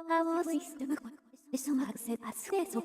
Our system is so much as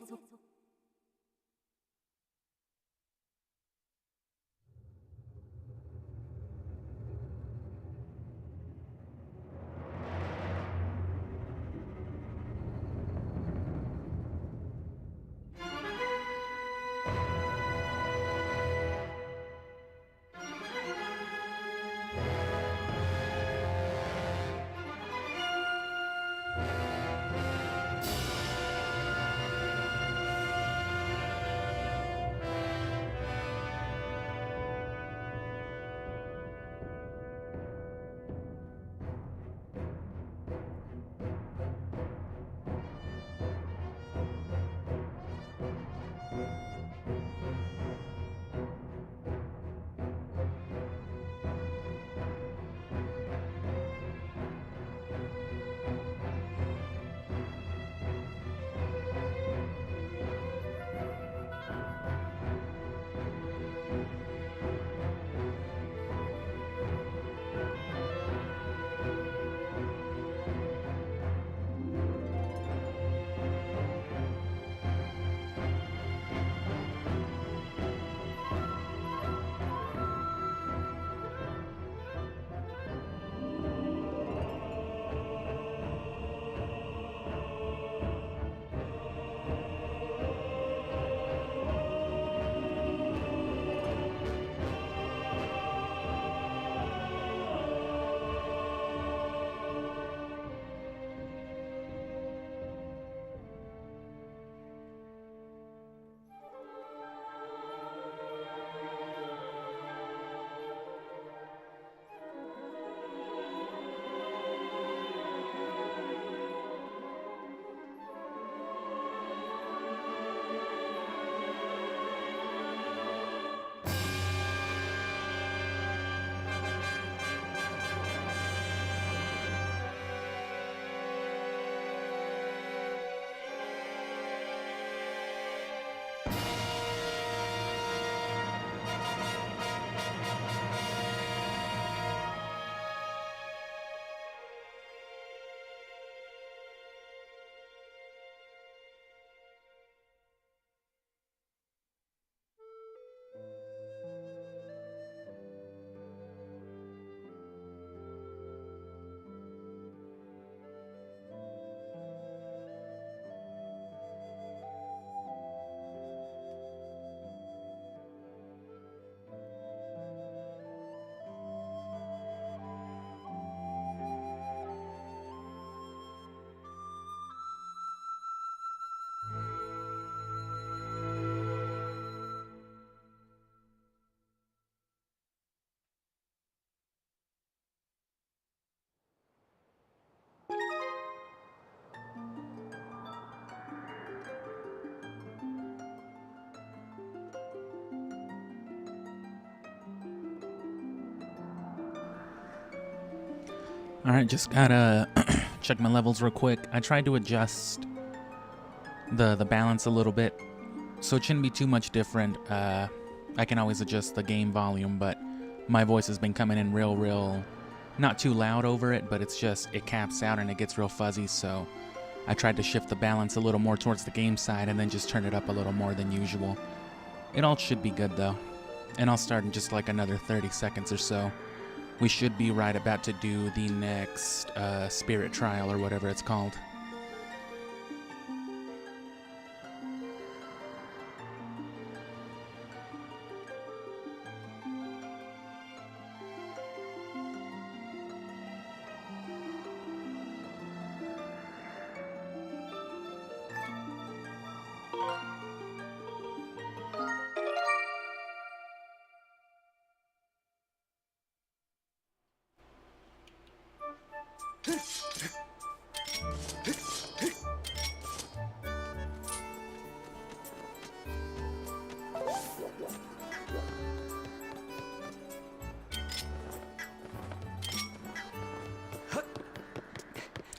Alright, just gotta check my levels real quick. I tried to adjust the balance a little bit, so it shouldn't be too much different. I can always adjust the game volume, but my voice has been coming in real, not too loud over it, but it's just, it caps out and it gets real fuzzy, so I tried to shift the balance a little more towards the game side and then just turn it up a little more than usual. It all should be good though, and I'll start in just like another 30 seconds or so. We should be right about to do the next spirit trial or whatever it's called.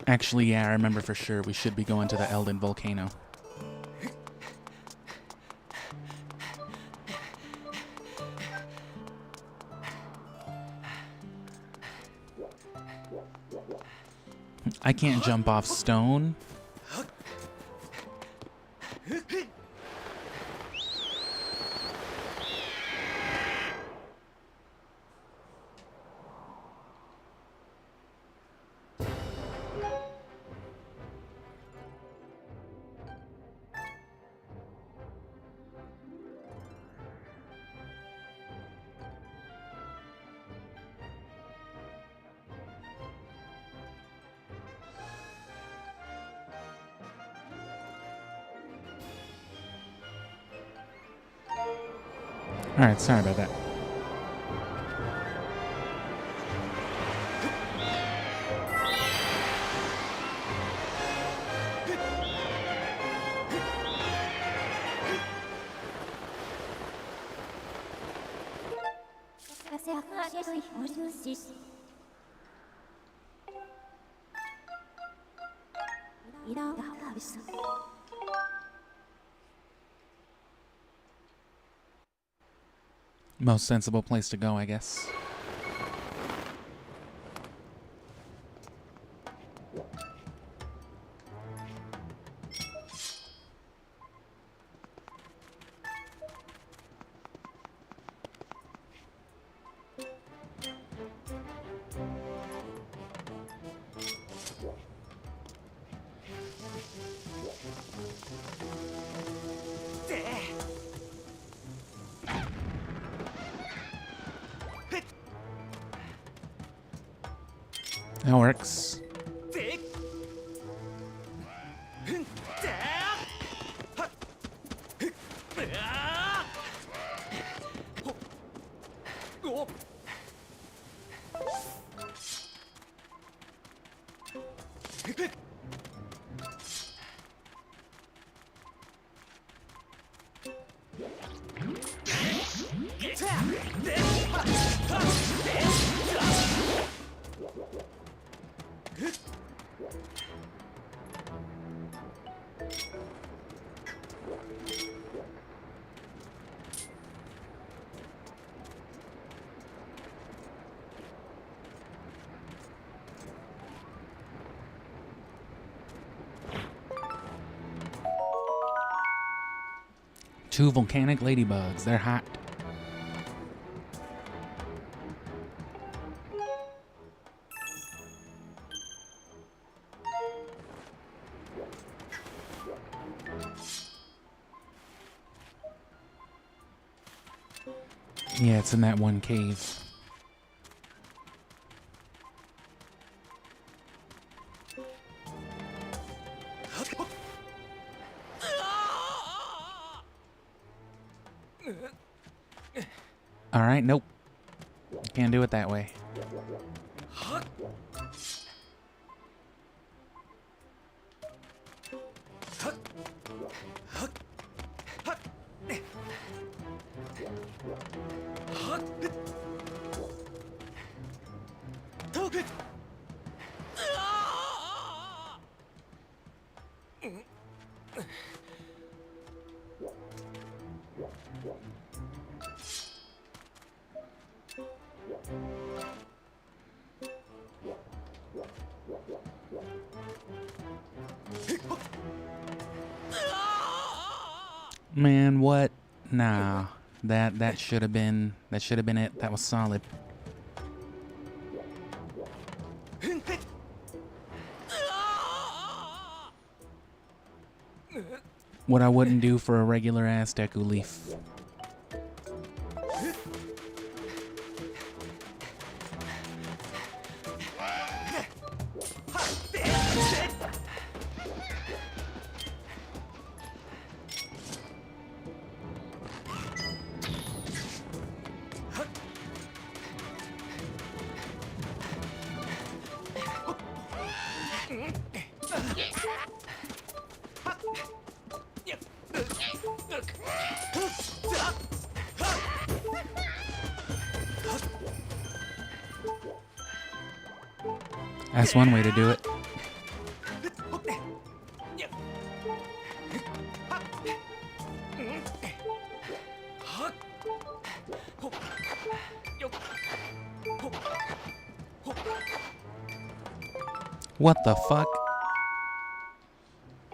Actually, yeah, I remember for sure we should be going to the Elden Volcano. I can't jump off stone. Alright, sorry about that. Most sensible place to go, I guess. That works. Two volcanic ladybugs. They're hot. Yeah, it's in that one cave. All right, nope. Can't do it that way. Man, what? Nah. That should have been it. That was solid. What I wouldn't do for a regular ass Deku Leaf. That's one way to do it. What the fuck?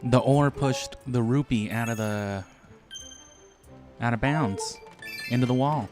The ore pushed the rupee out of bounds into the wall.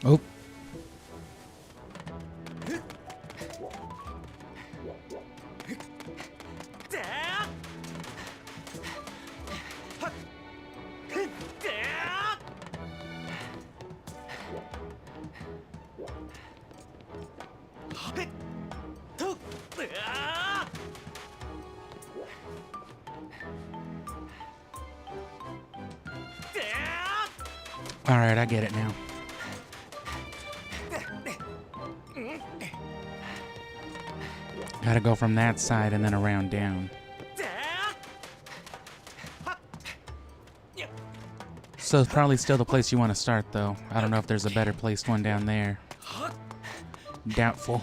Oh. All right, I get it now. Gotta go from that side and then around down. So it's probably still the place you want to start, though. I don't know if there's a better placed one down there. Doubtful.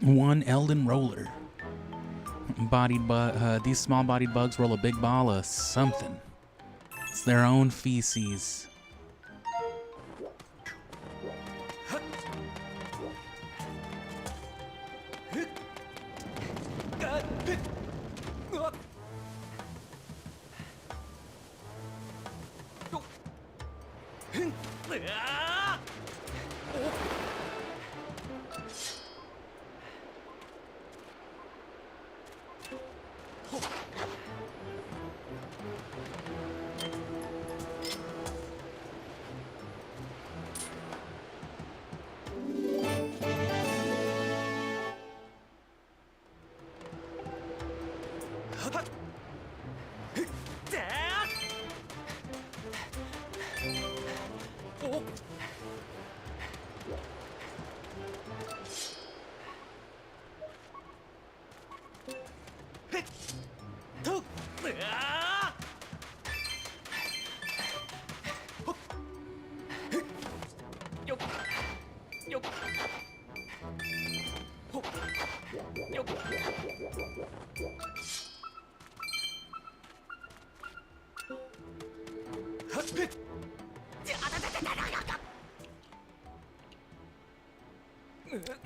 One Elden Roller. These small-bodied bugs roll a big ball of something. It's their own feces.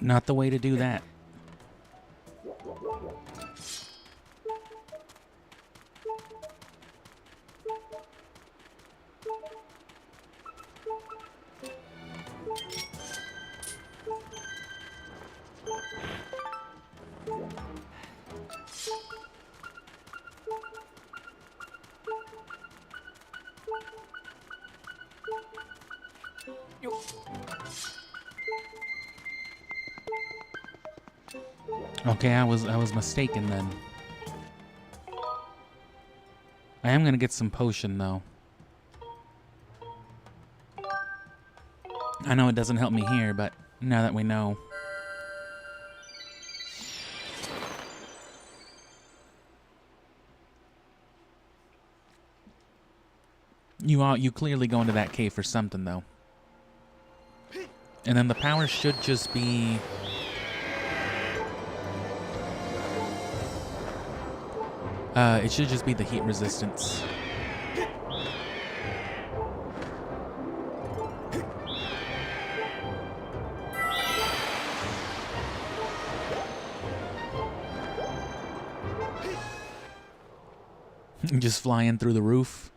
Not the way to do that. Okay, I was mistaken then. I am gonna get some potion though. I know it doesn't help me here, but now that we know. You clearly go into that cave for something though. And then the power should just be... it should just be the heat resistance. Just flying through the roof.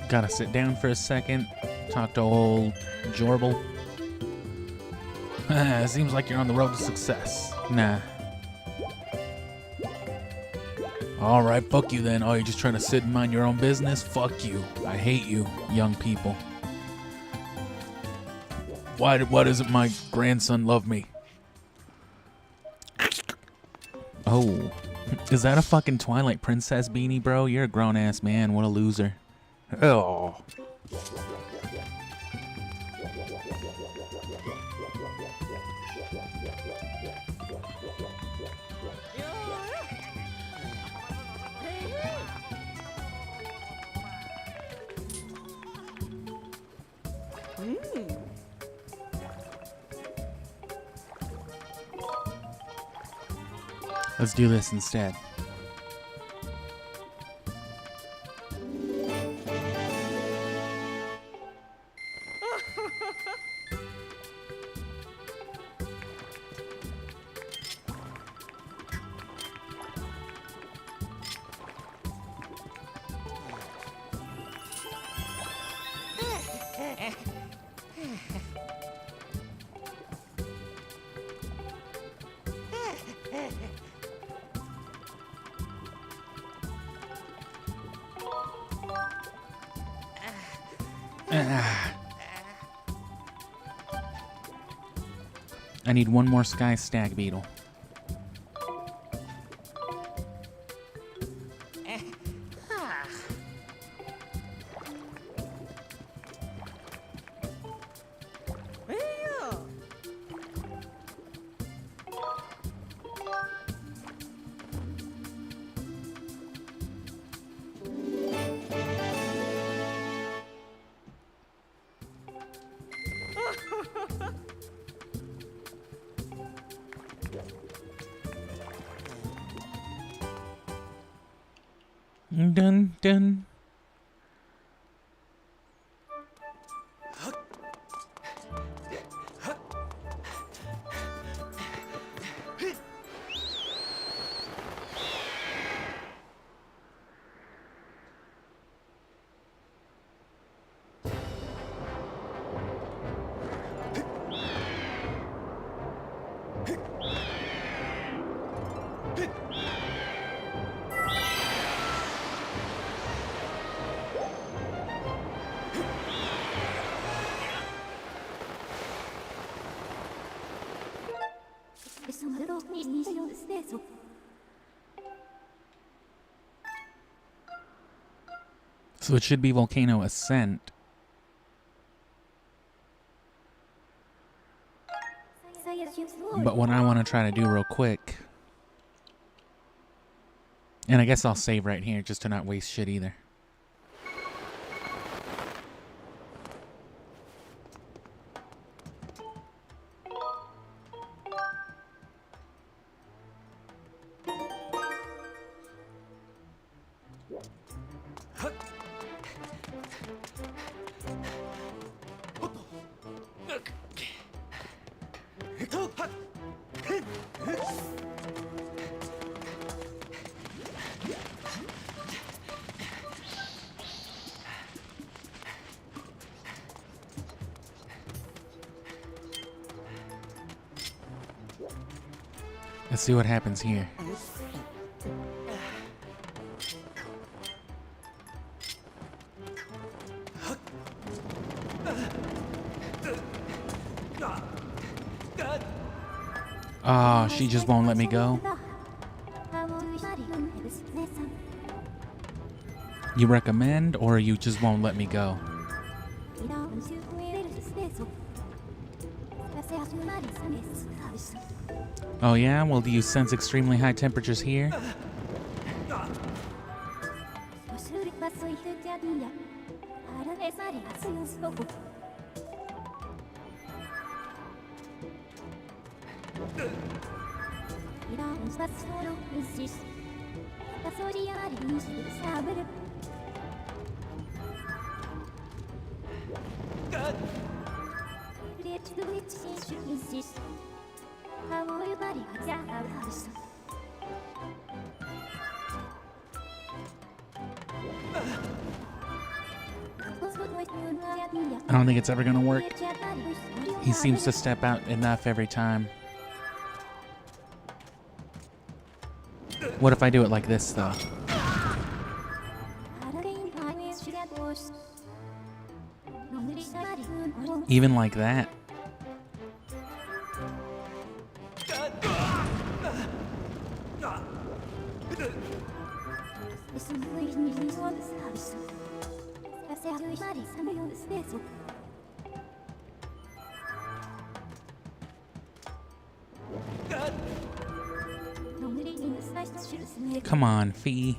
Gotta sit down for a second, talk to old Jorbil. Seems like you're on the road to success. Nah. Alright, fuck you then. Oh, you're just trying to sit and mind your own business? Fuck you. I hate you, young people. Why doesn't my grandson love me? Oh. Is that a fucking Twilight Princess beanie, bro? You're a grown-ass man. What a loser. Oh. Let's do this instead. I need one more sky stag beetle. Dun dun. So it should be Volcano Ascent. But what I want to try to do real quick, and I guess I'll save right here just to not waste shit either. Let's see what happens here. Oh, she just won't let me go. You recommend, or you just won't let me go? Oh yeah? Well, do you sense extremely high temperatures here? I don't think it's ever gonna work. He seems to step out enough every time. What if I do it like this, though? Even like that? Come on, Fee.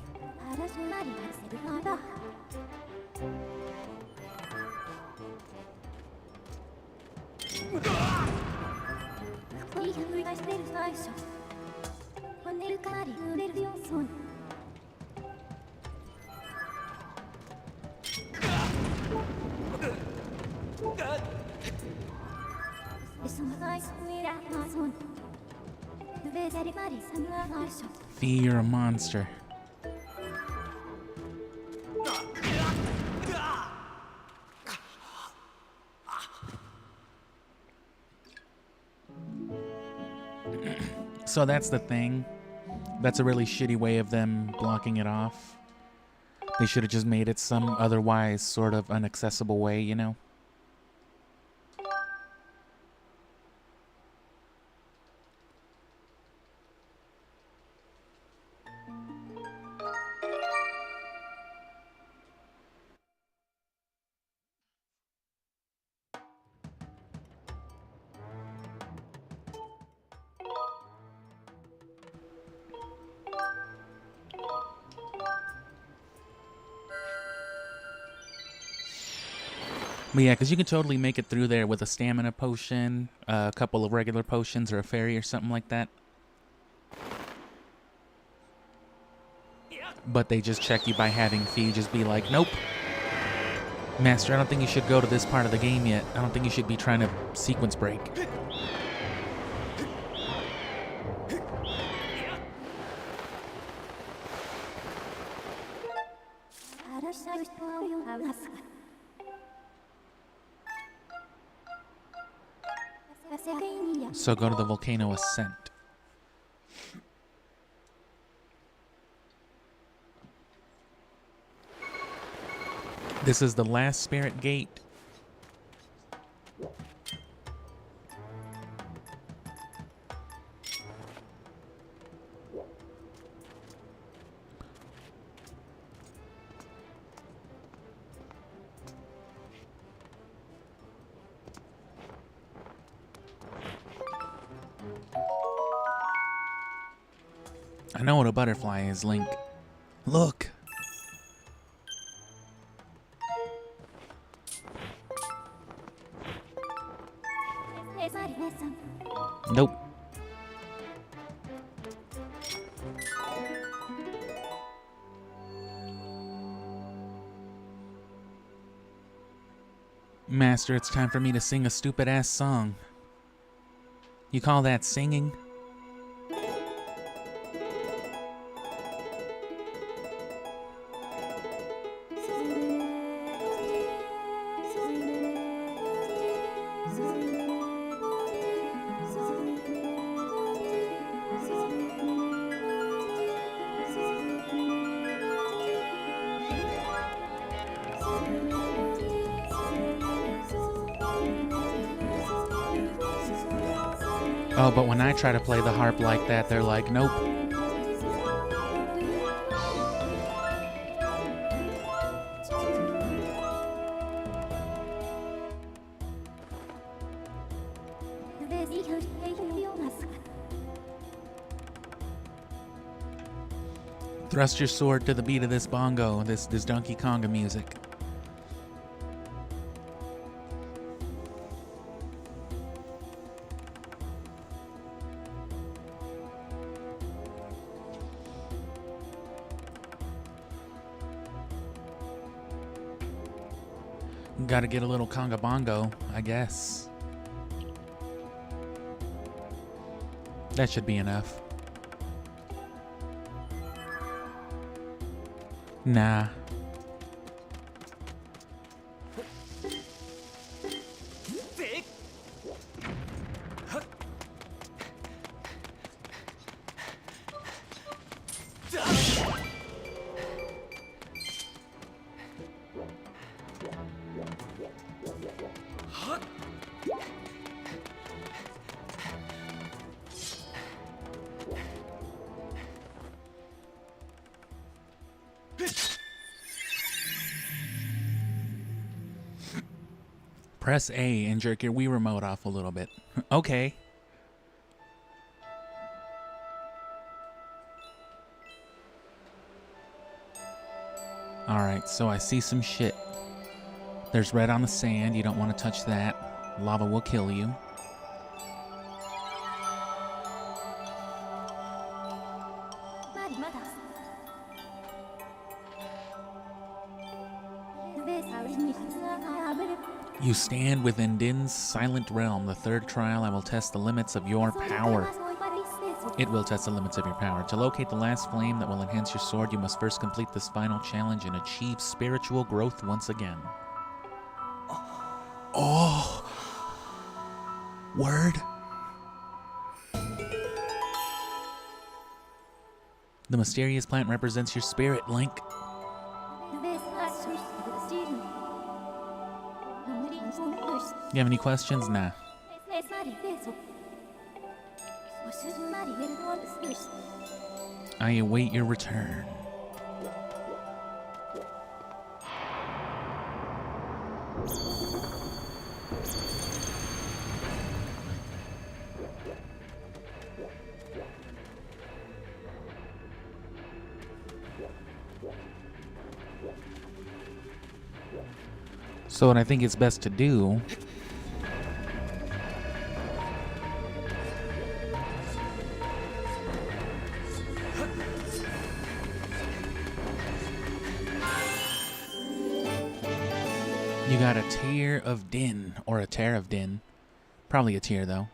Fee, you're a monster. So that's the thing. That's a really shitty way of them blocking it off. They should have just made it some otherwise sort of inaccessible way, you know? But yeah, because you can totally make it through there with a stamina potion, a couple of regular potions, or a fairy or something like that. But they just check you by having Fee just be like, nope. Master, I don't think you should go to this part of the game yet. I don't think you should be trying to sequence break. So go to the volcano ascent. This is the last spirit gate. I know what a butterfly is, Link. Look. Nope. Master, it's time for me to sing a stupid-ass song. You call that singing? Oh, but when I try to play the harp like that, they're like, nope. Thrust your sword to the beat of this bongo, this Donkey Konga music. Gotta get a little conga bongo, I guess. That should be enough. Nah. Press A and jerk your Wii remote off a little bit. Okay. Alright, so I see some shit. There's red on the sand. You don't want to touch that. Lava will kill you. You stand within Din's silent realm. The third trial, I will test the limits of your power. It will test the limits of your power. To locate the last flame that will enhance your sword, you must first complete this final challenge and achieve spiritual growth once again. Oh! Word? The mysterious plant represents your spirit, Link. You have any questions? Nah. I await your return. So what I think it's best to do you got a tear of Din, or a tear of Din. Probably a tear though.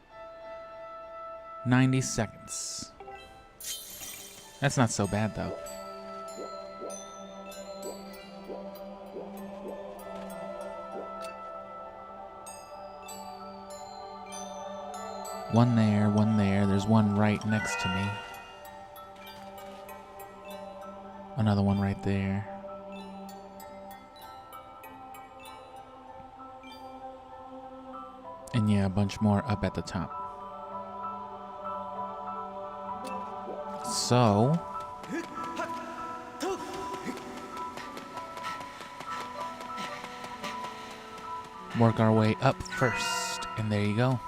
90 seconds. That's not so bad though. One there, one there. There's one right next to me. Another one right there. And yeah, a bunch more up at the top. So... work our way up first. And there you go.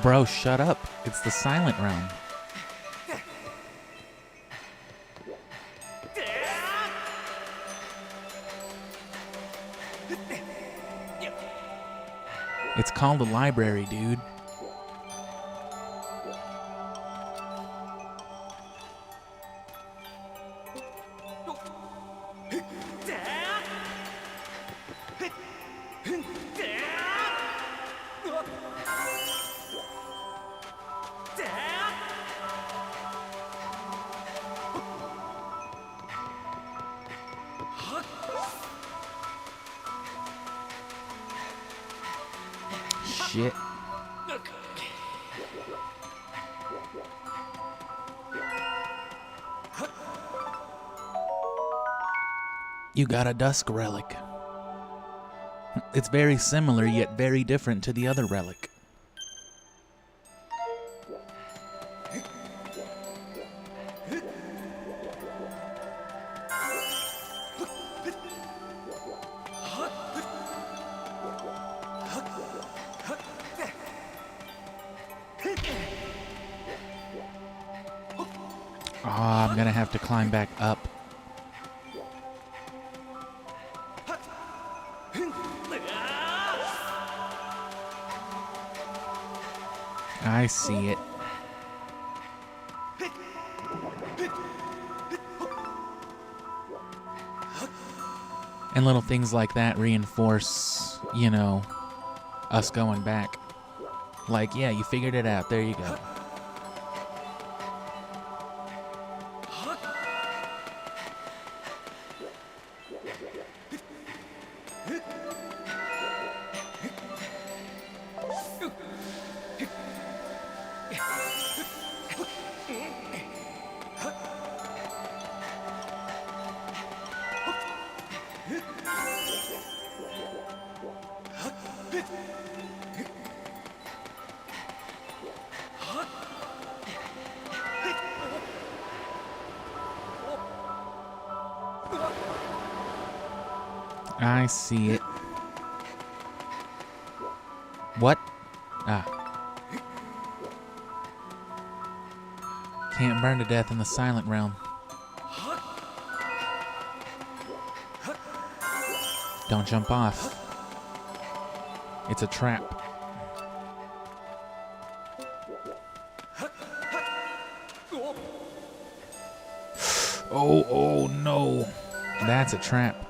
Bro, shut up. It's the silent realm. It's called a library, dude. Shit. You got a dusk relic. It's very similar, yet very different to the other relic. Oh, I'm gonna have to climb back up. I see it. And little things like that reinforce, you know, us going back. Like, yeah, you figured it out. There you go. I see it. What? Ah. Can't burn to death in the silent realm. Don't jump off. It's a trap. Oh no. That's a trap.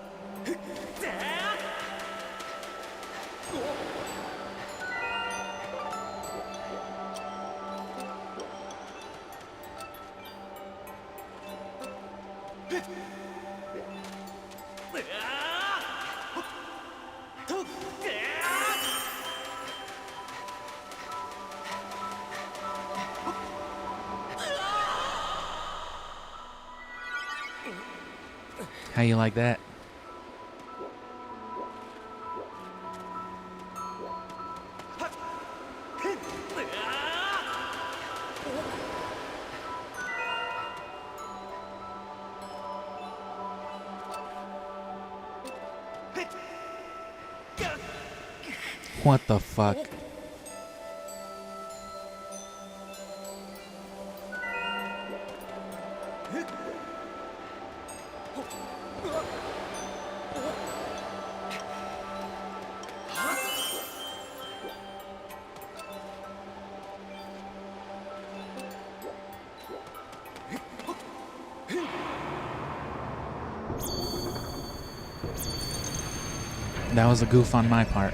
How you like that? What the fuck? That was a goof on my part.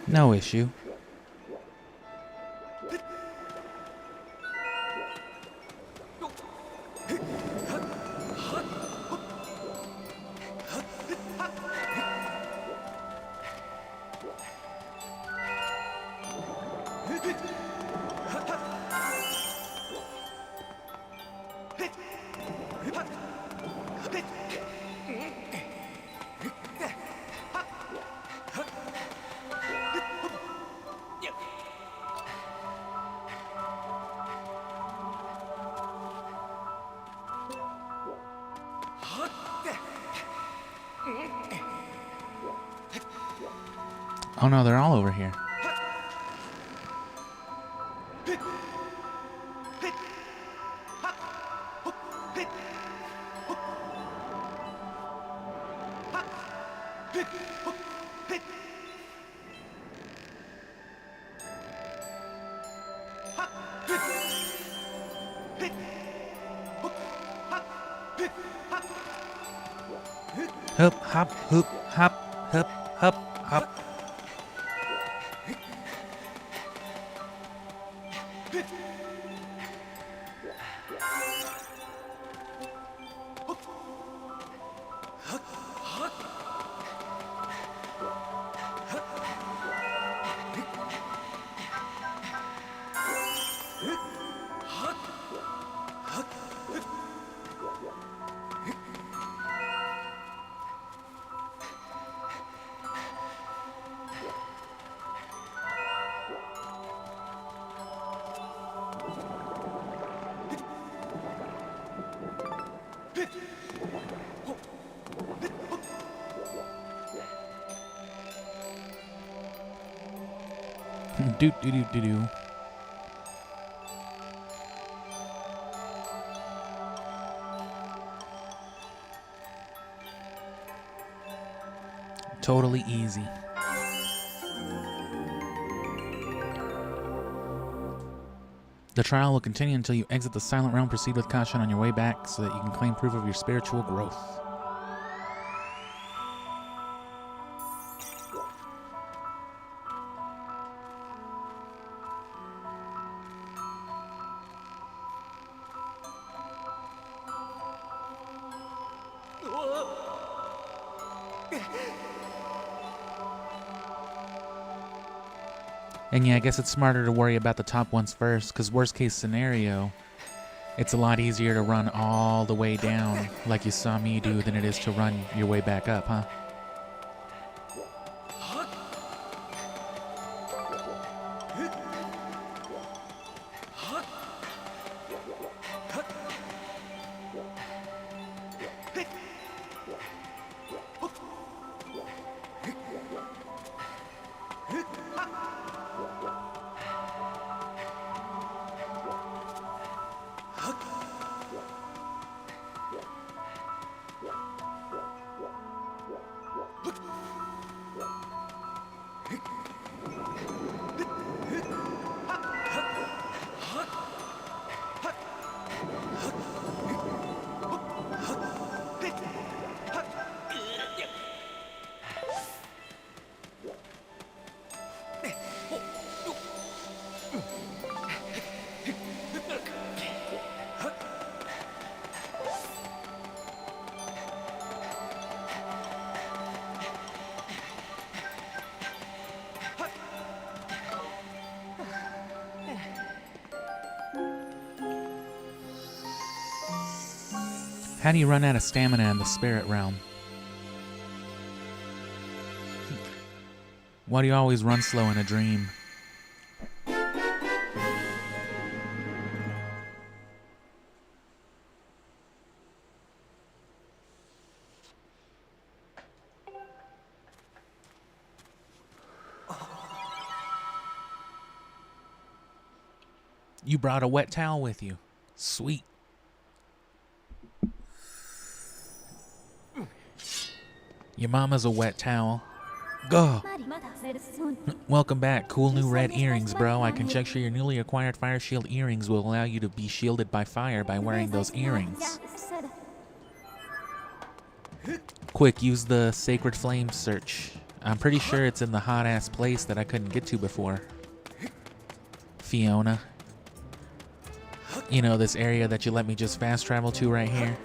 No issue. Oh no, they're all over here. Hup, hop, hoop, hop, hup, hop, hop. Doot doo doo doo doo. Totally easy. The trial will continue until you exit the Silent Realm. Proceed with caution on your way back so that you can claim proof of your spiritual growth. And yeah, I guess it's smarter to worry about the top ones first, because worst case scenario, it's a lot easier to run all the way down like you saw me do than it is to run your way back up, huh? How do you run out of stamina in the spirit realm? Why do you always run slow in a dream? You brought a wet towel with you. Sweet. Your mama's a wet towel. Go. Welcome back. Cool new red earrings, bro. I conjecture your newly acquired fire shield earrings will allow you to be shielded by fire by wearing those earrings. Quick, use the Sacred Flame search. I'm pretty sure it's in the hot-ass place that I couldn't get to before. Fiona. You know, this area that you let me just fast travel to right here?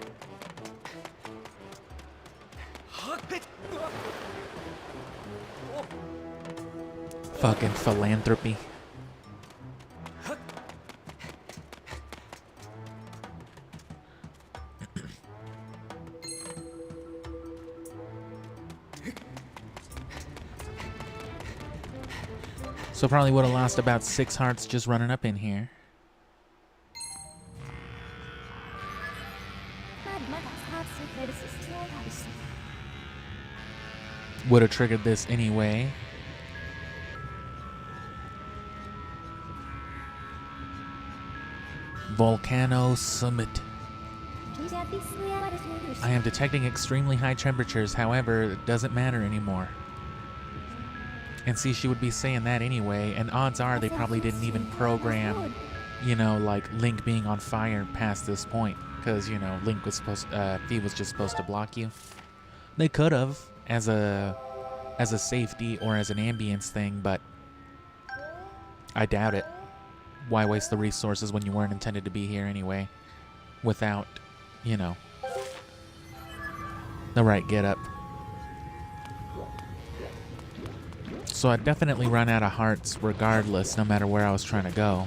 Fucking philanthropy. So probably would have lost about 6 hearts just running up in here. Would have triggered this anyway. Volcano Summit. I am detecting extremely high temperatures, however, it doesn't matter anymore. And see, she would be saying that anyway, and odds are they probably didn't even program, you know, like Link being on fire past this point, because, you know, Link was supposed, Fi was just supposed to block you. They could have as a safety or as an ambience thing, but I doubt it. Why waste the resources when you weren't intended to be here anyway? Without, you know, the right getup. So I'd definitely run out of hearts regardless, no matter where I was trying to go.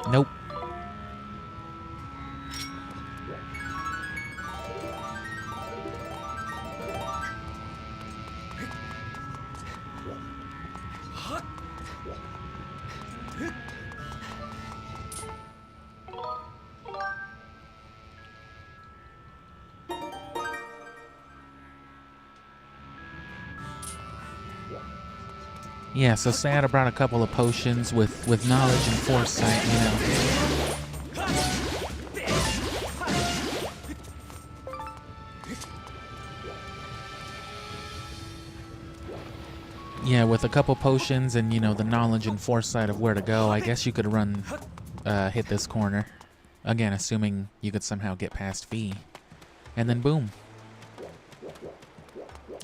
Nope. Yeah, so say I'd have brought a couple of potions with knowledge and foresight, you know. Yeah, with a couple potions and, you know, the knowledge and foresight of where to go, I guess you could hit this corner. Again, assuming you could somehow get past Fee. And then boom.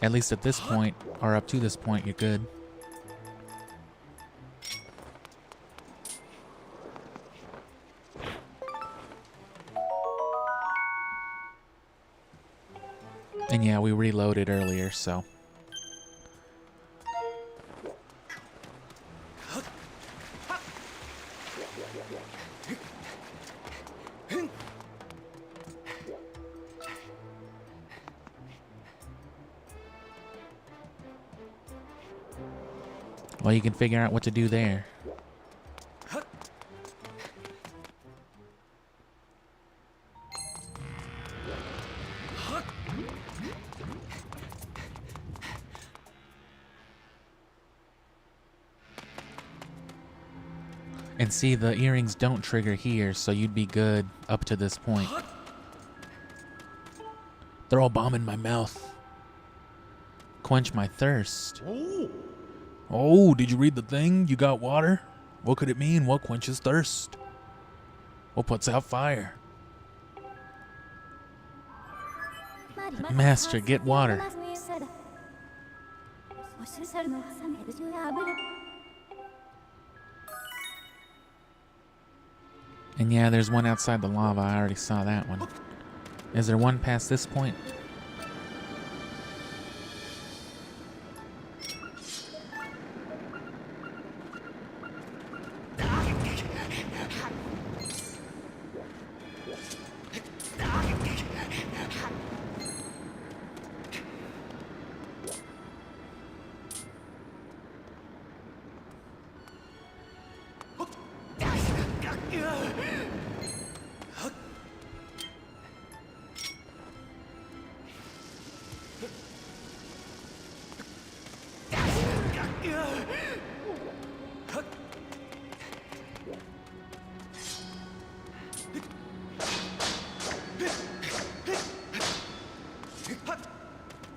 At least at this point, or up to this point, you're good. And yeah, we reloaded earlier, so. Well, you can figure out what to do there. And see, the earrings don't trigger here, so you'd be good up to this point. Throw a bomb in my mouth. Quench my thirst. Oh, did you read the thing? You got water? What could it mean? What quenches thirst? What puts out fire? Master, get water. And yeah, there's one outside the lava. I already saw that one. Is there one past this point?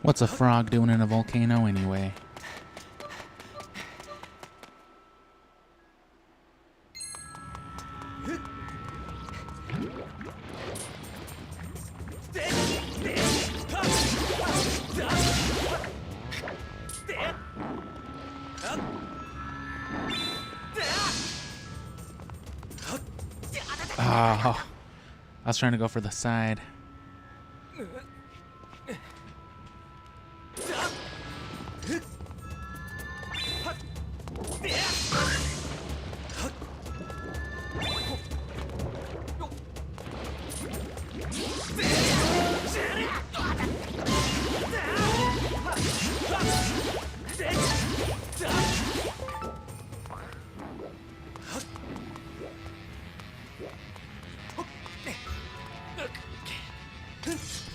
What's a frog doing in a volcano anyway? Oh, I was trying to go for the side.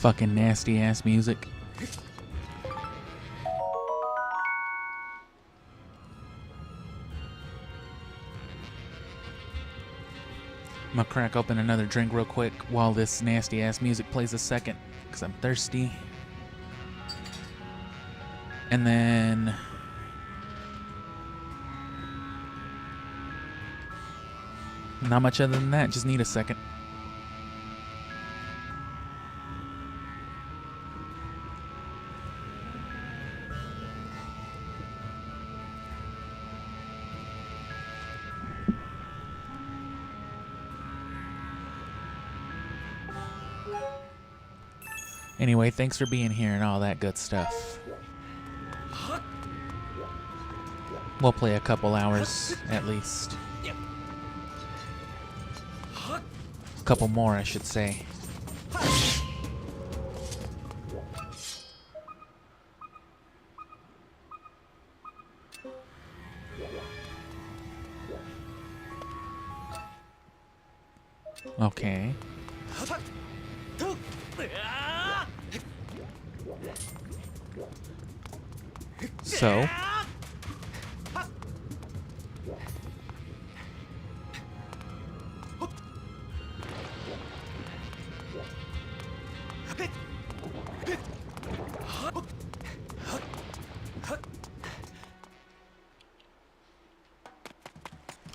Fucking nasty ass music. I'm gonna crack open another drink real quick while this nasty ass music plays a second, because I'm thirsty. And then not much other than that, just need a second. Anyway, thanks for being here and all that good stuff. We'll play a couple hours at least. A couple more, I should say. Okay. So,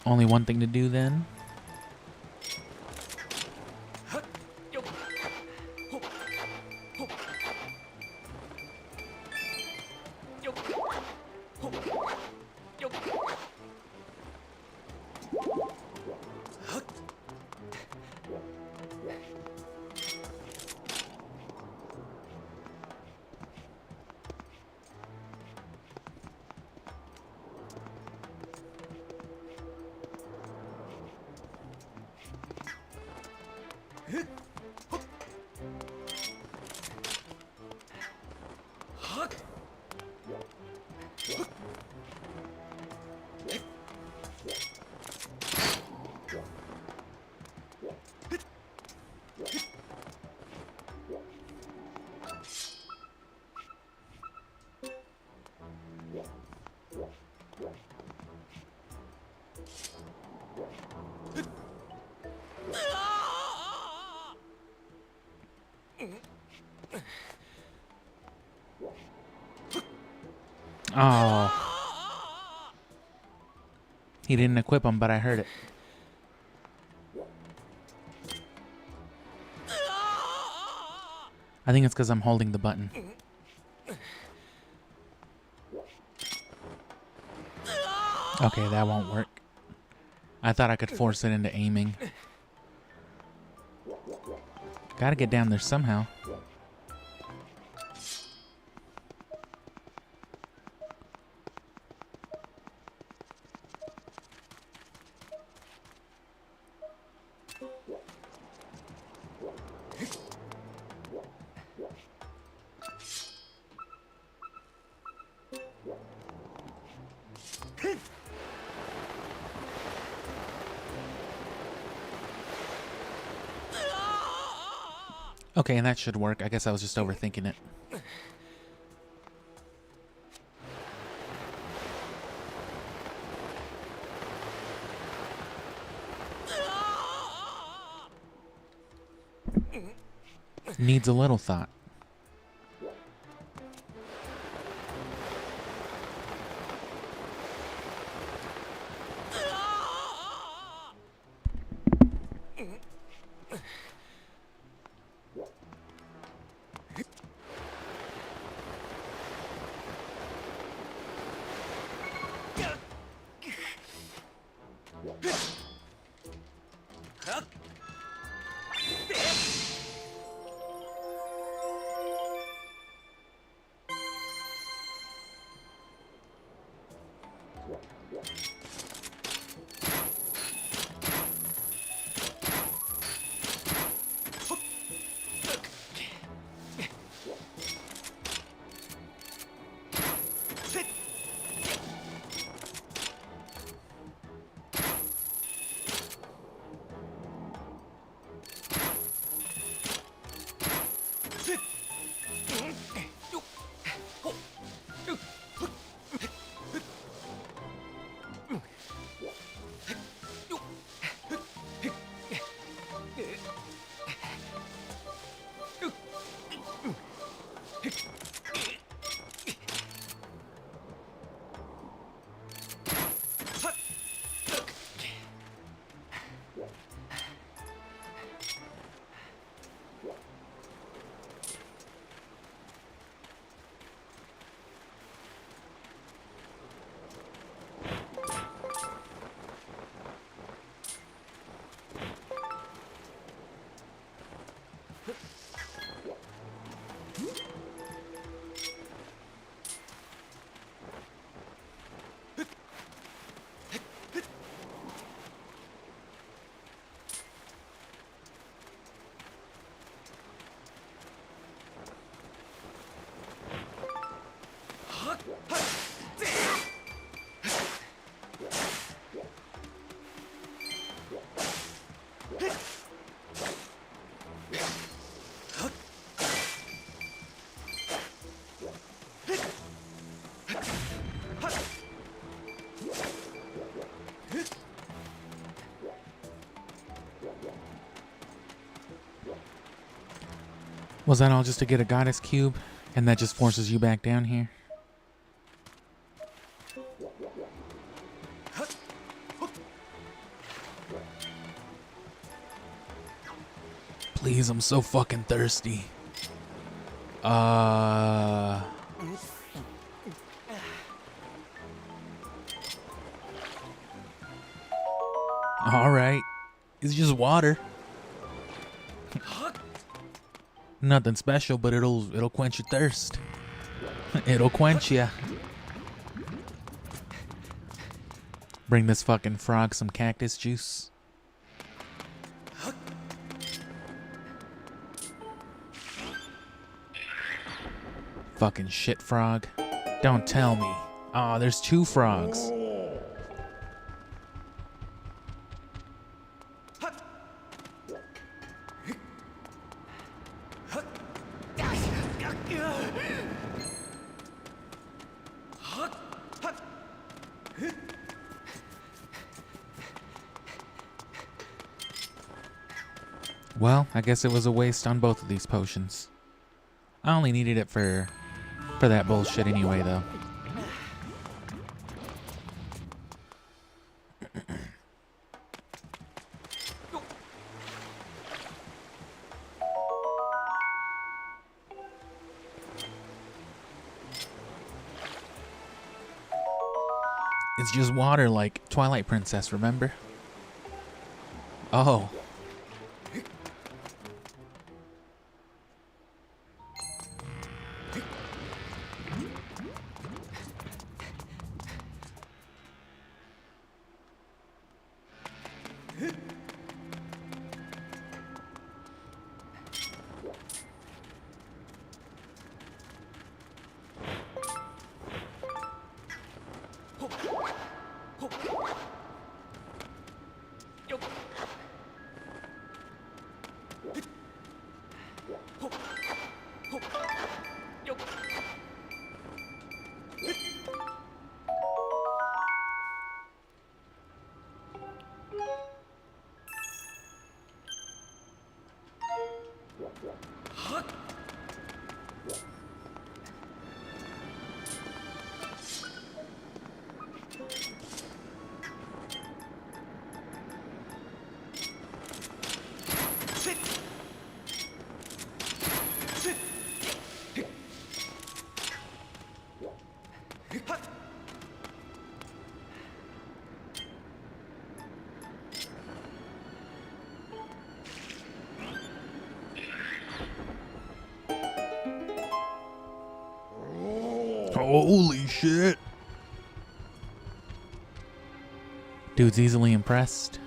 only one thing to do then. Oh. He didn't equip him, but I heard it. I think it's because I'm holding the button. Okay, that won't work. I thought I could force it into aiming. Gotta get down there somehow. Okay, and that should work. I guess I was just overthinking it. Needs a little thought. Was that all just to get a goddess cube? And that just forces you back down here? Please, I'm so fucking thirsty. Alright. It's just water. Nothing special, but it'll quench your thirst. It'll quench ya. Bring this fucking frog some cactus juice. Fucking shit frog. Don't tell me. Aw, there's 2 frogs. Well, I guess it was a waste on both of these potions. I only needed it for that bullshit anyway, though. It's just water like Twilight Princess, remember? Oh. Holy shit. Dude's easily impressed.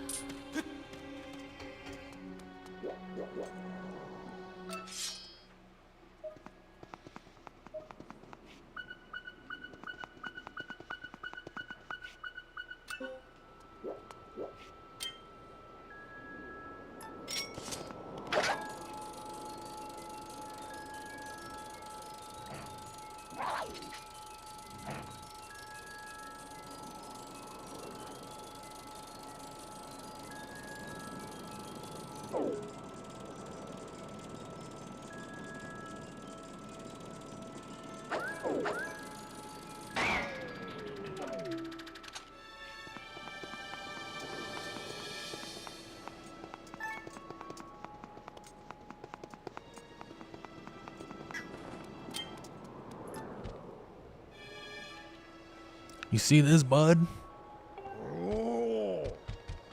You see this, bud?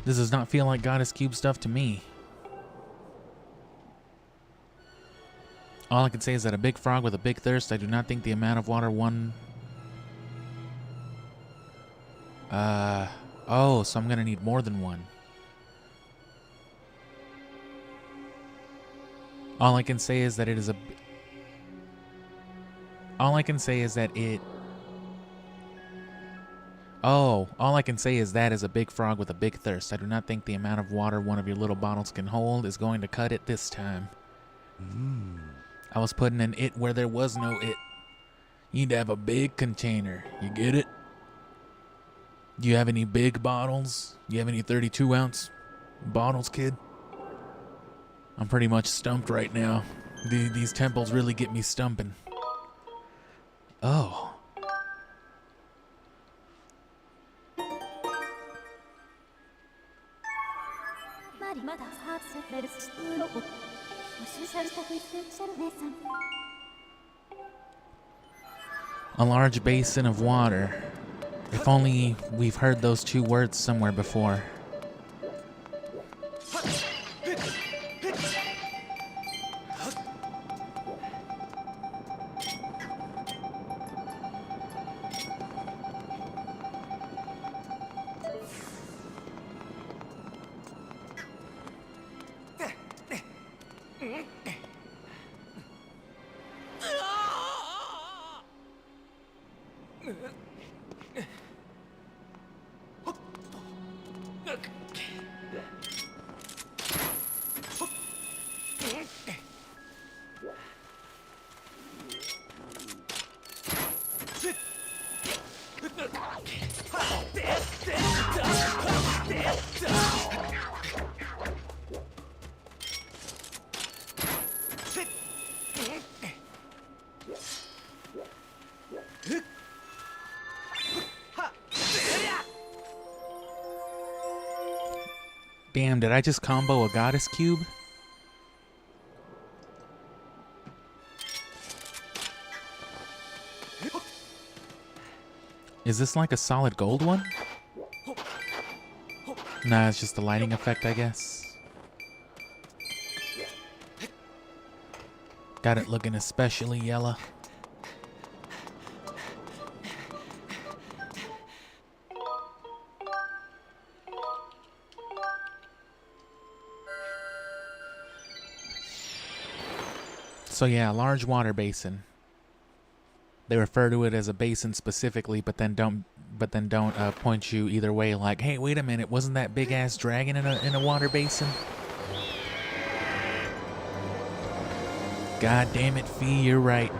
This does not feel like Goddess Cube stuff to me. All I can say is that a big frog with a big thirst, I do not think the amount of water one... Oh, so I'm gonna need more than one. All I can say is that it is a... All I can say is that it... Oh, all I can say is that is a big frog with a big thirst. I do not think the amount of water one of your little bottles can hold is going to cut it this time. I was putting an it where there was no it. You need to have a big container. You get it? Do you have any big bottles? Do you have any 32-ounce bottles, kid? I'm pretty much stumped right now. These temples really get me stumping. Oh. A large basin of water. If only we've heard those two words somewhere before. Damn, did I just combo a Goddess Cube? Is this like a solid gold one? Nah, it's just a lighting effect, I guess. Got it looking especially yellow. So yeah, large water basin. They refer to it as a basin specifically, but then don't point you either way. Like, hey, wait a minute, wasn't that big ass dragon in a water basin? God damn it, Fee, you're right.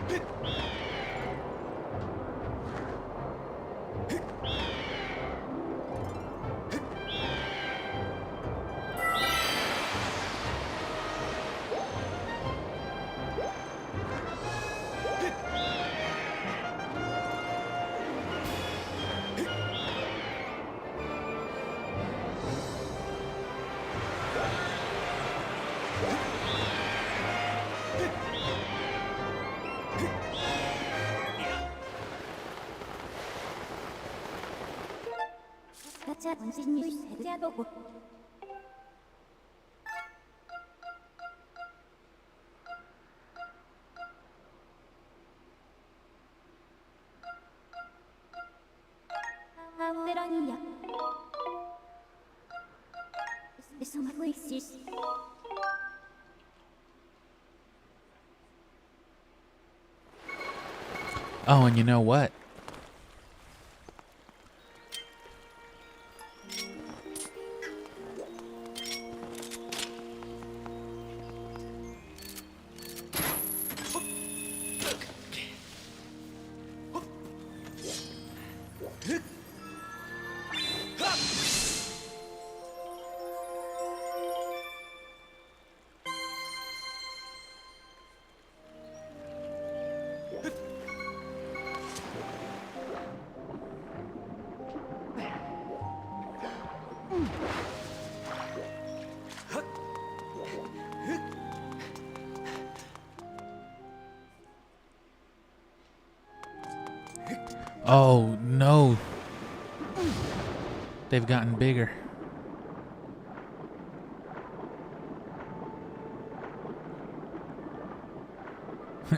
Oh, and you know what? Oh, no. They've gotten bigger.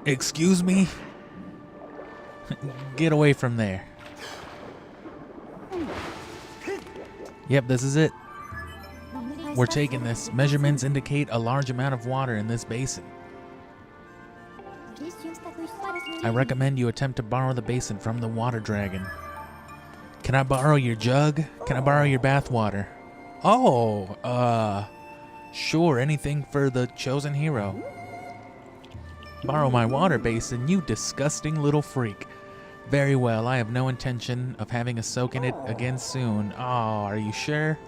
Excuse me? Get away from there. Yep, this is it. We're taking this. Measurements indicate a large amount of water in this basin. I recommend you attempt to borrow the basin from the water dragon. Can I borrow your jug? Can I borrow your bath water? Oh, sure, anything for the chosen hero. Borrow my water basin, you disgusting little freak. Very well, I have no intention of having a soak in it again soon. Oh, are you sure?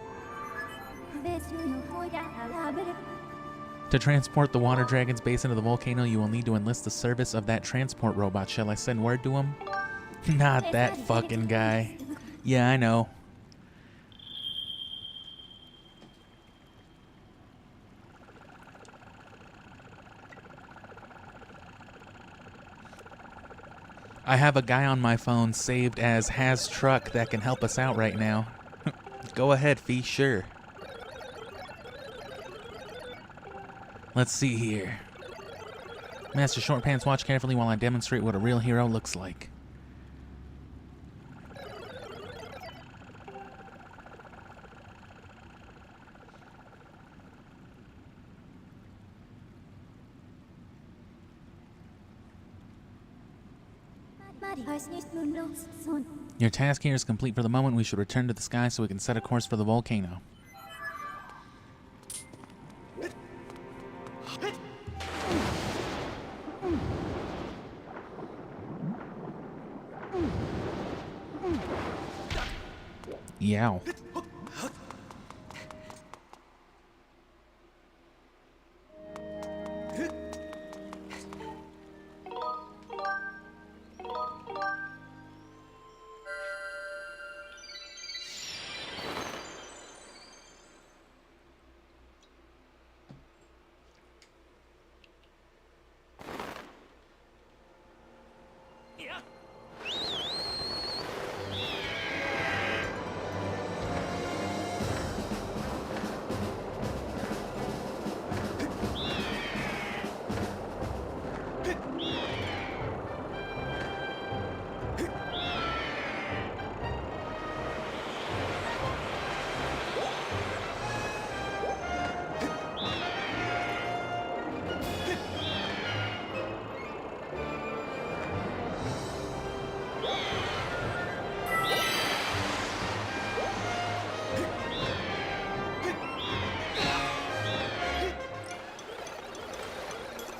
To transport the water dragon's basin to the volcano, you will need to enlist the service of that transport robot. Shall I send word to him? Not that fucking guy. Yeah, I know. I have a guy on my phone saved as Has Truck that can help us out right now. Go ahead, Fee, sure. Let's see here. Master Short Pants, watch carefully while I demonstrate what a real hero looks like. Your task here is complete for the moment. We should return to the sky so we can set a course for the volcano. Yow.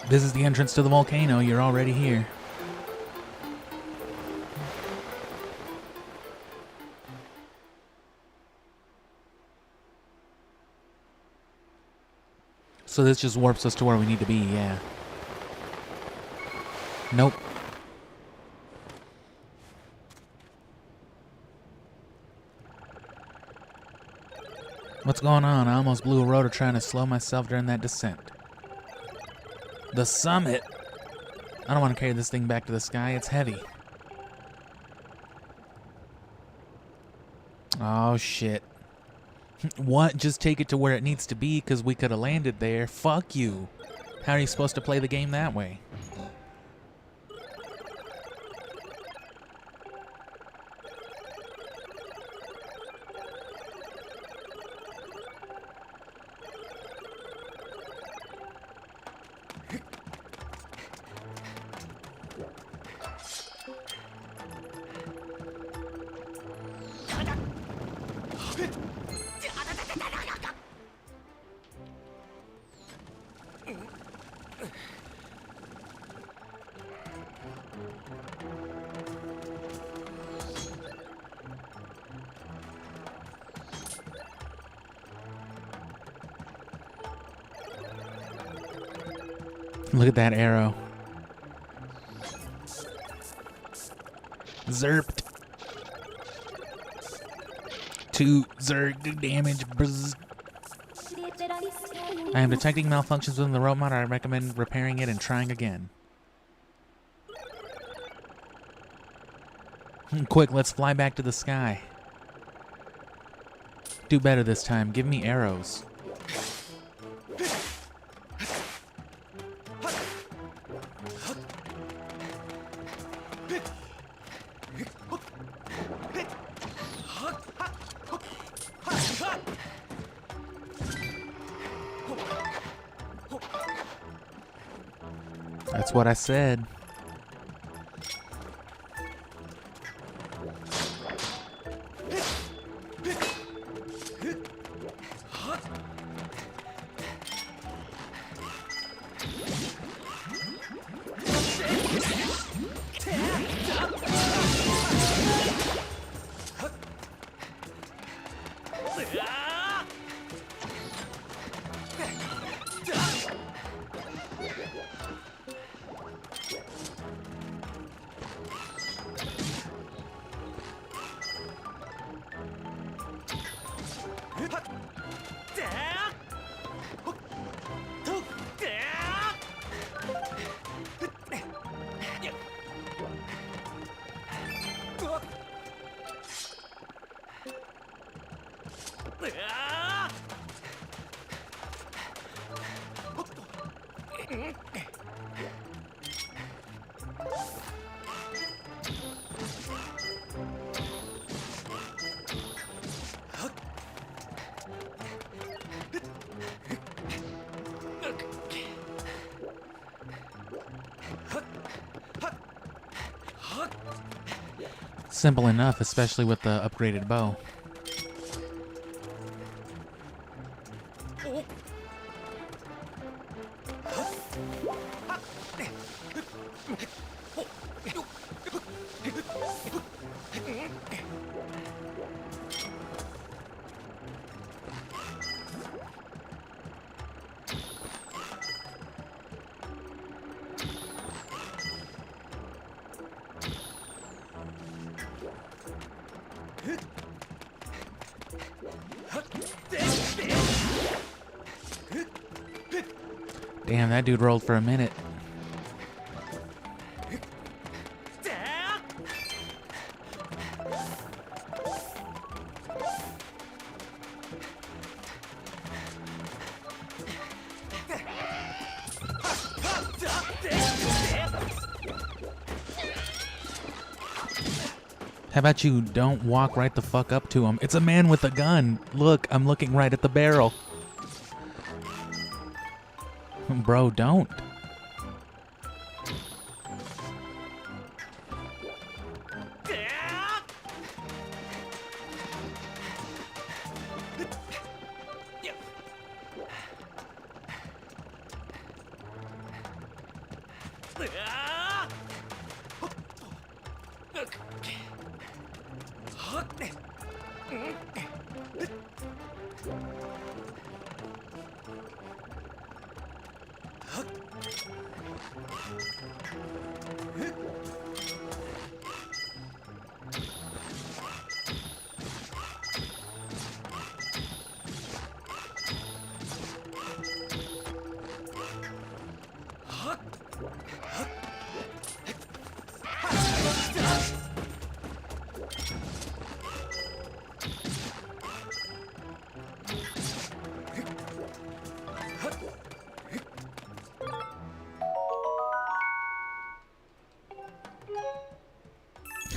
This is the entrance to the volcano. You're already here. So this just warps us to where we need to be, yeah. Nope. What's going on? I almost blew a rotor trying to slow myself during that descent. The summit? I don't want to carry this thing back to the sky. It's heavy. Oh, shit. What? Just take it to where it needs to be because we could have landed there. Fuck you. How are you supposed to play the game that way? Look at that arrow. Zerped. 2 zerg damage. Bzz. I am detecting malfunctions within the robot. I recommend repairing it and trying again. Quick, let's fly back to the sky. Do better this time. Give me arrows. That's what I said. Simple enough, especially with the upgraded bow. Damn, that dude rolled for a minute. How about you don't walk right the fuck up to him? It's a man with a gun. Look, I'm looking right at the barrel. Bro, don't.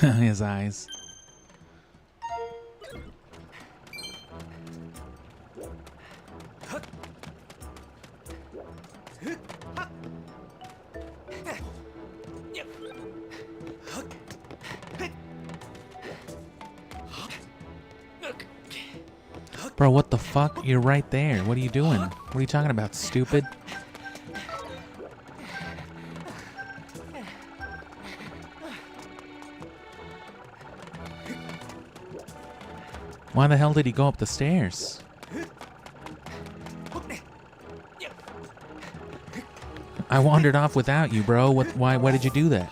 His eyes. Bro, what the fuck? You're right there. What are you doing? What are you talking about, stupid? Why the hell did he go up the stairs? I wandered off without you, bro. Why did you do that?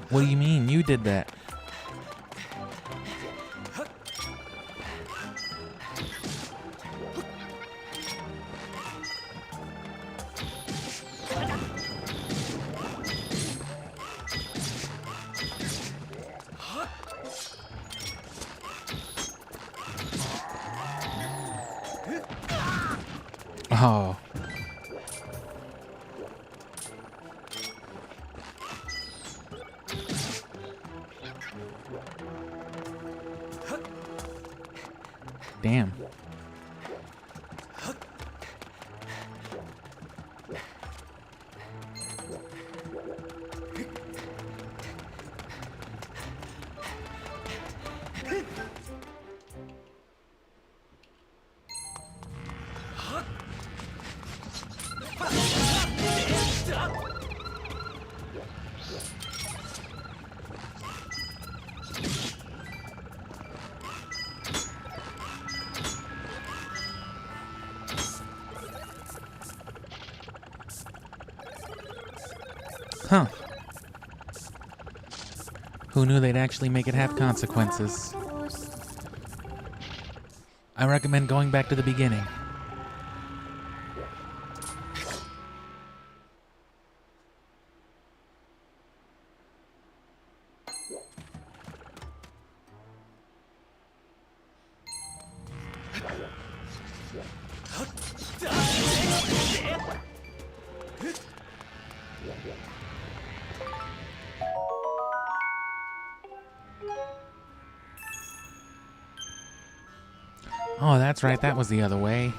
What do you mean? You did that. Oh. Damn. Huh. Who knew they'd actually make it have consequences? I recommend going back to the beginning. Oh, that's right, that was the other way.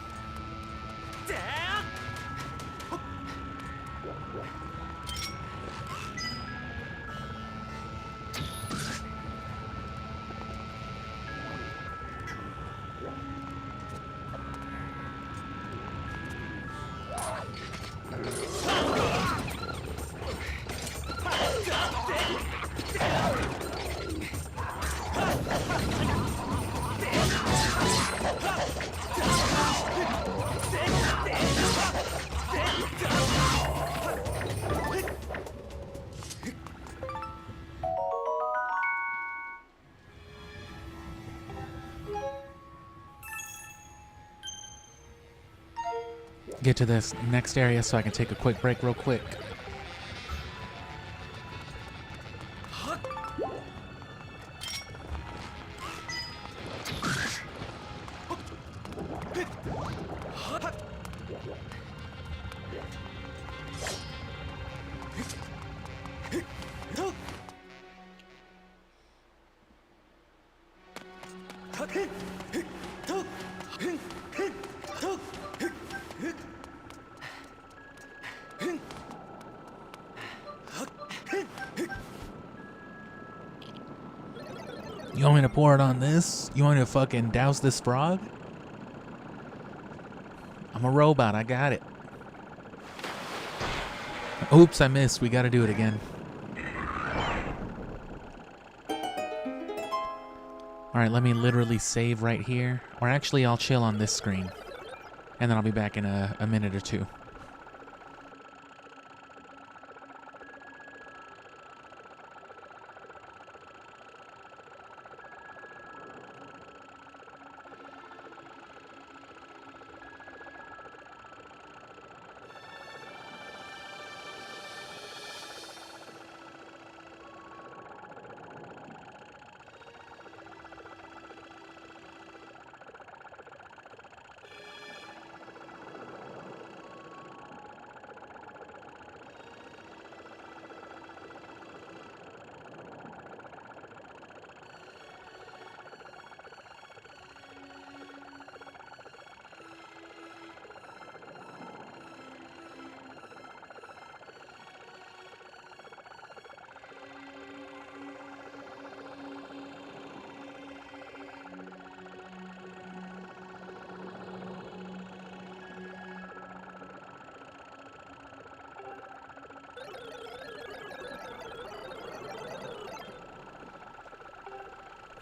Get to this next area so I can take a quick break real quick. You want me to pour it on this? You want me to fucking douse this frog? I'm a robot, I got it. Oops, I missed. We gotta do it again. Alright, let me literally save right here. Or actually, I'll chill on this screen. And then I'll be back in a minute or two.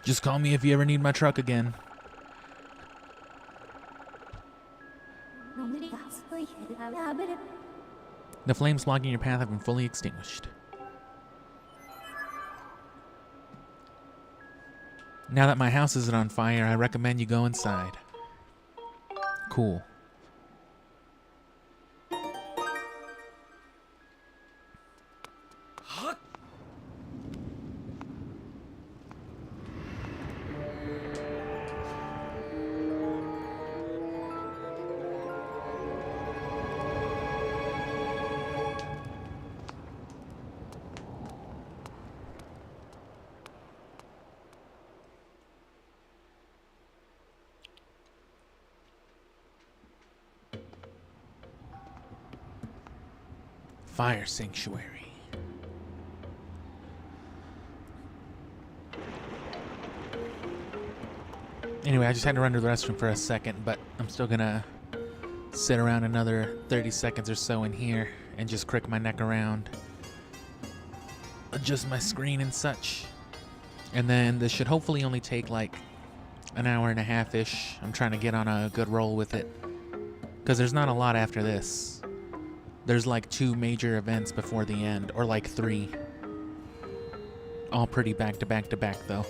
Just call me if you ever need my truck again. The flames blocking your path have been fully extinguished. Now that my house isn't on fire, I recommend you go inside. Cool. Fire Sanctuary. Anyway, I just had to run to the restroom for a second, but I'm still gonna sit around another 30 seconds or so in here and just crick my neck around, adjust my screen and such. And then this should hopefully only take like an hour and a half-ish. I'm trying to get on a good roll with it, because there's not a lot after this. There's like 2 major events before the end, or like 3. All pretty back to back to back though.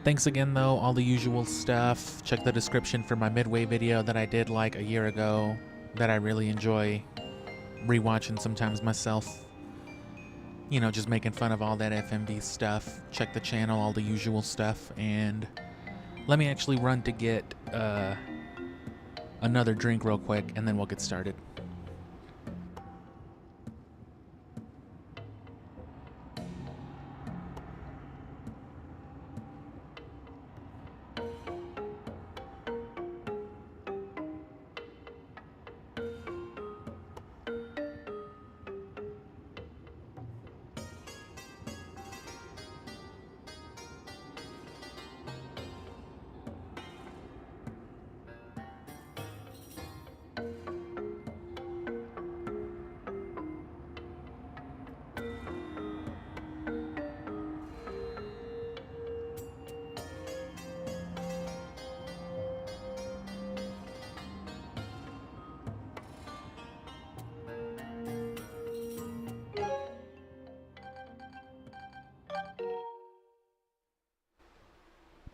Thanks again though, all the usual stuff. Check the description for my Midway video that I did like a year ago that I really enjoy rewatching sometimes myself. You know, just making fun of all that FMV stuff. Check the channel, all the usual stuff. And let me actually run to get another drink real quick, and then we'll get started.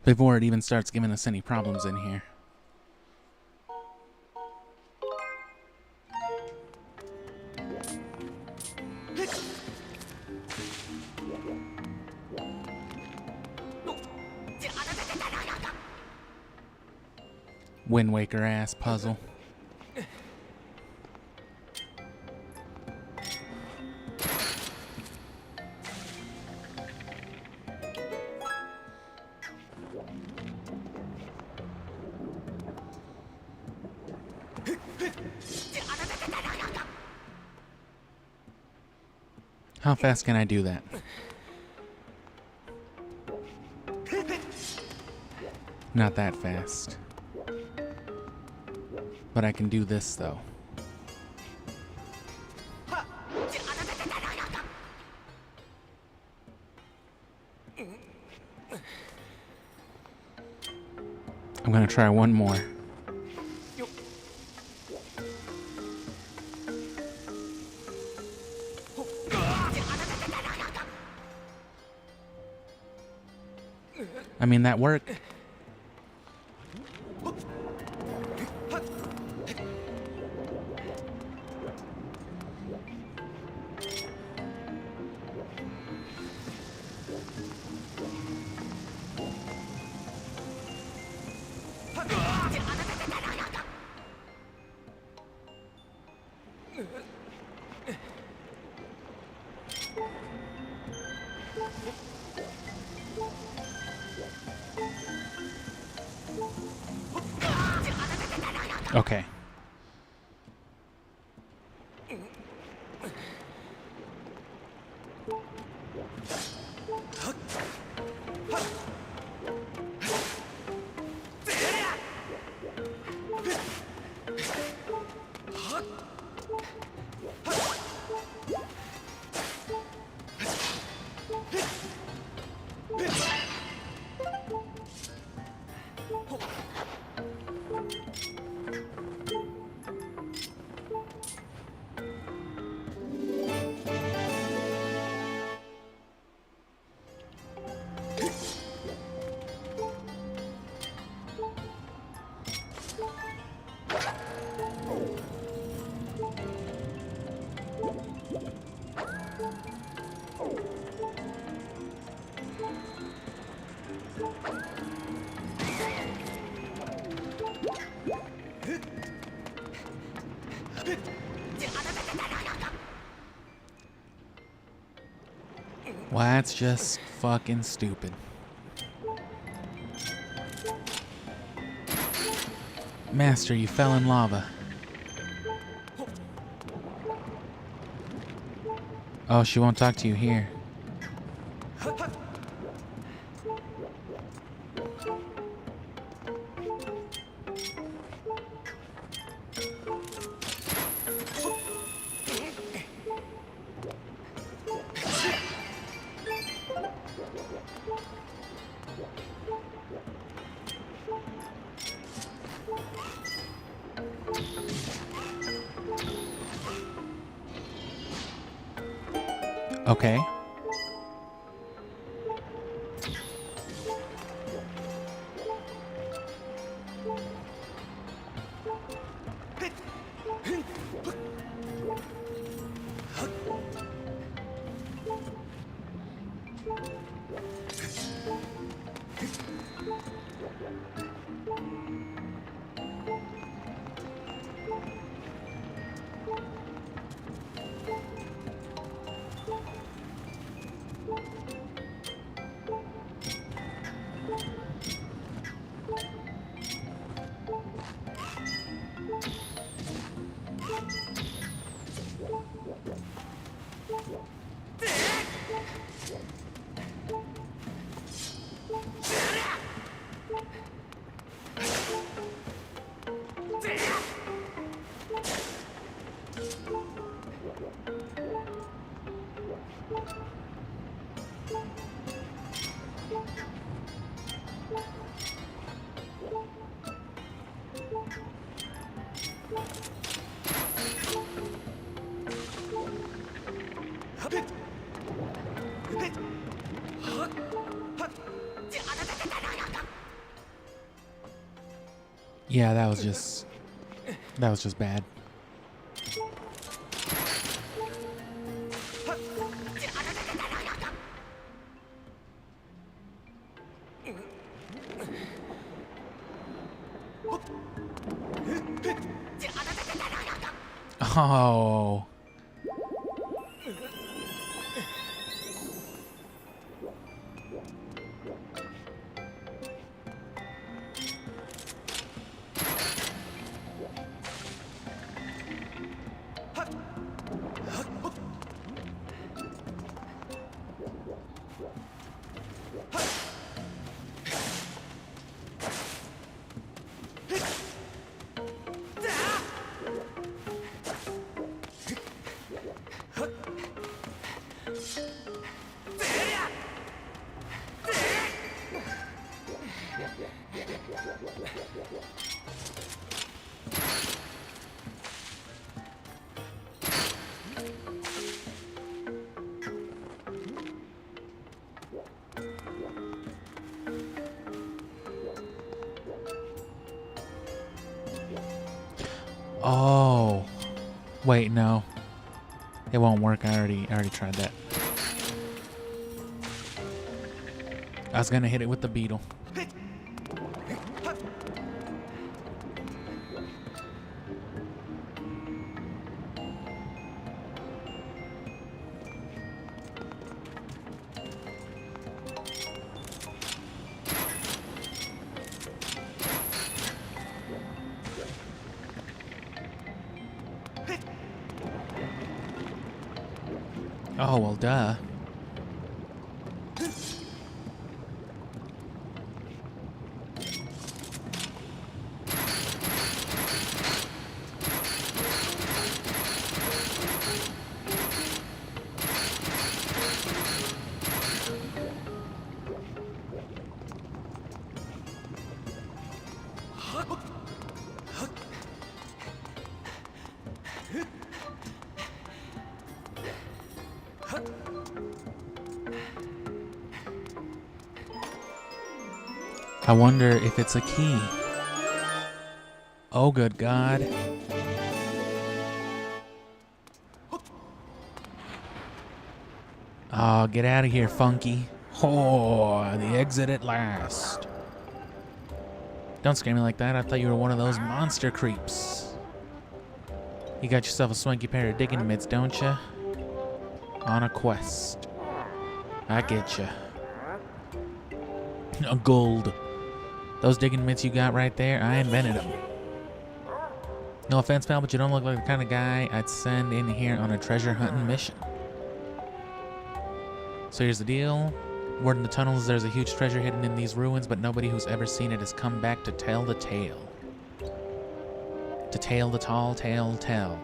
Before it even starts giving us any problems in here. Wind Waker ass puzzle. How fast can I do that? Not that fast. But I can do this though. I'm gonna try one more. I mean, that worked. Okay. Well, that's just fucking stupid. Master, you fell in lava. Oh, she won't talk to you here. Okay. Yeah, that was just bad. Oh. Oh. Wait, no. It won't work. I already tried that. I was gonna hit it with the beetle. Oh, well, duh. I wonder if it's a key. Oh, good God. Oh, get out of here, Funky. Oh, the exit at last. Don't scare me like that. I thought you were one of those monster creeps. You got yourself a swanky pair of digging mitts, don't you? On a quest. I get you. Gold. Those digging mitts you got right there, I invented them. No offense, pal, but you don't look like the kind of guy I'd send in here on a treasure hunting mission. So here's the deal. Word in the tunnels, there's a huge treasure hidden in these ruins, but nobody who's ever seen it has come back to tell the tale. To tell the tall tale tell.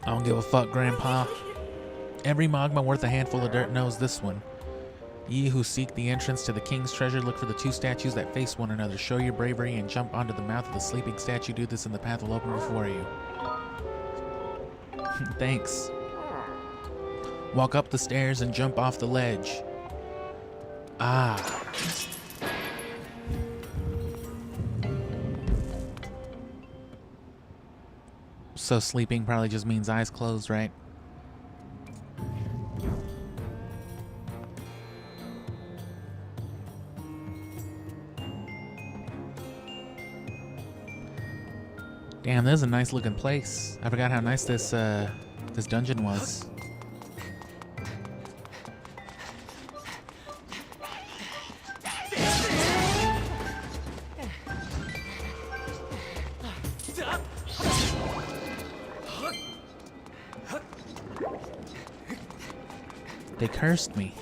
I don't give a fuck, Grandpa. Every magma worth a handful of dirt knows this one. Ye who seek the entrance to the king's treasure, look for the two statues that face one another. Show your bravery and jump onto the mouth of the sleeping statue. Do this and the path will open before you. Thanks. Walk up the stairs and jump off the ledge. Ah. So sleeping probably just means eyes closed, right? Damn, this is a nice looking place. I forgot how nice this this dungeon was. They cursed me.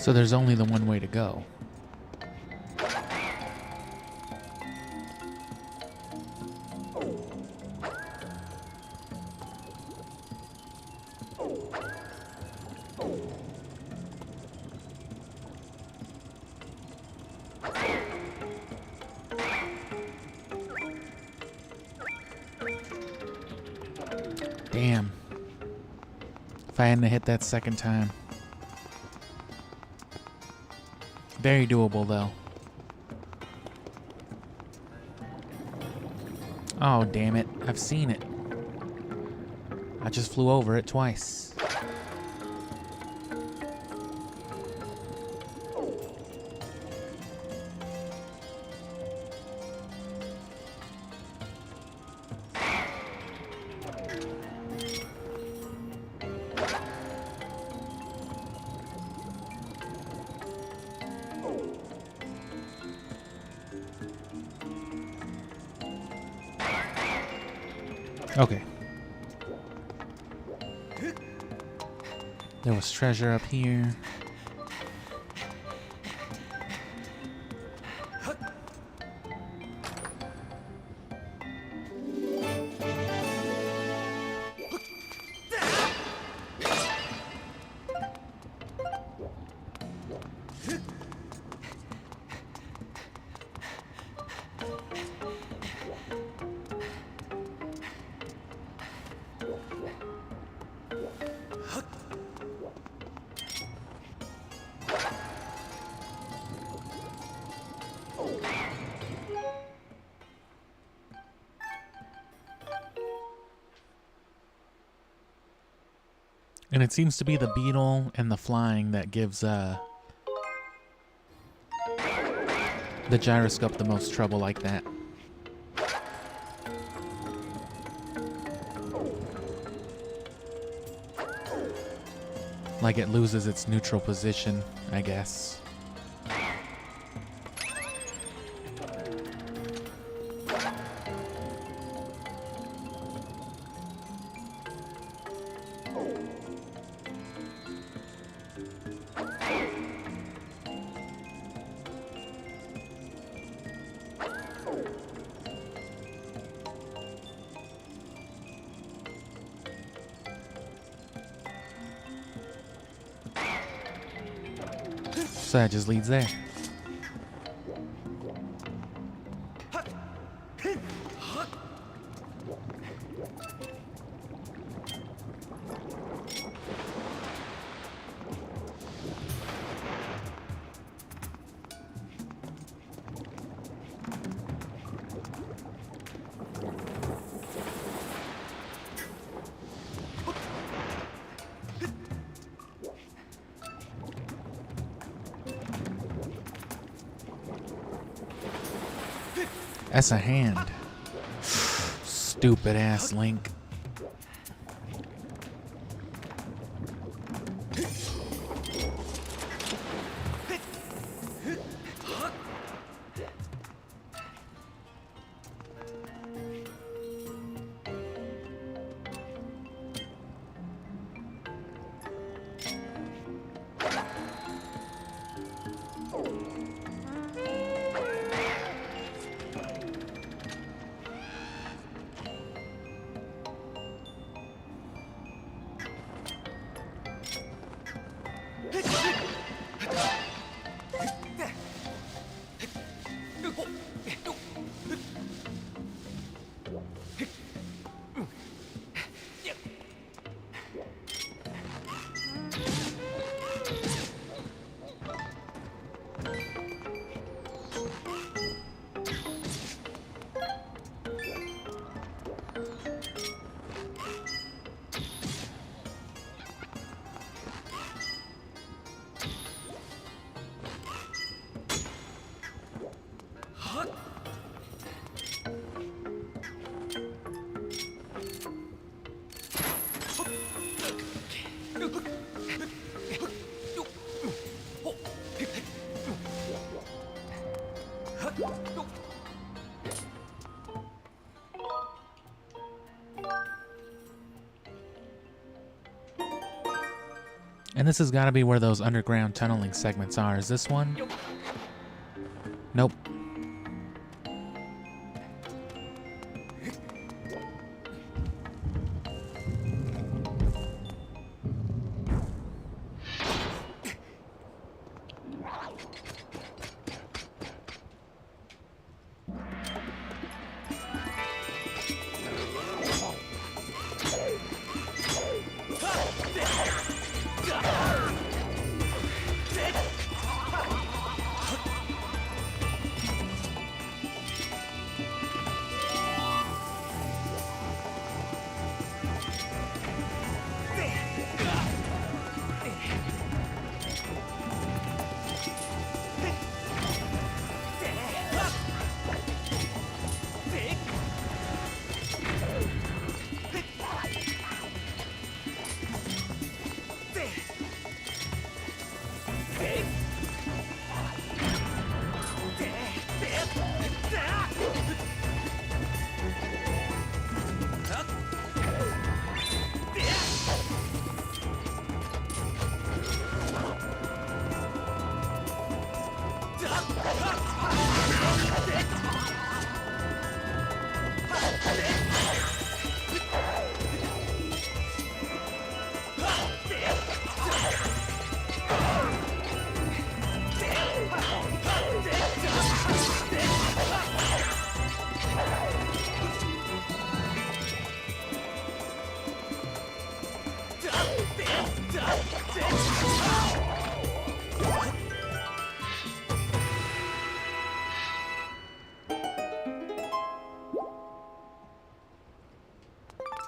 So there's only the one way to go. Damn. If I hadn't hit that second time. Very doable, though. Oh, damn it. I've seen it. I just flew over it twice. Okay. There was treasure up here. And it seems to be the beetle and the flying that gives the gyroscope the most trouble like that. Like it loses its neutral position, I guess. So that just leads there. That's a hand. Stupid ass Link. And this has got to be where those underground tunneling segments are. Is this one? Nope.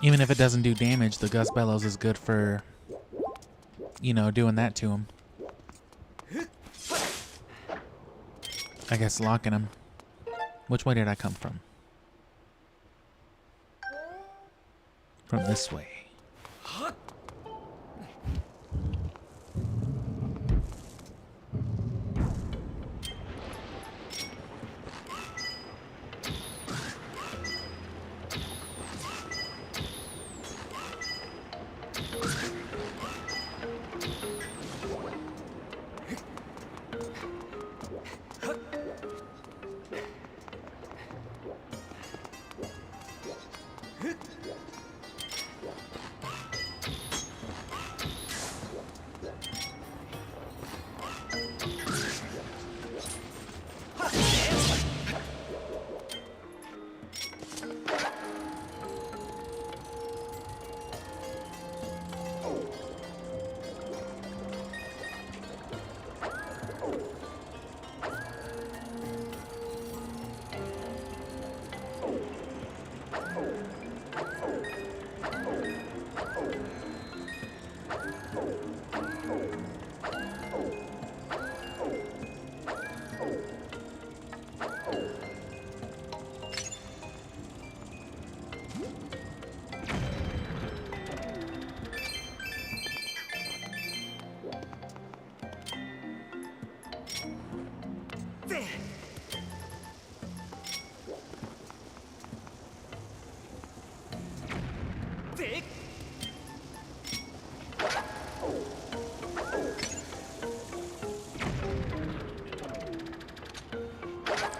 Even if it doesn't do damage, the Gust Bellows is good for, you know, doing that to him. I guess locking him. Which way did I come from? From this way.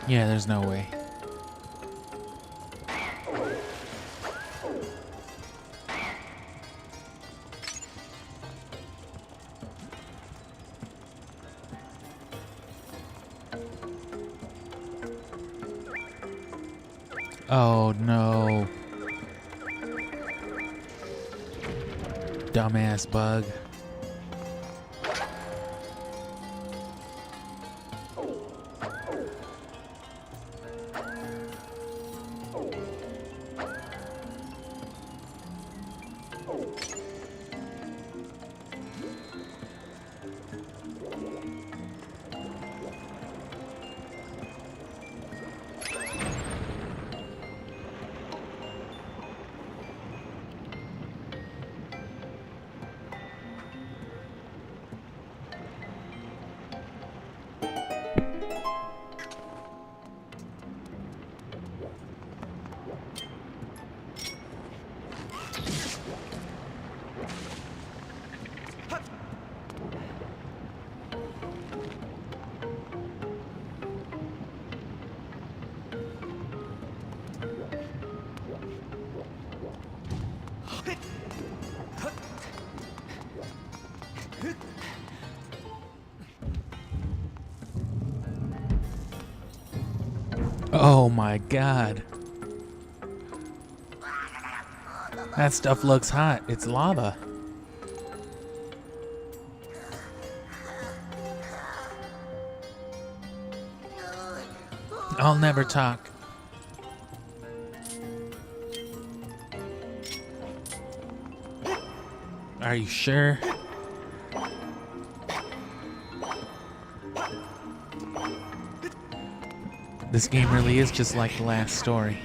Yeah, there's no way. Oh no. Dumbass bug. Oh my god. That stuff looks hot. It's lava. I'll never talk. Are you sure? This game really is just like the last story.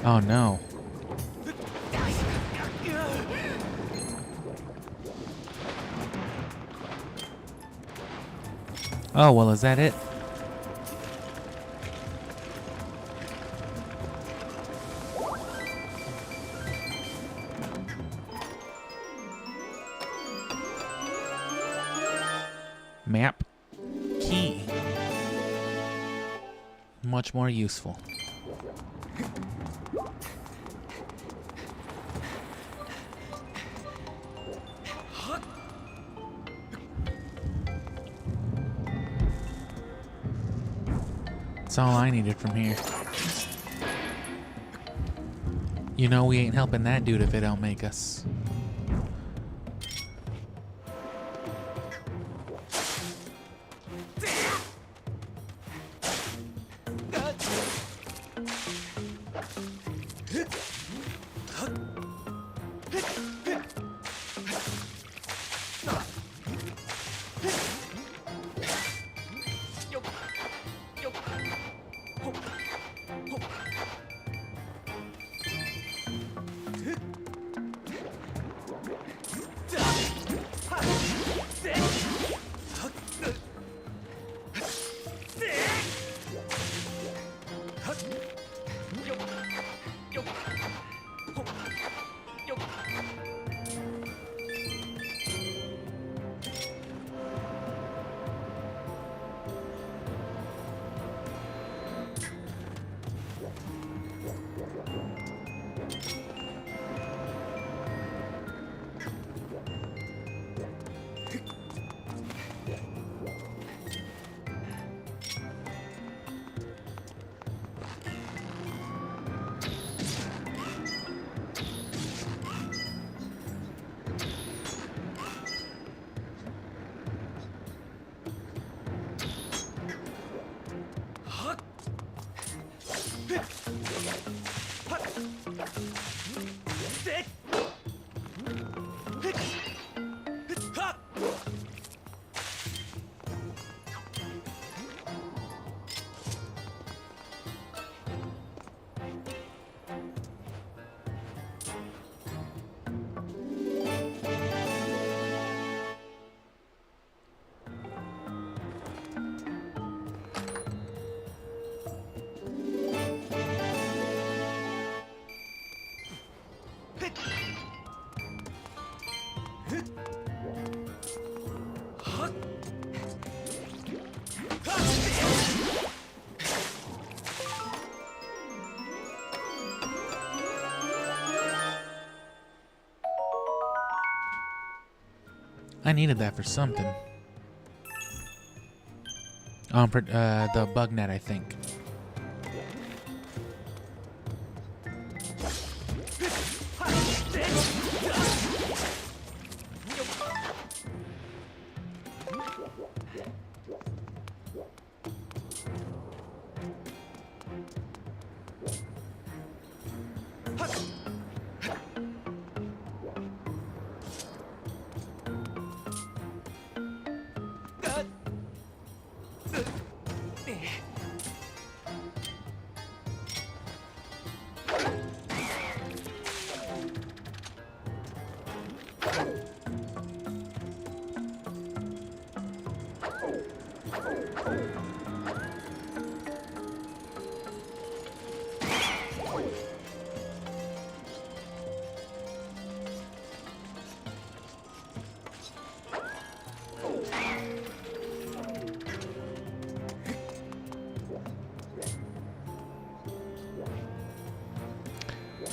Oh no. Oh, well, is that it? Map. Key. Much more useful. That's all I needed from here. You know we ain't helping that dude if it don't make us. I needed that for something. The bug net, I think.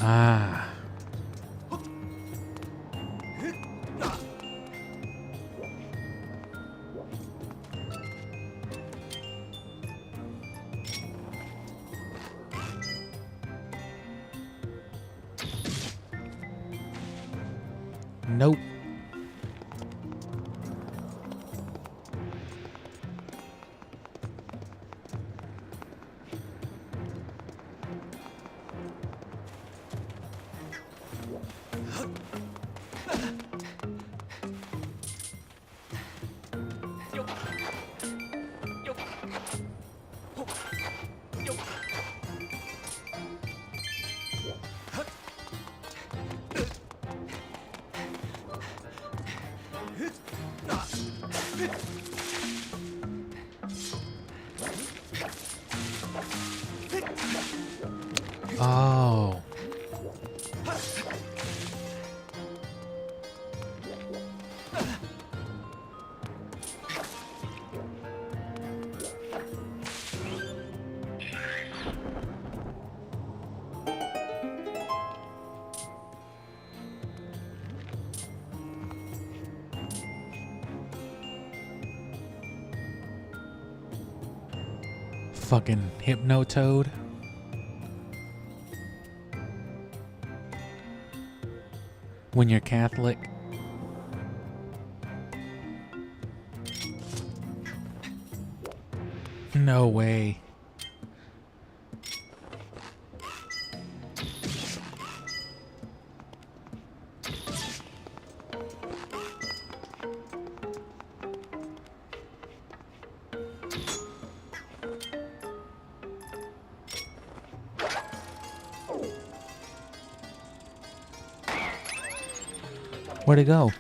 Ah. Nope. Oh. Fucking Hypnotoad. When you're Catholic. No way. Where'd it go?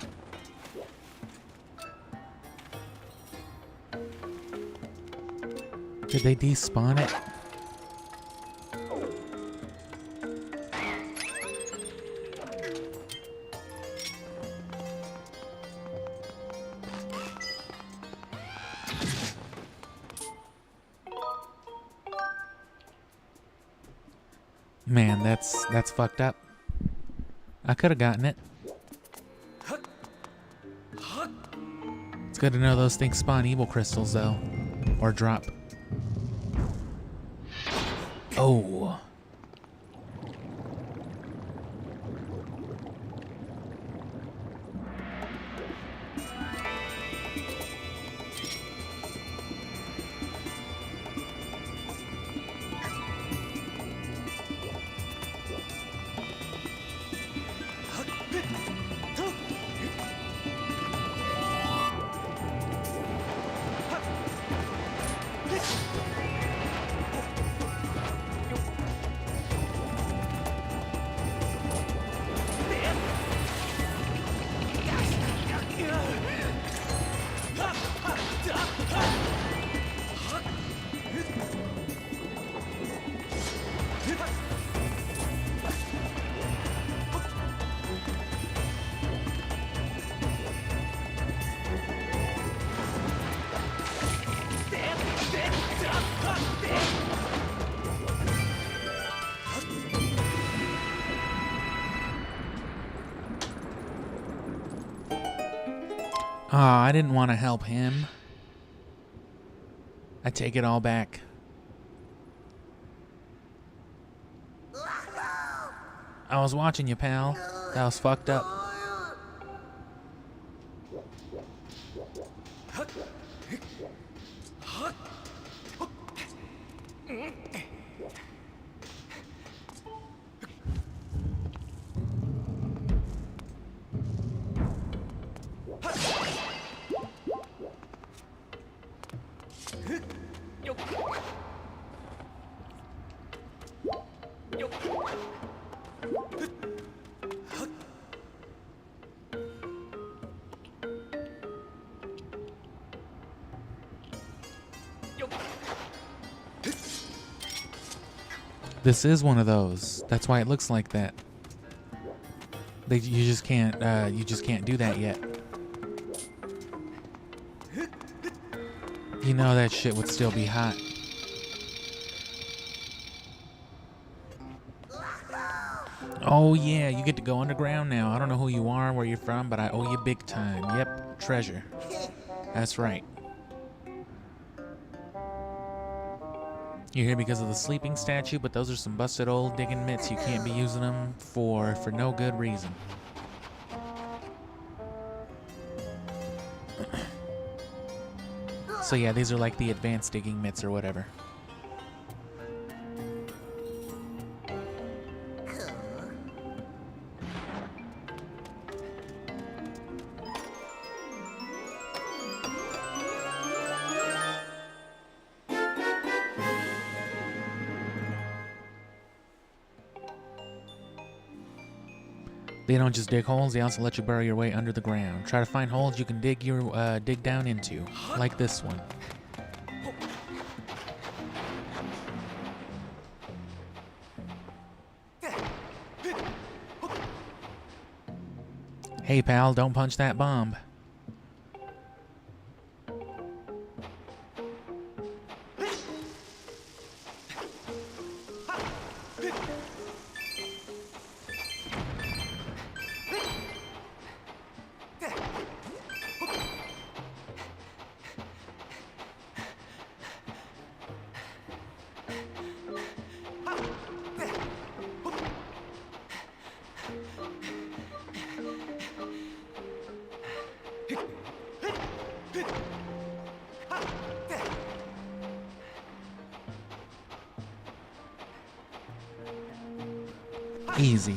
Did they despawn it? Man, that's fucked up. I could have gotten it. It's good to know those things spawn evil crystals, though. Or drop. Oh. Ah, I didn't want to help him. I take it all back. I was watching you, pal. That was fucked up. This is one of those. That's why it looks like that. You just can't do that yet. You know that shit would still be hot. Oh yeah, you get to go underground now. I don't know who you are, where you're from, but I owe you big time. Yep, treasure. That's right. You're here because of the sleeping statue, but those are some busted old digging mitts. You can't be using them for no good reason. So yeah, these are like the advanced digging mitts or whatever. They don't just dig holes, they also let you burrow your way under the ground. Try to find holes you can dig down into, like this one. Hey pal, don't punch that bomb. Easy.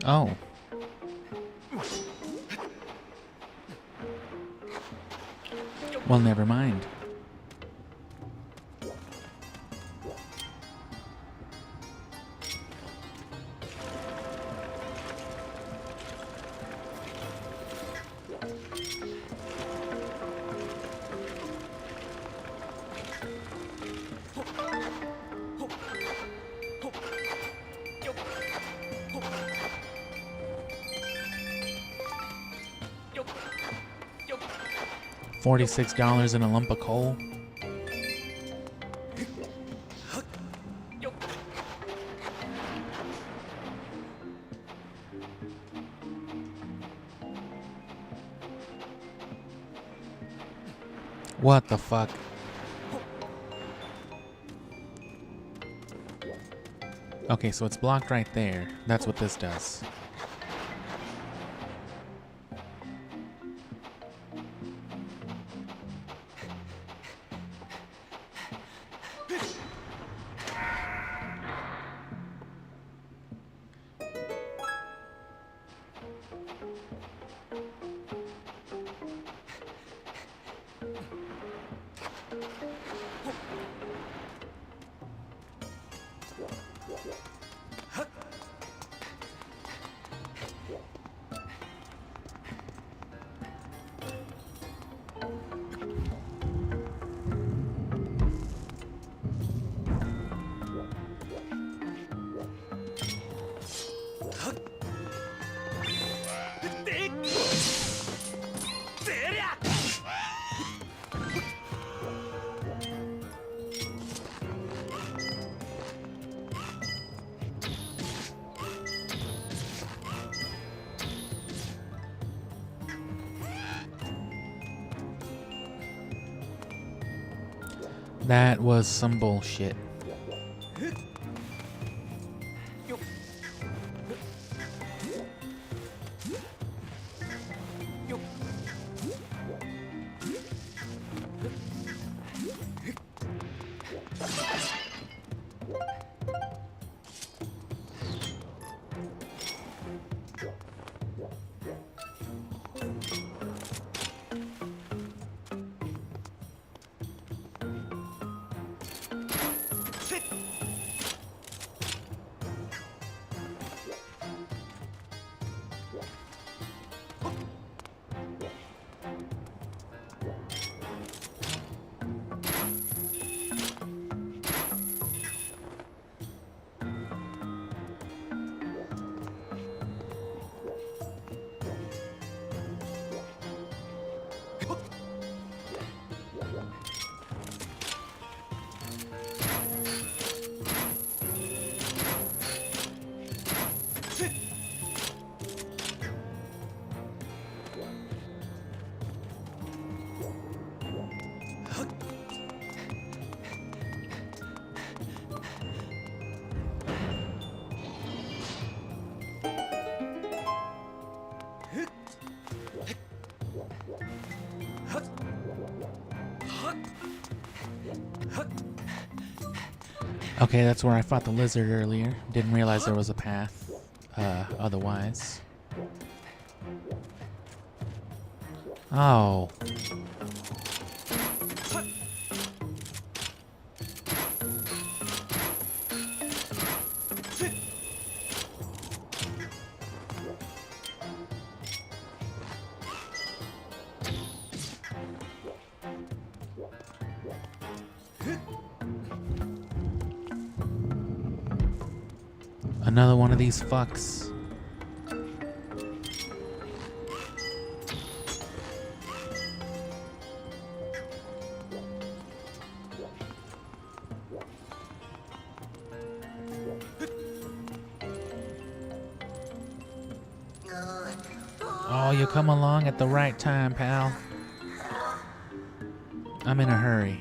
Oh. Well, never mind. $46 in a lump of coal. What the fuck? Okay, so it's blocked right there. That's what this does. That was some bullshit. Okay, that's where I fought the lizard earlier. Didn't realize there was a path otherwise. Oh. Another one of these fucks. Oh, you come along at the right time, pal. I'm in a hurry.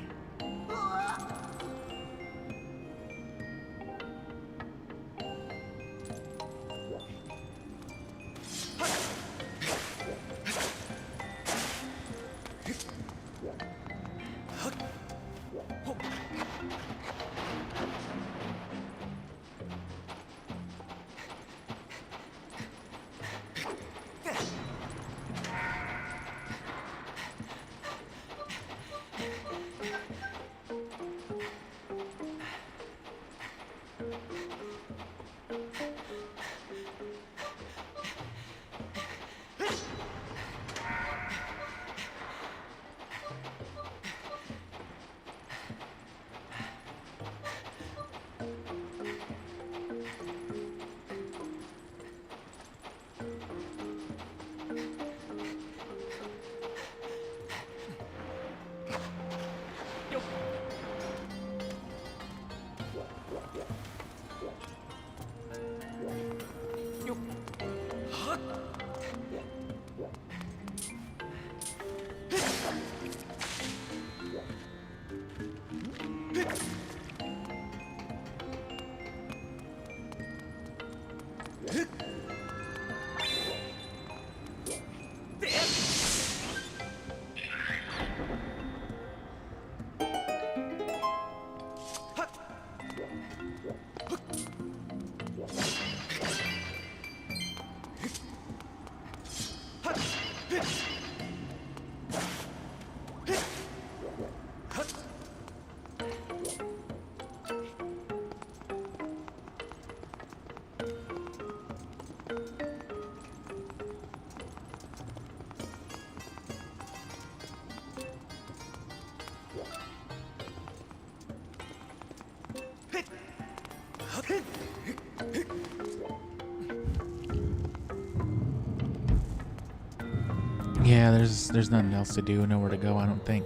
Yeah, there's nothing else to do, nowhere to go, I don't think.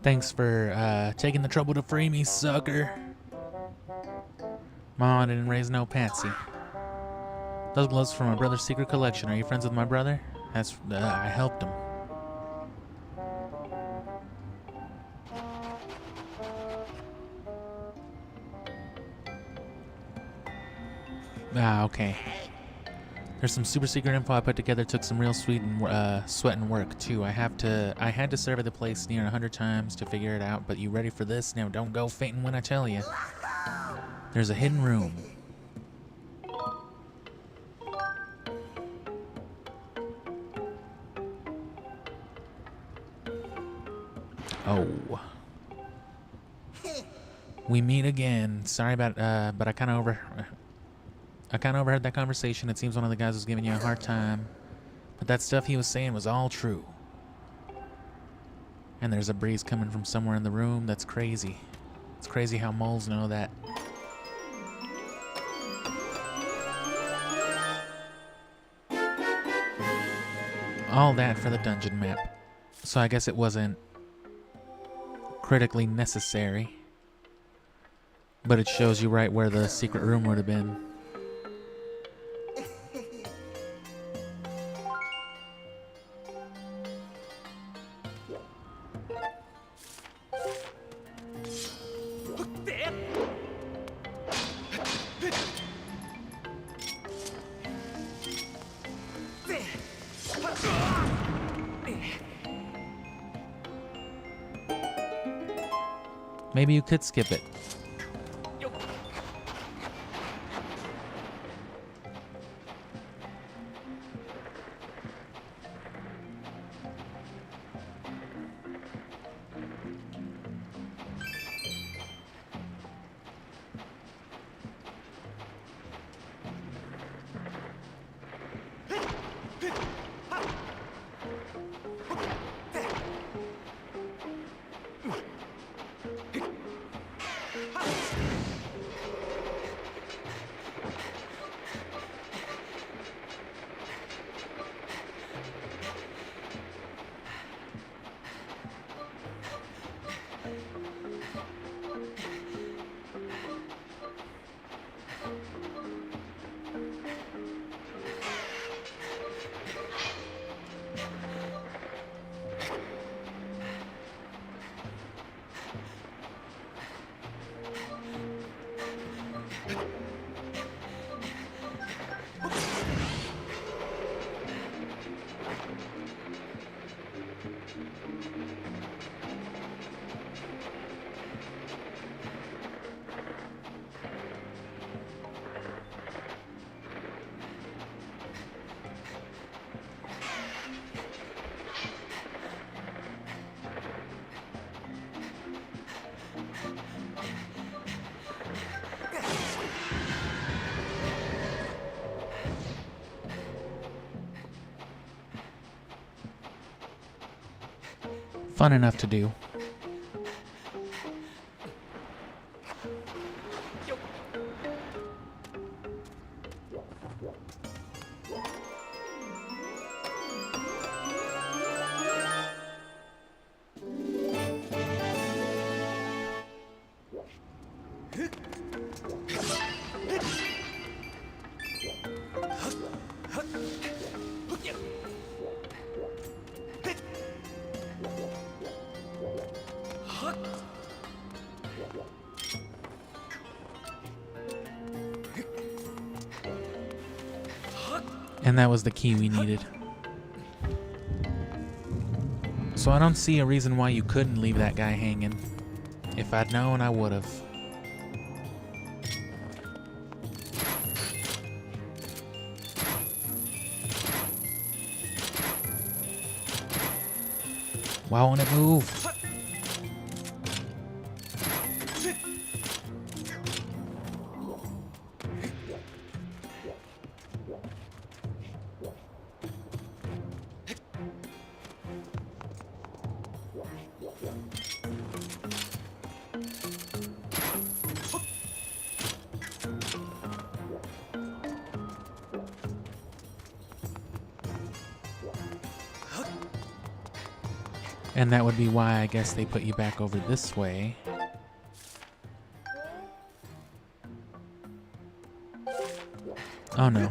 Thanks for taking the trouble to free me, sucker. Mom didn't raise no patsy. Those gloves from my brother's secret collection. Are you friends with my brother? That's I helped him. Ah, okay. There's some super secret info I put together. Took some real sweat and work too. I had to survey the place near 100 times to figure it out. But you ready for this? Now don't go fainting when I tell you. There's a hidden room. Oh. We meet again. Sorry about but I kind of overheard that conversation. It seems one of the guys was giving you a hard time. But that stuff he was saying was all true. And there's a breeze coming from somewhere in the room. That's crazy. It's crazy how moles know that. All that for the dungeon map. So I guess it wasn't critically necessary. But it shows you right where the secret room would have been. Maybe you could skip it. Fun enough to do. And that was the key we needed. So I don't see a reason why you couldn't leave that guy hanging. If I'd known, I would have. Why won't it move? And that would be why I guess they put you back over this way. Oh no.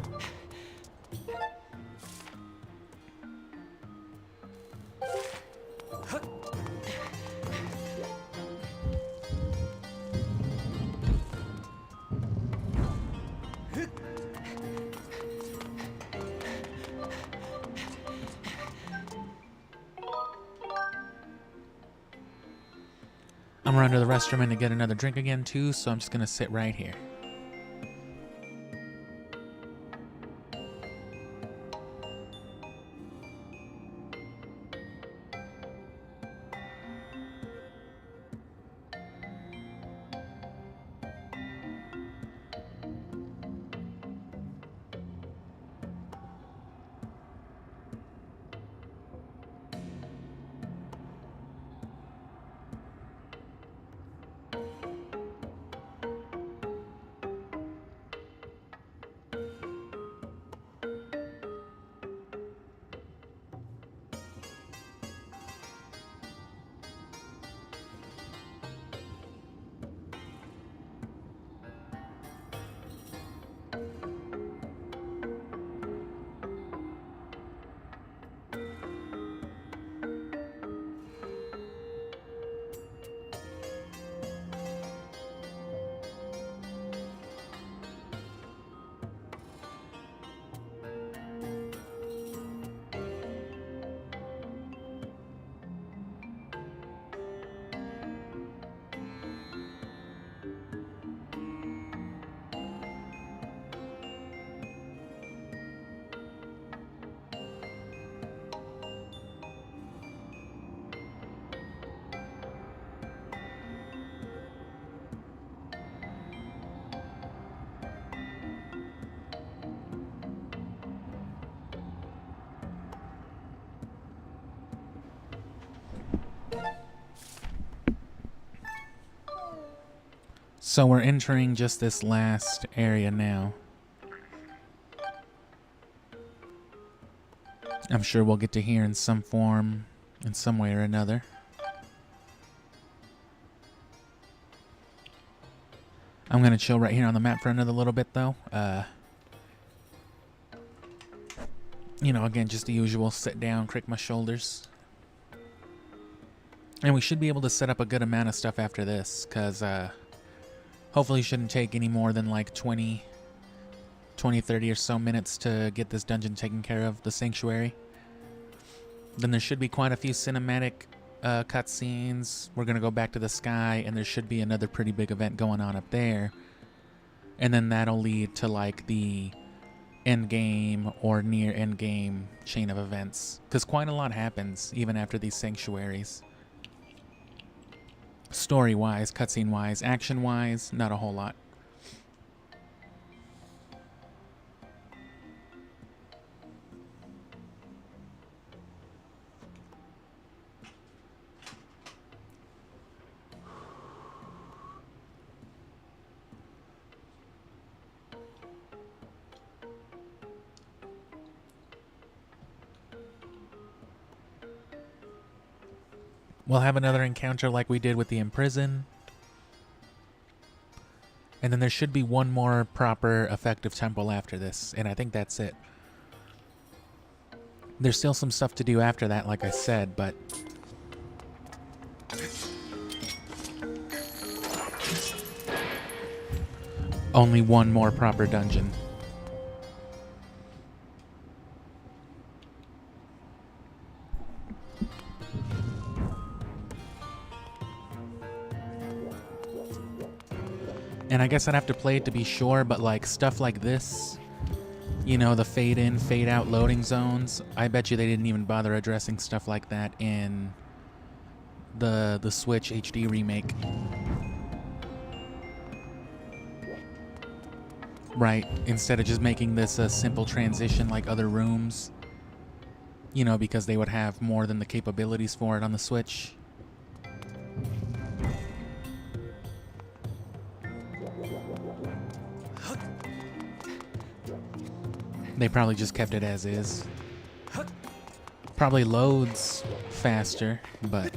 I'm gonna run to the restroom and to get another drink again too, so I'm just gonna sit right here. So we're entering just this last area now. I'm sure we'll get to hear in some form, in some way or another. I'm gonna chill right here on the map for another little bit though. You know, again, just the usual sit down, crick my shoulders. And we should be able to set up a good amount of stuff after this, because hopefully it shouldn't take any more than like 20, 30 or so minutes to get this dungeon taken care of, the sanctuary. Then there should be quite a few cinematic cutscenes. We're going to go back to the sky, and there should be another pretty big event going on up there. And then that'll lead to like the end game or near end game chain of events. Because quite a lot happens even after these sanctuaries. Story-wise, cutscene-wise, action-wise, not a whole lot. We'll have another encounter like we did with the Imprison. And then there should be one more proper effective temple after this, and I think that's it. There's still some stuff to do after that, like I said, but only one more proper dungeon. And I guess I'd have to play it to be sure, but like stuff like this, you know, the fade in, fade out loading zones, I bet you they didn't even bother addressing stuff like that in the Switch HD remake. Right, instead of just making this a simple transition like other rooms, you know, because they would have more than the capabilities for it on the Switch. They probably just kept it as is. Probably loads faster, but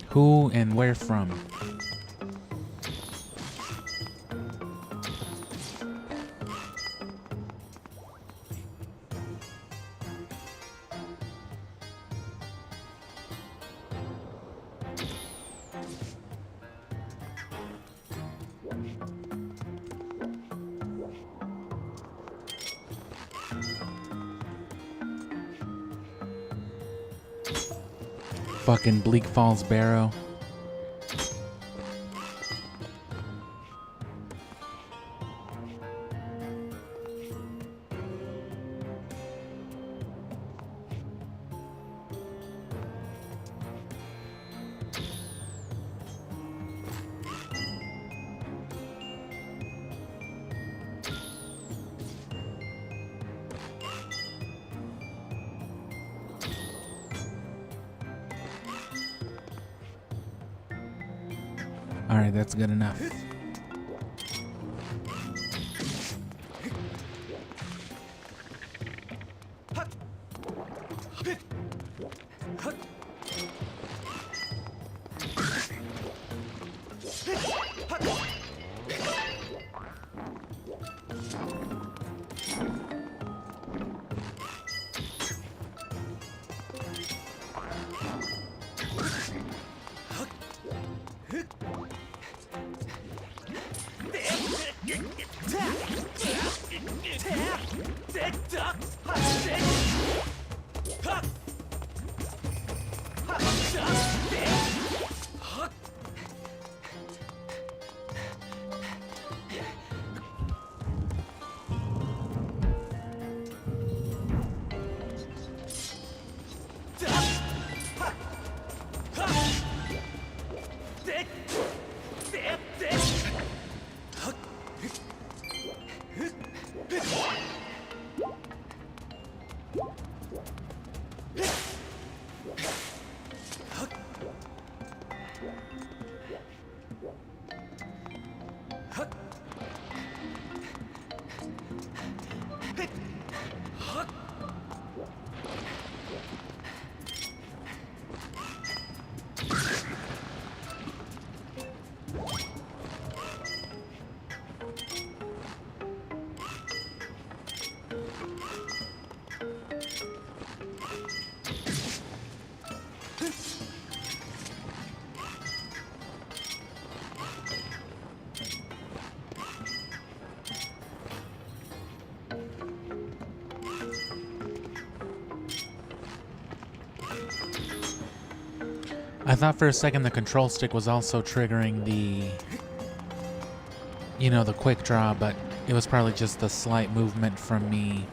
who and where from? Fucking Bleak Falls Barrow. Alright, that's good enough. I thought for a second the control stick was also triggering the, you know, the quick draw, but it was probably just a slight movement from me.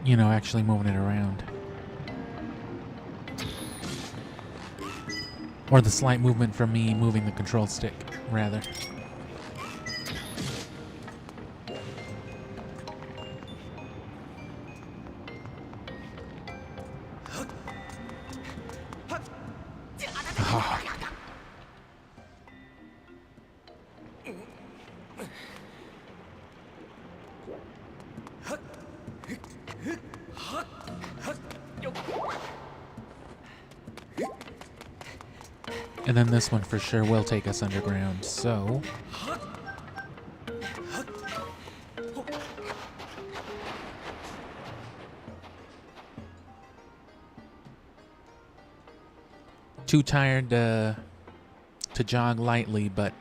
You know, actually moving it around. Or the slight movement from me moving the control stick, rather. And then this one for sure will take us underground, so... Too tired to jog lightly, but...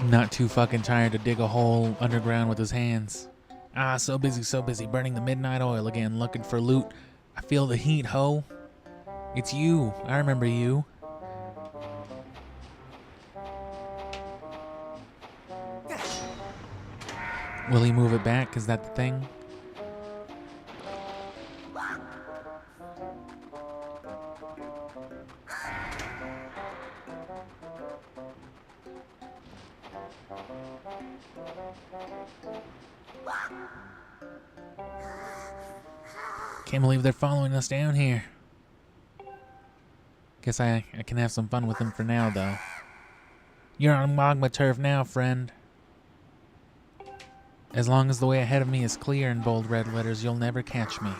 not too fucking tired to dig a hole underground with his hands. Ah, so busy, burning the midnight oil again, looking for loot. I feel the heat, ho. It's you. I remember you. Will he move it back? Is that the thing? Can't believe they're following us down here. Guess I can have some fun with them for now, though. You're on magma turf now, friend. As long as the way ahead of me is clear in bold red letters, you'll never catch me.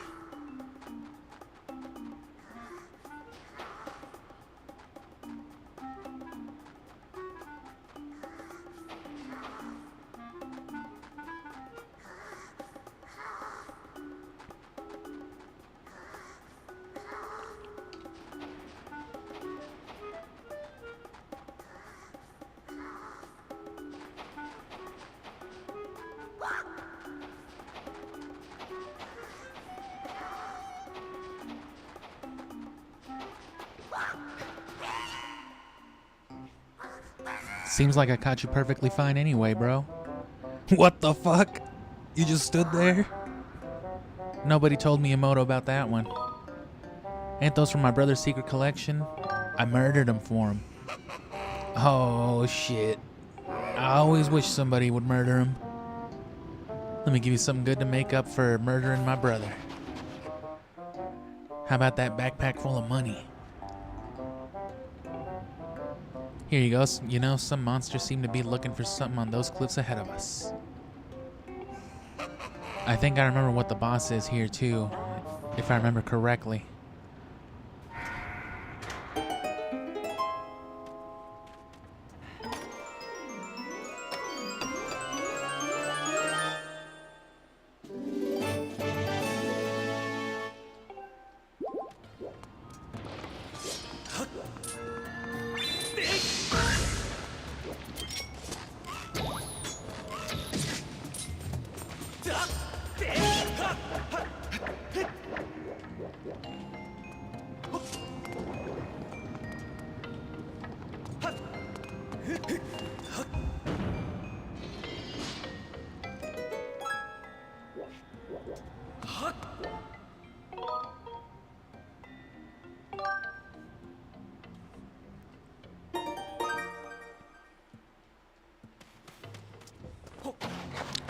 Seems like I caught you perfectly fine anyway, bro. What the fuck? You just stood there? Nobody told me Emoto about that one. Ain't those from my brother's secret collection? I murdered him for him. Oh, shit. I always wish somebody would murder him. Let me give you something good to make up for murdering my brother. How about that backpack full of money? Here you go. You know, some monsters seem to be looking for something on those cliffs ahead of us. I think I remember what the boss is here, too, if I remember correctly.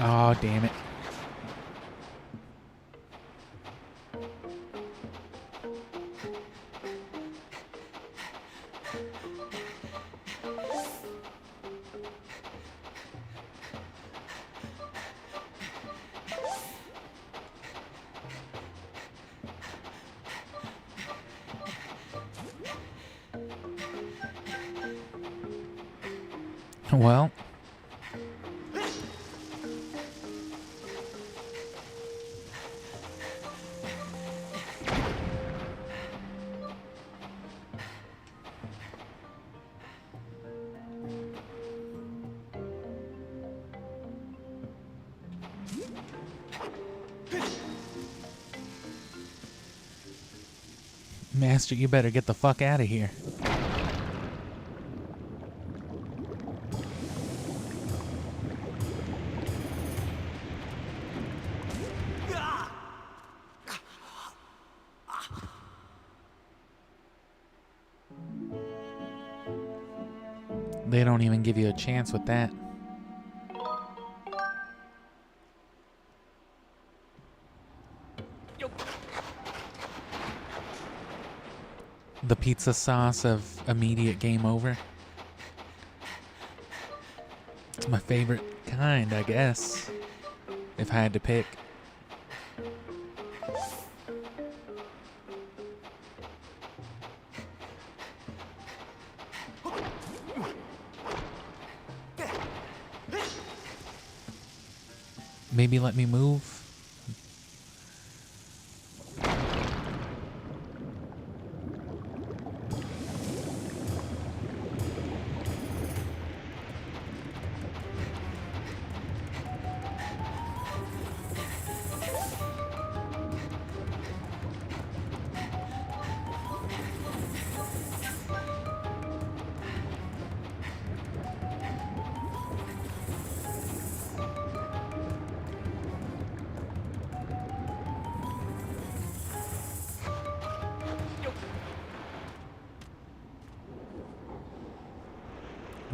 Oh, damn it. Well, Master, you better get the fuck out of here. They don't even give you a chance with that. The pizza sauce of immediate game over. It's my favorite kind, I guess, if I had to pick. Maybe let me move.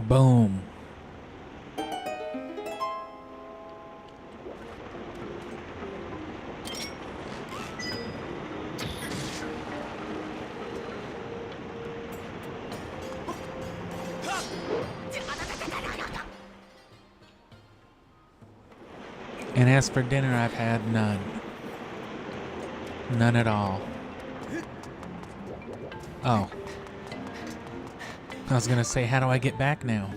Boom. And as for dinner, I've had none. None at all. Oh. I was gonna say, how do I get back now?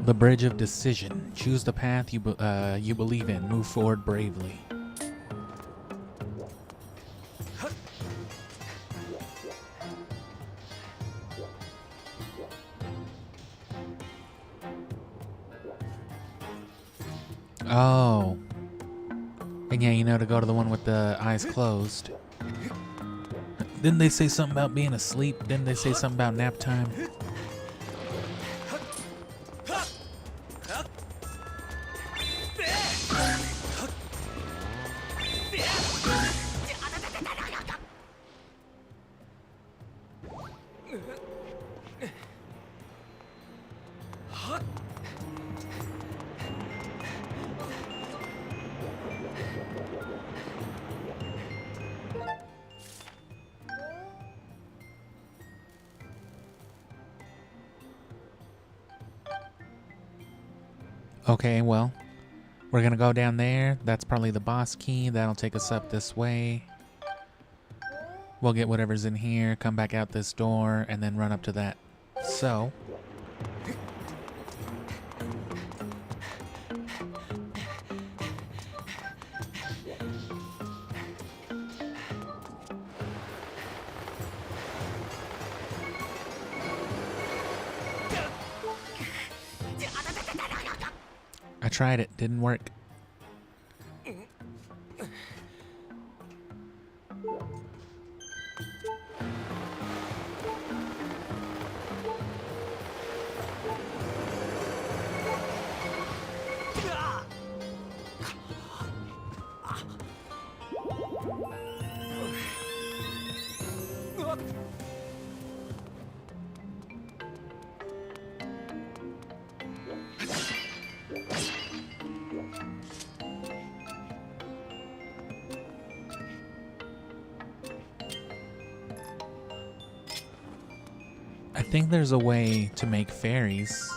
The Bridge of Decision. Choose the path you believe in. Move forward bravely. Oh. And yeah, you know, to go to the one with the eyes closed. Didn't they say something about being asleep? Didn't they say something about nap time? Okay, well, we're gonna go down there. That's probably the boss key. That'll take us up this way. We'll get whatever's in here, come back out this door, and then run up to that. So... I tried it, didn't work. I think there's a way to make fairies.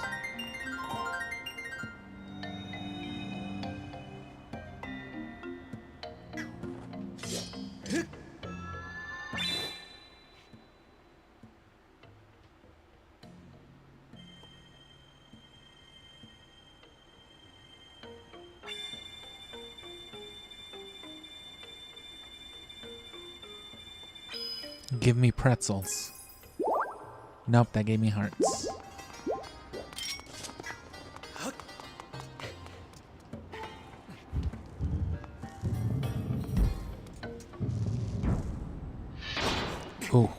Give me pretzels. Nope, that gave me hearts. Ooh.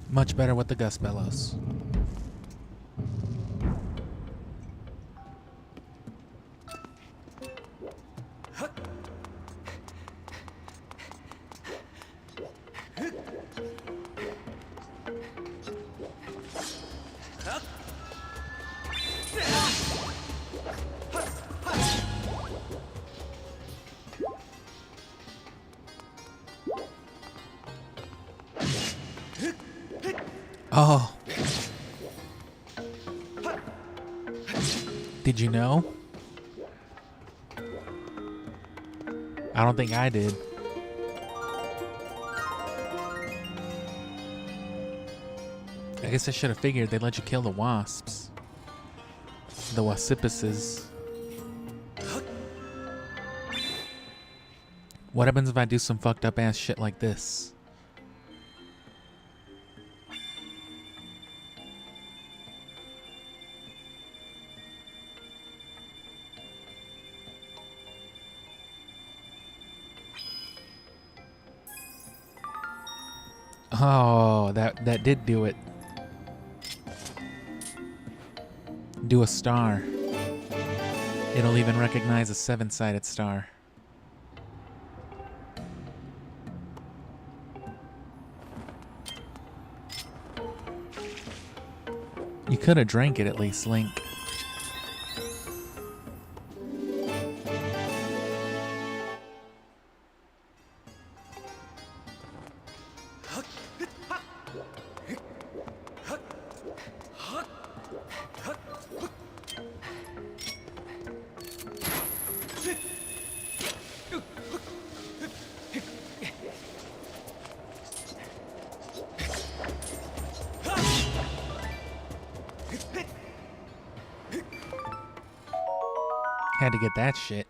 Much better with the gust bellows. Oh. Did you know? I don't think I did. I guess I should have figured they'd let you kill the wasps. The wasipuses. What happens if I do some fucked up ass shit like this? Oh, that did do it. Do a star. It'll even recognize a 7-sided star. You could have drank it at least, Link. Had to get that shit.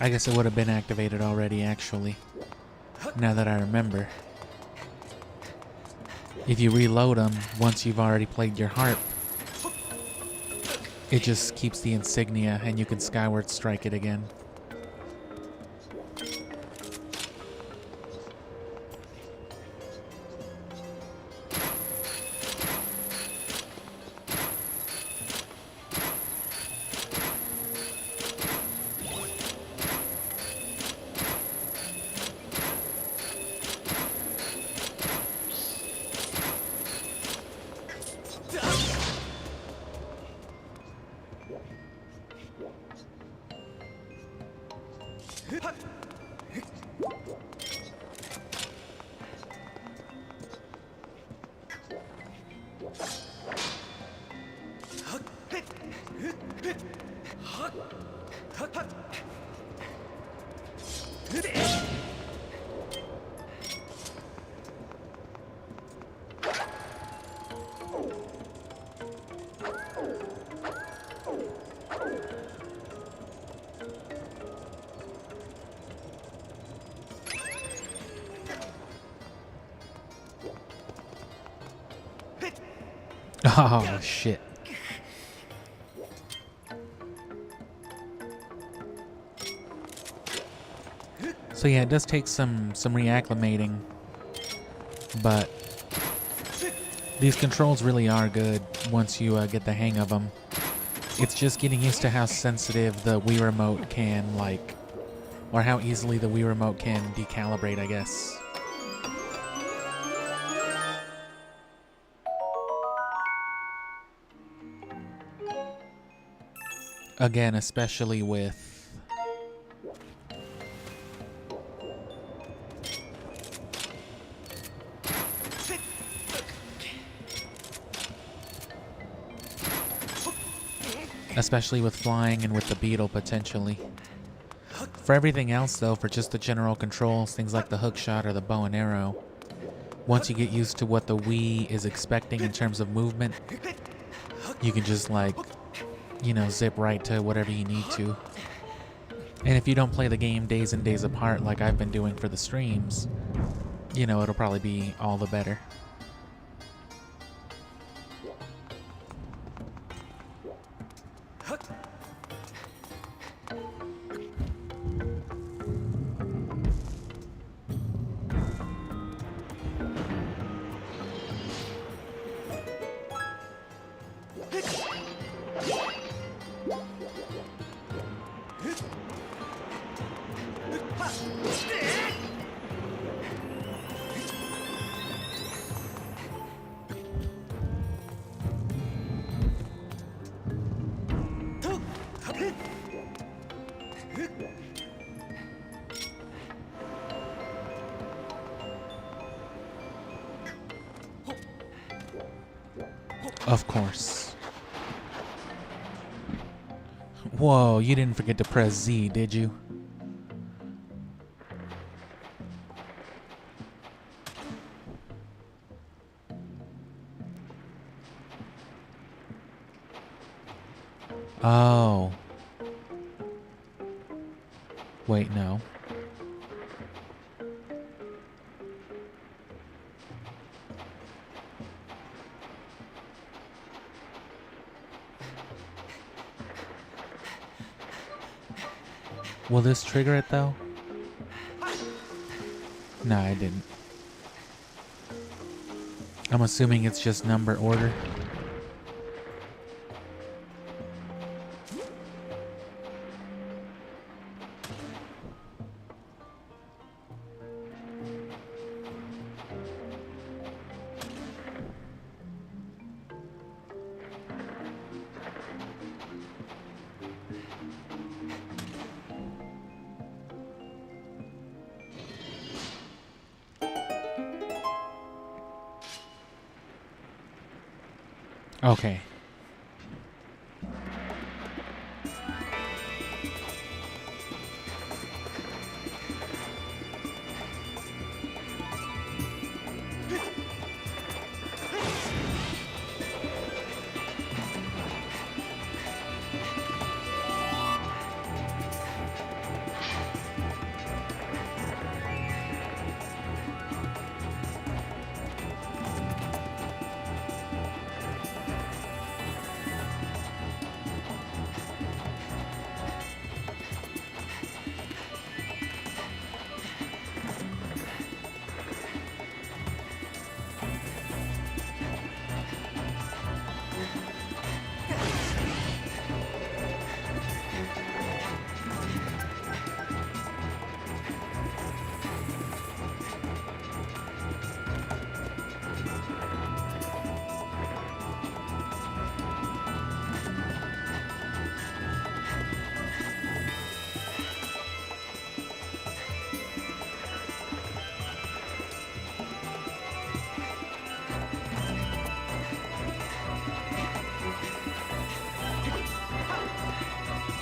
I guess it would have been activated already, actually. Now that I remember. If you reload them once you've already played your harp, it just keeps the insignia and you can Skyward Strike it again. Oh, shit. So yeah, it does take some reacclimating, but these controls really are good once you get the hang of them. It's just getting used to how sensitive the Wii Remote can, like, or how easily the Wii Remote can decalibrate, I guess. Again, especially with especially with flying and with the beetle potentially. For everything else though, for just the general controls, things like the hook shot or the bow and arrow, once you get used to what the Wii is expecting in terms of movement, you can just like, you know, zip right to whatever you need to. And if you don't play the game days and days apart like I've been doing for the streams, you know, it'll probably be all the better. Of course. Whoa, you didn't forget to press Z, did you? Oh. Wait, no. Will this trigger it though? No, I didn't. I'm assuming it's just number order. Okay.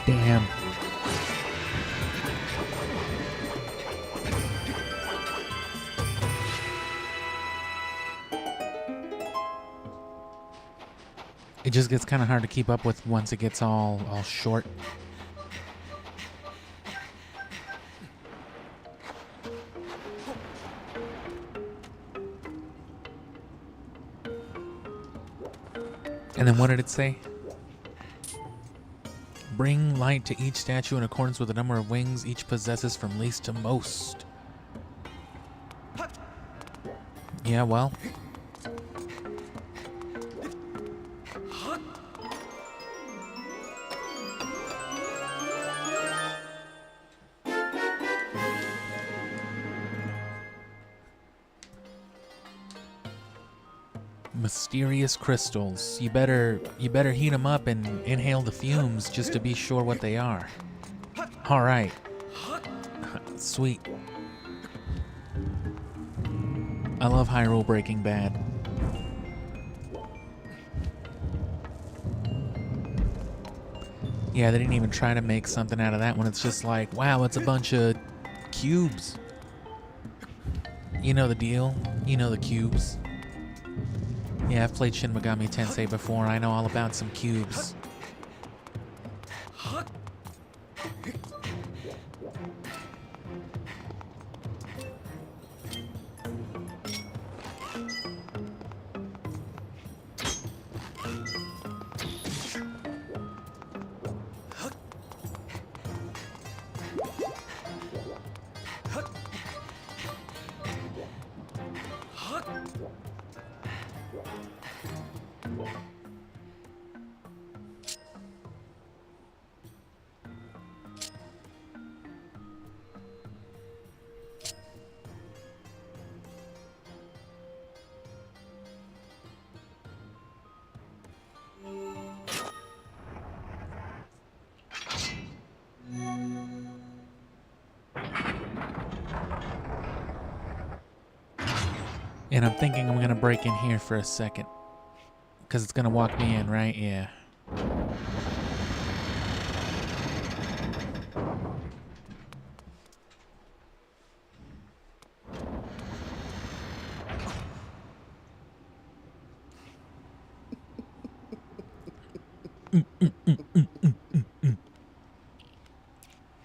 Damn. It just gets kind of hard to keep up with once it gets all short. And then what did it say? Bring light to each statue in accordance with the number of wings each possesses from least to most. Yeah, well. Mysterious crystals. You better heat them up and inhale the fumes just to be sure what they are. All right. Sweet. I love Hyrule Breaking Bad. Yeah, they didn't even try to make something out of that one. It's just like, wow, it's a bunch of cubes. You know the deal. You know the cubes. Yeah, I've played Shin Megami Tensei before. I know all about some cubes. And I'm thinking I'm gonna break in here for a second. Because it's gonna walk me in, right? Yeah.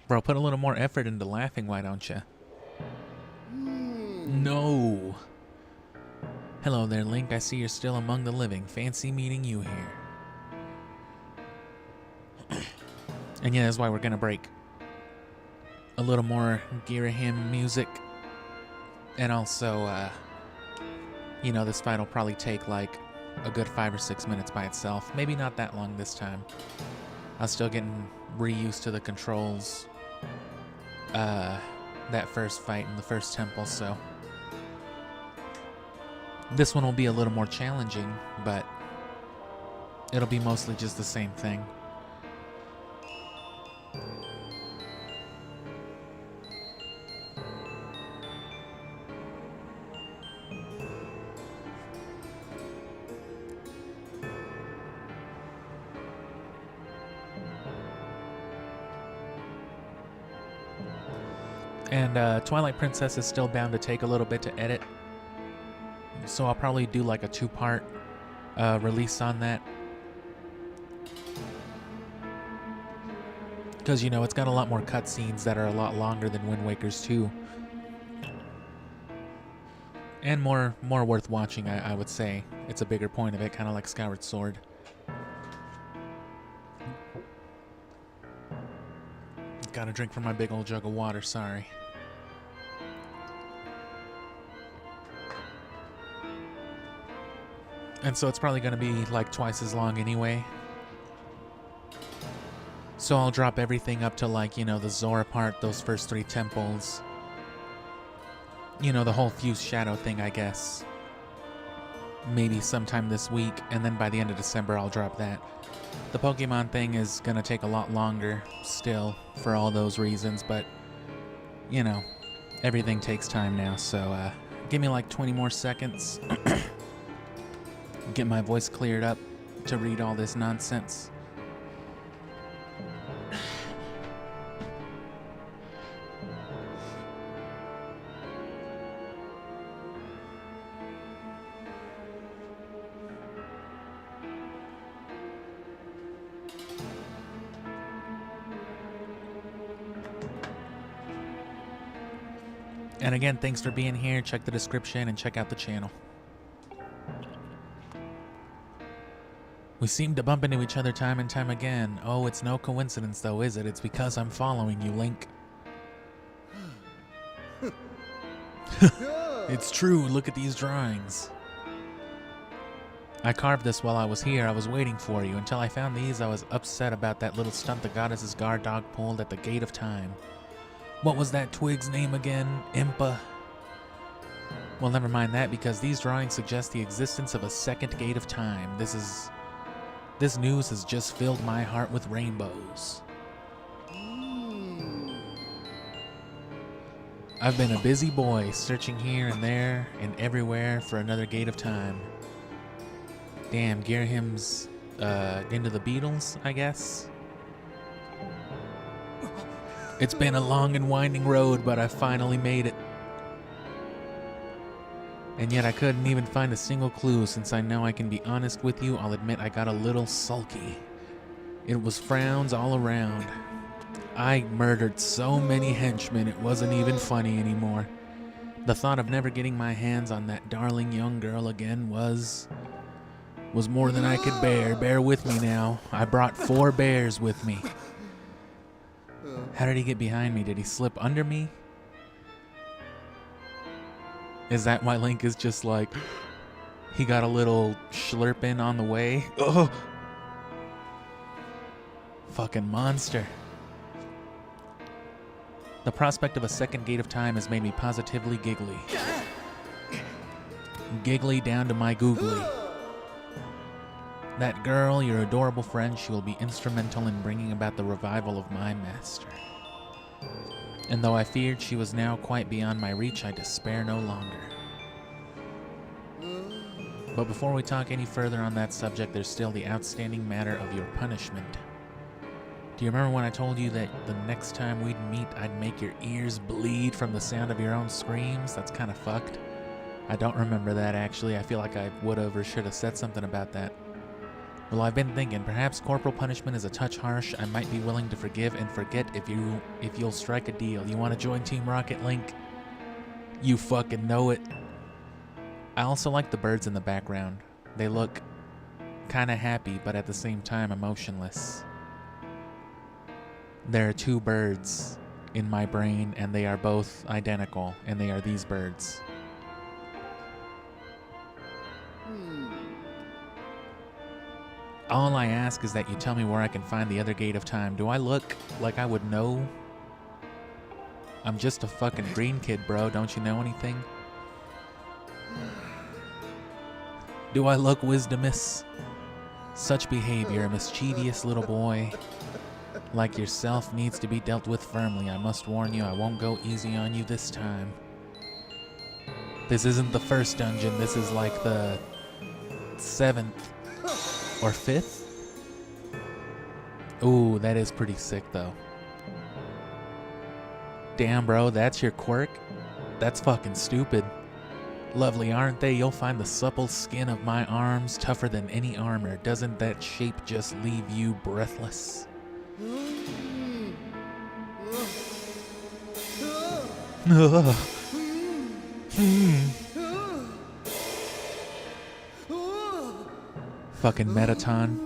Bro, put a little more effort into laughing, why don't you? No. Hello there, Link. I see you're still among the living. Fancy meeting you here. And yeah, that's why we're gonna break. A little more Girahim music. And also, you know, this fight will probably take like a good 5 or 6 minutes by itself. Maybe not that long this time. I was still getting reused to the controls. That first fight in the first temple, so this one will be a little more challenging, but it'll be mostly just the same thing. And Twilight Princess is still bound to take a little bit to edit, so I'll probably do like a 2-part release on that. Because, you know, it's got a lot more cutscenes that are a lot longer than Wind Waker's 2. And more worth watching, I would say. It's a bigger point of it, kind of like Skyward Sword. Gotta drink from my big old jug of water, sorry. And so it's probably gonna be like twice as long anyway. So I'll drop everything up to like, you know, the Zora part, those first 3 temples. You know, the whole Fused Shadow thing, I guess. Maybe sometime this week, and then by the end of December I'll drop that. The Pokemon thing is gonna take a lot longer still for all those reasons, but you know, everything takes time now, so give me like 20 more seconds. Get my voice cleared up to read all this nonsense. And again, thanks for being here. Check the description and check out the channel. We seem to bump into each other time and time again. Oh, it's no coincidence though, is it? It's because I'm following you, Link. It's true, look at these drawings. I carved this while I was here. I was waiting for you. Until I found these, I was upset about that little stunt the goddess's guard dog pulled at the Gate of Time. What was that twig's name again? Impa? Well, never mind that, because these drawings suggest the existence of a second Gate of Time. This news has just filled my heart with rainbows. I've been a busy boy, searching here and there and everywhere for another Gate of Time. Damn, Girahim's into the Beatles, I guess. It's been a long and winding road, but I finally made it. And yet I couldn't even find a single clue. Since I know I can be honest with you, I'll admit I got a little sulky. It was frowns all around. I murdered so many henchmen it wasn't even funny anymore. The thought of never getting my hands on that darling young girl again was more than I could bear. Bear with me now. I brought 4 bears with me. How did he get behind me? Did he slip under me? Is that why Link is just like, he got a little schlurp in on the way? Oh! Fucking monster. The prospect of a second gate of time has made me positively giggly. Giggly down to my googly. That girl, your adorable friend, she will be instrumental in bringing about the revival of my master. And though I feared she was now quite beyond my reach, I despair no longer. But before we talk any further on that subject, there's still the outstanding matter of your punishment. Do you remember when I told you that the next time we'd meet, I'd make your ears bleed from the sound of your own screams? That's kind of fucked. I don't remember that, actually. I feel like I would have or should have said something about that. Well, I've been thinking, perhaps corporal punishment is a touch harsh. I might be willing to forgive and forget if you'll strike a deal. You want to join Team Rocket, Link? You fucking know it. I also like the birds in the background. They look kind of happy, but at the same time emotionless. There are 2 birds in my brain, and they are both identical, and they are these birds. All I ask is that you tell me where I can find the other gate of time. Do I look like I would know? I'm just a fucking green kid, bro. Don't you know anything? Do I look wisdomous? Such behavior, a mischievous little boy like yourself needs to be dealt with firmly. I must warn you, I won't go easy on you this time. This isn't the first dungeon. This is like the 7th or 5th? Ooh, that is pretty sick, though. Damn, bro, that's your quirk? That's fucking stupid. Lovely, aren't they? You'll find the supple skin of my arms tougher than any armor. Doesn't that shape just leave you breathless? Fucking Metaton.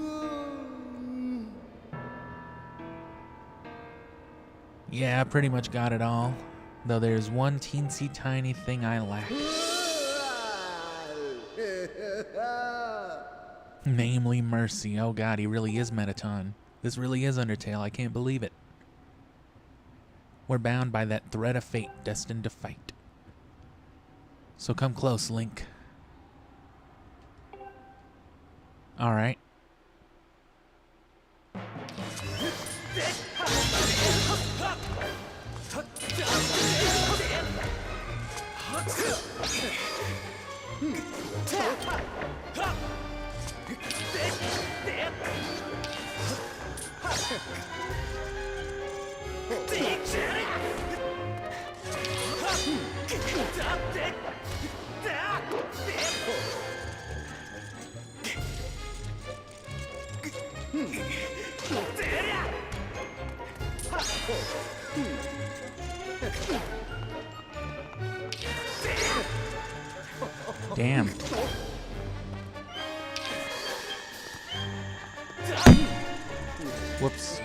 Yeah, I pretty much got it all. Though there's one teensy tiny thing I lack. Namely mercy. Oh god, he really is Metaton. This really is Undertale. I can't believe it. We're bound by that thread of fate, destined to fight. So come close, Link. Alright. Damn. Whoops.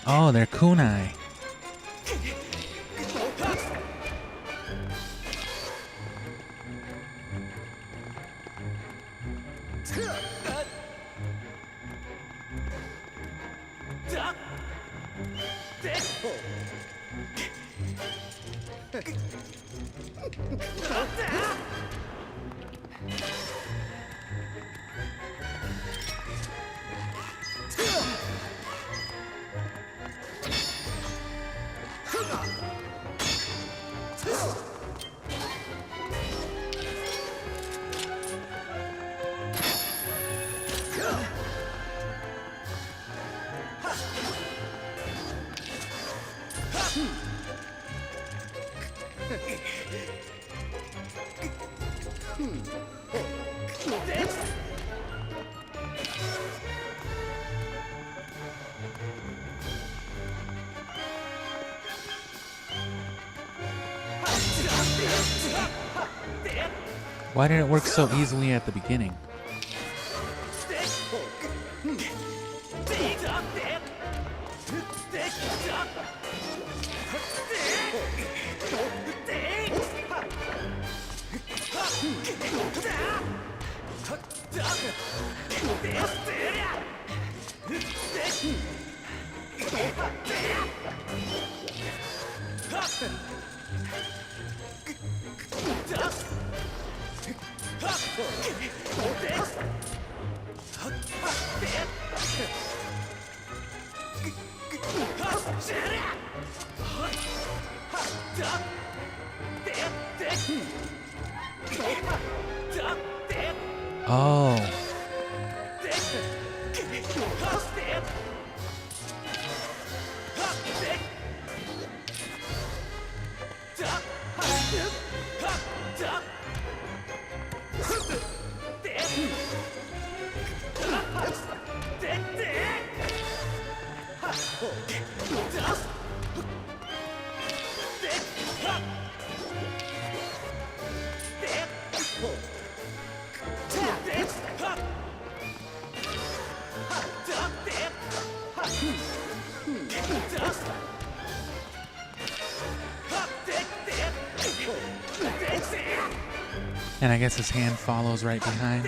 Oh, they're kunai. Why did it work so easily at the beginning? Oh. And I guess his hand follows right behind.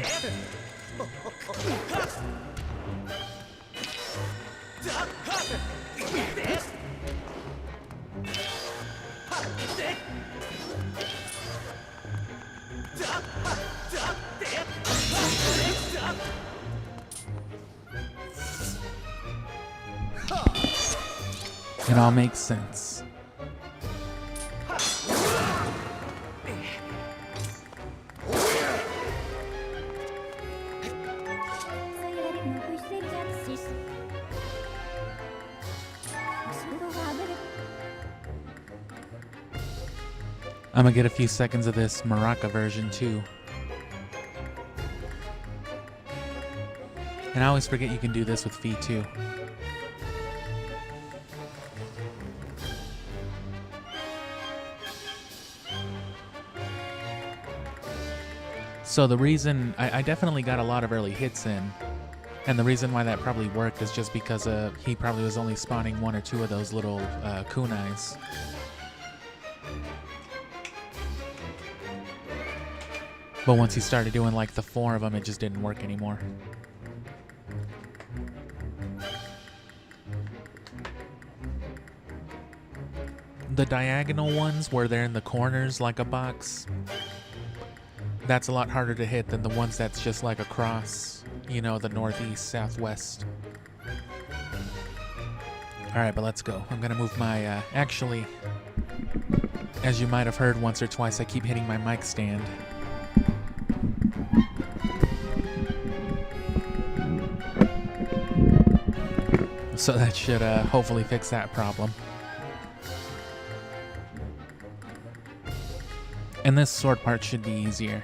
It all makes sense. I'm gonna get a few seconds of this Maraca version too. And I always forget you can do this with Fee too. So the reason I definitely got a lot of early hits in, and the reason why that probably worked is just because he probably was only spawning one or two of those little kunais. But once he started doing like the 4 of them, it just didn't work anymore. The diagonal ones where they're in the corners like a box, that's a lot harder to hit than the ones that's just like across, you know, the northeast, southwest. Alright, but let's go. I'm gonna move my, actually, as you might have heard once or twice, I keep hitting my mic stand. So that should hopefully fix that problem. And this sword part should be easier.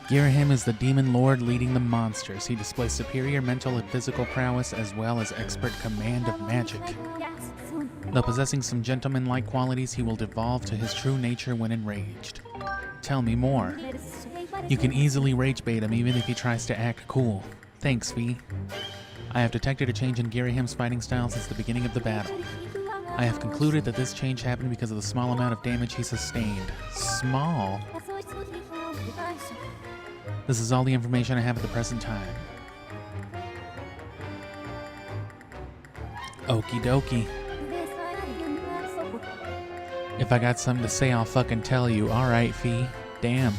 Girahim is the demon lord leading the monsters. He displays superior mental and physical prowess as well as expert command of magic. Though possessing some gentleman-like qualities, he will devolve to his true nature when enraged. Tell me more. You can easily rage bait him even if he tries to act cool. Thanks, V. I have detected a change in Girahim's fighting style since the beginning of the battle. I have concluded that this change happened because of the small amount of damage he sustained. Small? This is all the information I have at the present time. Okie dokie. If I got something to say, I'll fucking tell you. Alright, Fee. Damn.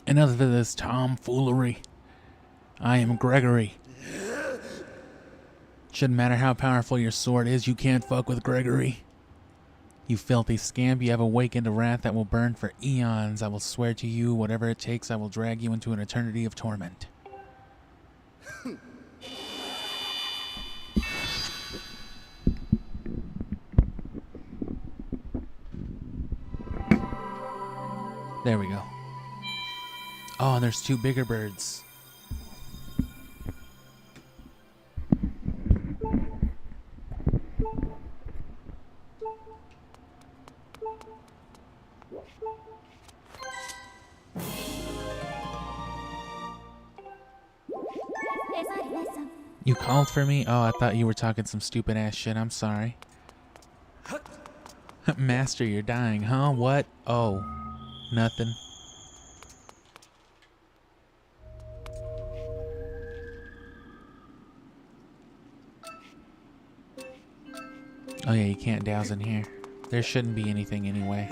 Enough of this tomfoolery. I am Gregory. Shouldn't matter how powerful your sword is, you can't fuck with Gregory. You filthy scamp, you have awakened a wrath that will burn for eons. I will swear to you, whatever it takes, I will drag you into an eternity of torment. There we go. Oh, and there's two bigger birds. You called for me? Oh, I thought you were talking some stupid ass shit. I'm sorry. Master, you're dying, huh? What? Oh, nothing. Oh yeah, you can't douse in here. There shouldn't be anything anyway.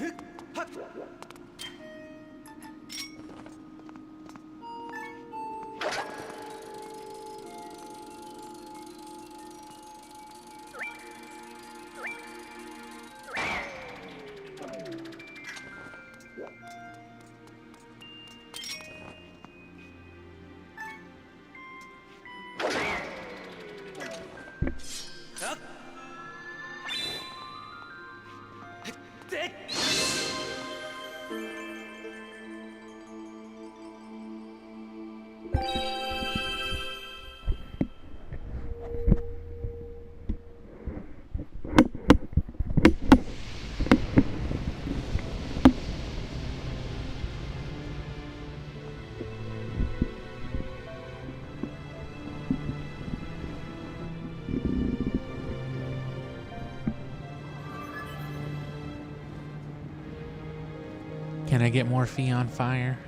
Can I get more Fee on fire?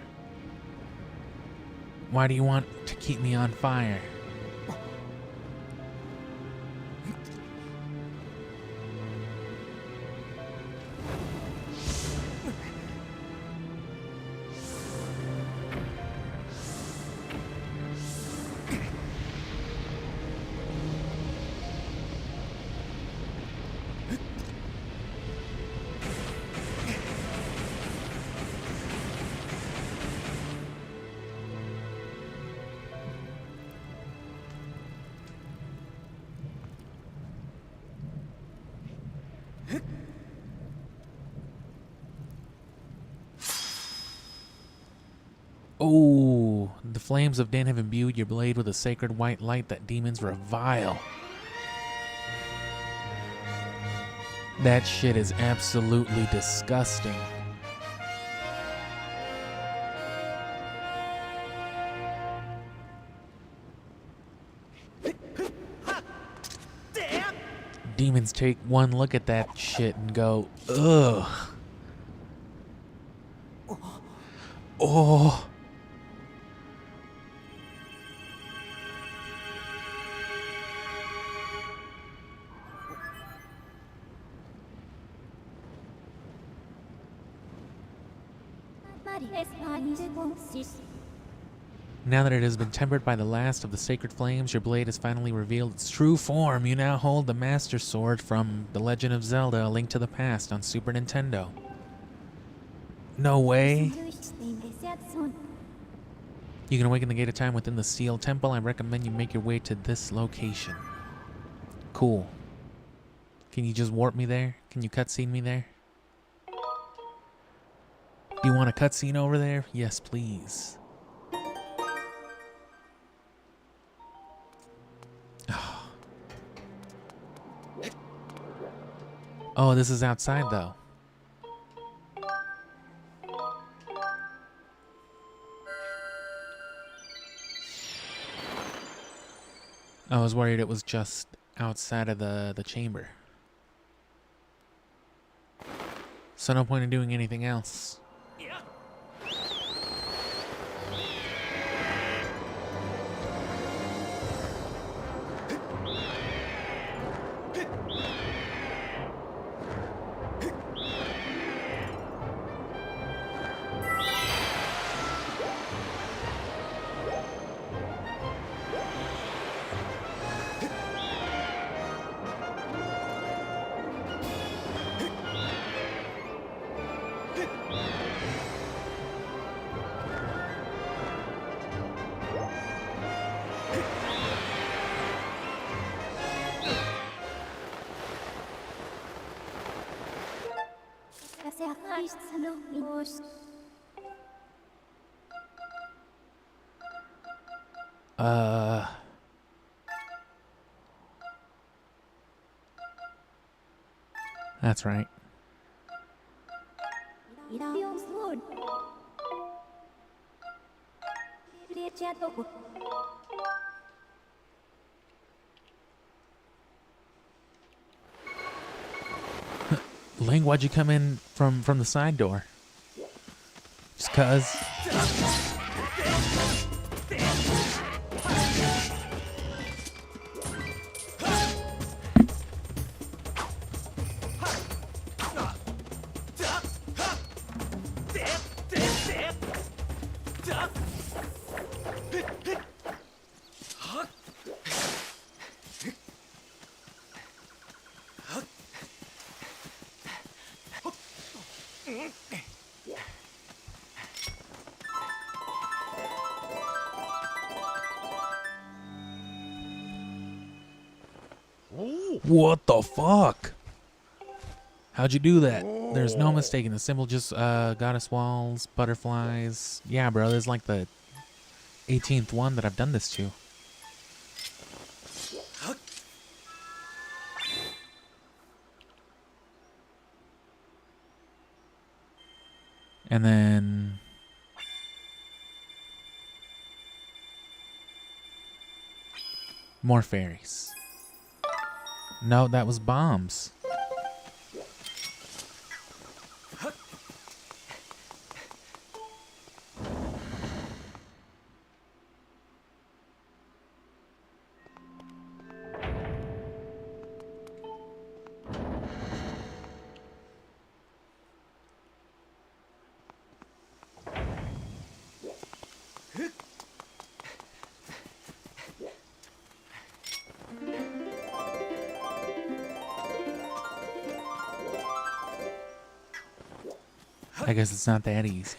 Why do you want to keep me on fire? Oh, the flames of Din have imbued your blade with a sacred white light that demons revile. That shit is absolutely disgusting. Demons take one look at that shit and go, ugh. Oh. Now that it has been tempered by the last of the sacred flames, your blade has finally revealed its true form. You now hold the Master Sword from The Legend of Zelda: A Link to the Past on Super Nintendo. No way. You can awaken the Gate of Time within the Steel Temple. I recommend you make your way to this location. Cool. Can you just warp me there? Can you cutscene me there? Do you want a cutscene over there? Yes, please. Oh, this is outside though. I was worried it was just outside of the chamber. So no point in doing anything else. That's right. Link, why'd you come in from the side door? Just 'cause. What the fuck? How'd you do that? There's no mistaking. The symbol just goddess walls, butterflies. Yeah, bro, there's like the 18th one that I've done this to. And then more fairies. No, that was bombs. I guess it's not that easy.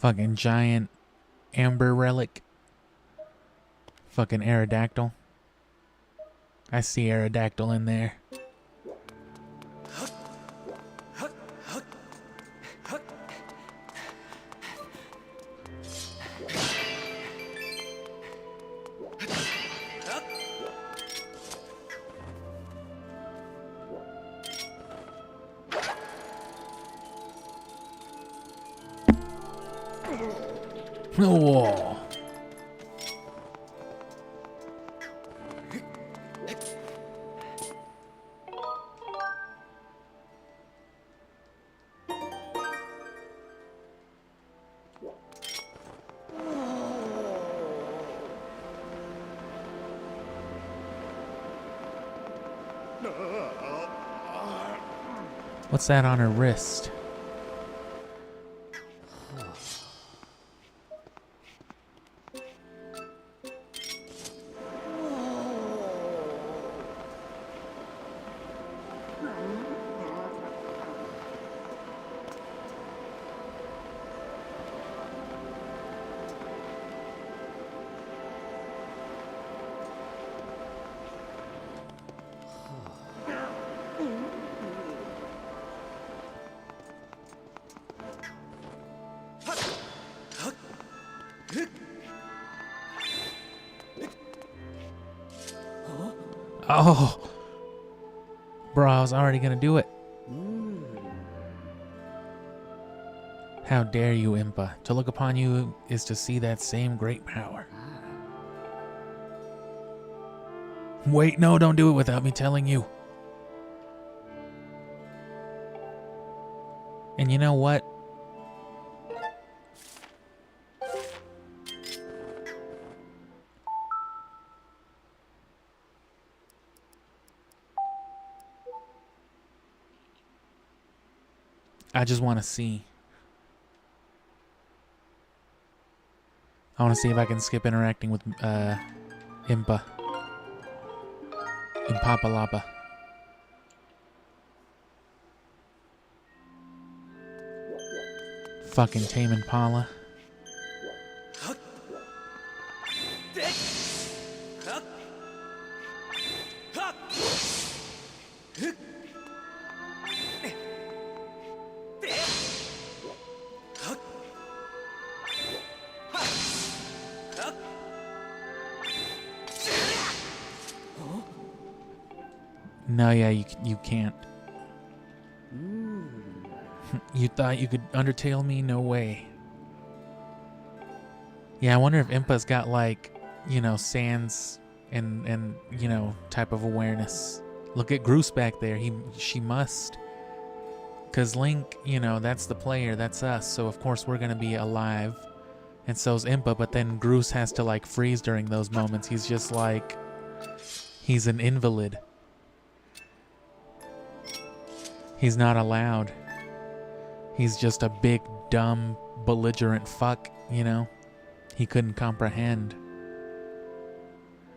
Fucking giant amber relic. Fucking Aerodactyl. I see Aerodactyl in there. Whoa. What's that on her wrist? Oh, bro, I was already gonna do it. How dare you, Impa? To look upon you is to see that same great power. Wait, no, don't do it without me telling you. And you know what? I just want to see. I want to see if I can skip interacting with Impa. Impapalapa. Fucking Tame Impala. No, yeah, you can't. You thought you could undertale me? No way. Yeah, I wonder if Impa's got like, you know, Sans and you know, type of awareness. Look at Groose back there. She must. Cause Link, you know, that's the player, that's us. So of course we're gonna be alive. And so's Impa, but then Groose has to like freeze during those moments. He's just like, he's an invalid. He's not allowed. He's just a big, dumb, belligerent fuck, you know? He couldn't comprehend.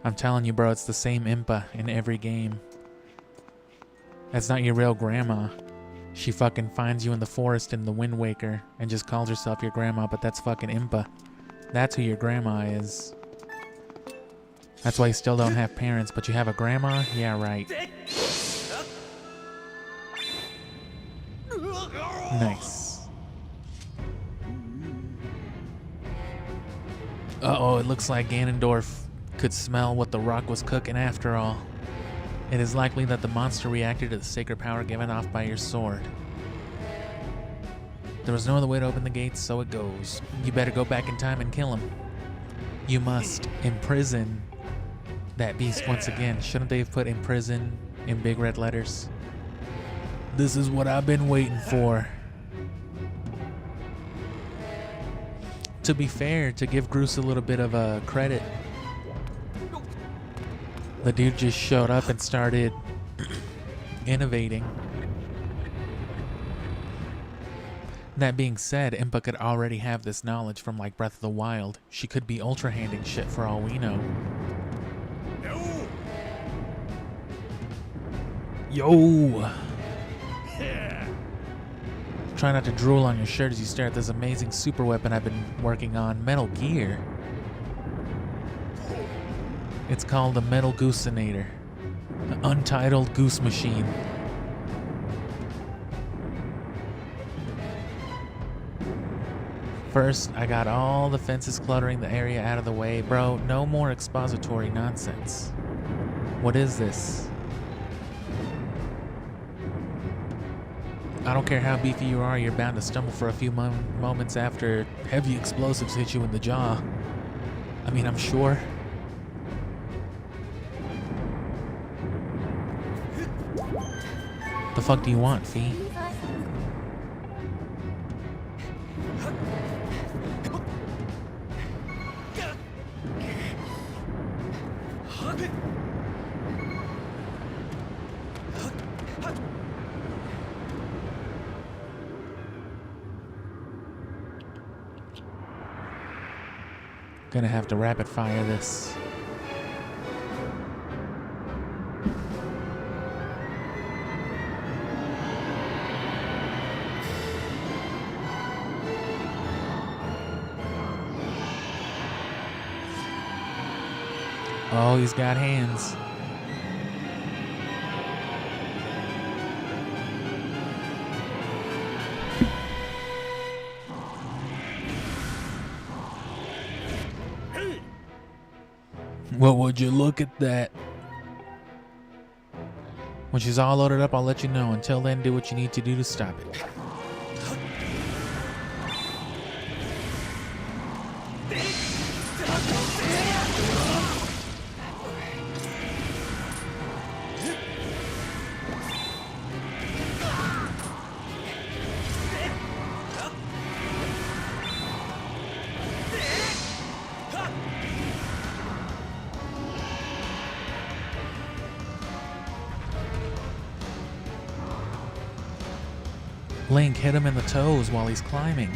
I'm telling you, bro, it's the same Impa in every game. That's not your real grandma. She fucking finds you in the forest in the Wind Waker and just calls herself your grandma, but that's fucking Impa. That's who your grandma is. That's why you still don't have parents, but you have a grandma? Yeah, right. Nice. Uh-oh, it looks like Ganondorf could smell what the rock was cooking after all. It is likely that the monster reacted to the sacred power given off by your sword. There was no other way to open the gates, so it goes. You better go back in time and kill him. You must imprison that beast once again. Shouldn't they have put imprison in big red letters? This is what I've been waiting for. To be fair, to give Groose a little bit of a credit, the dude just showed up and started innovating. That being said, Impa could already have this knowledge from like Breath of the Wild. She could be ultra handing shit for all we know. Yo! Try not to drool on your shirt as you stare at this amazing super weapon I've been working on, Metal Gear. It's called the Metal Goosinator. The Untitled Goose Machine. First, I got all the fences cluttering the area out of the way. Bro, no more expository nonsense. What is this? I don't care how beefy you are, you're bound to stumble for a few moments after heavy explosives hit you in the jaw. I mean, I'm sure. The fuck do you want, Fee? Gonna have to rapid fire this. Oh, he's got hands. Well, would you look at that? When she's all loaded up, I'll let you know. Until then, do what you need to do to stop it. Link, hit him in the toes while he's climbing.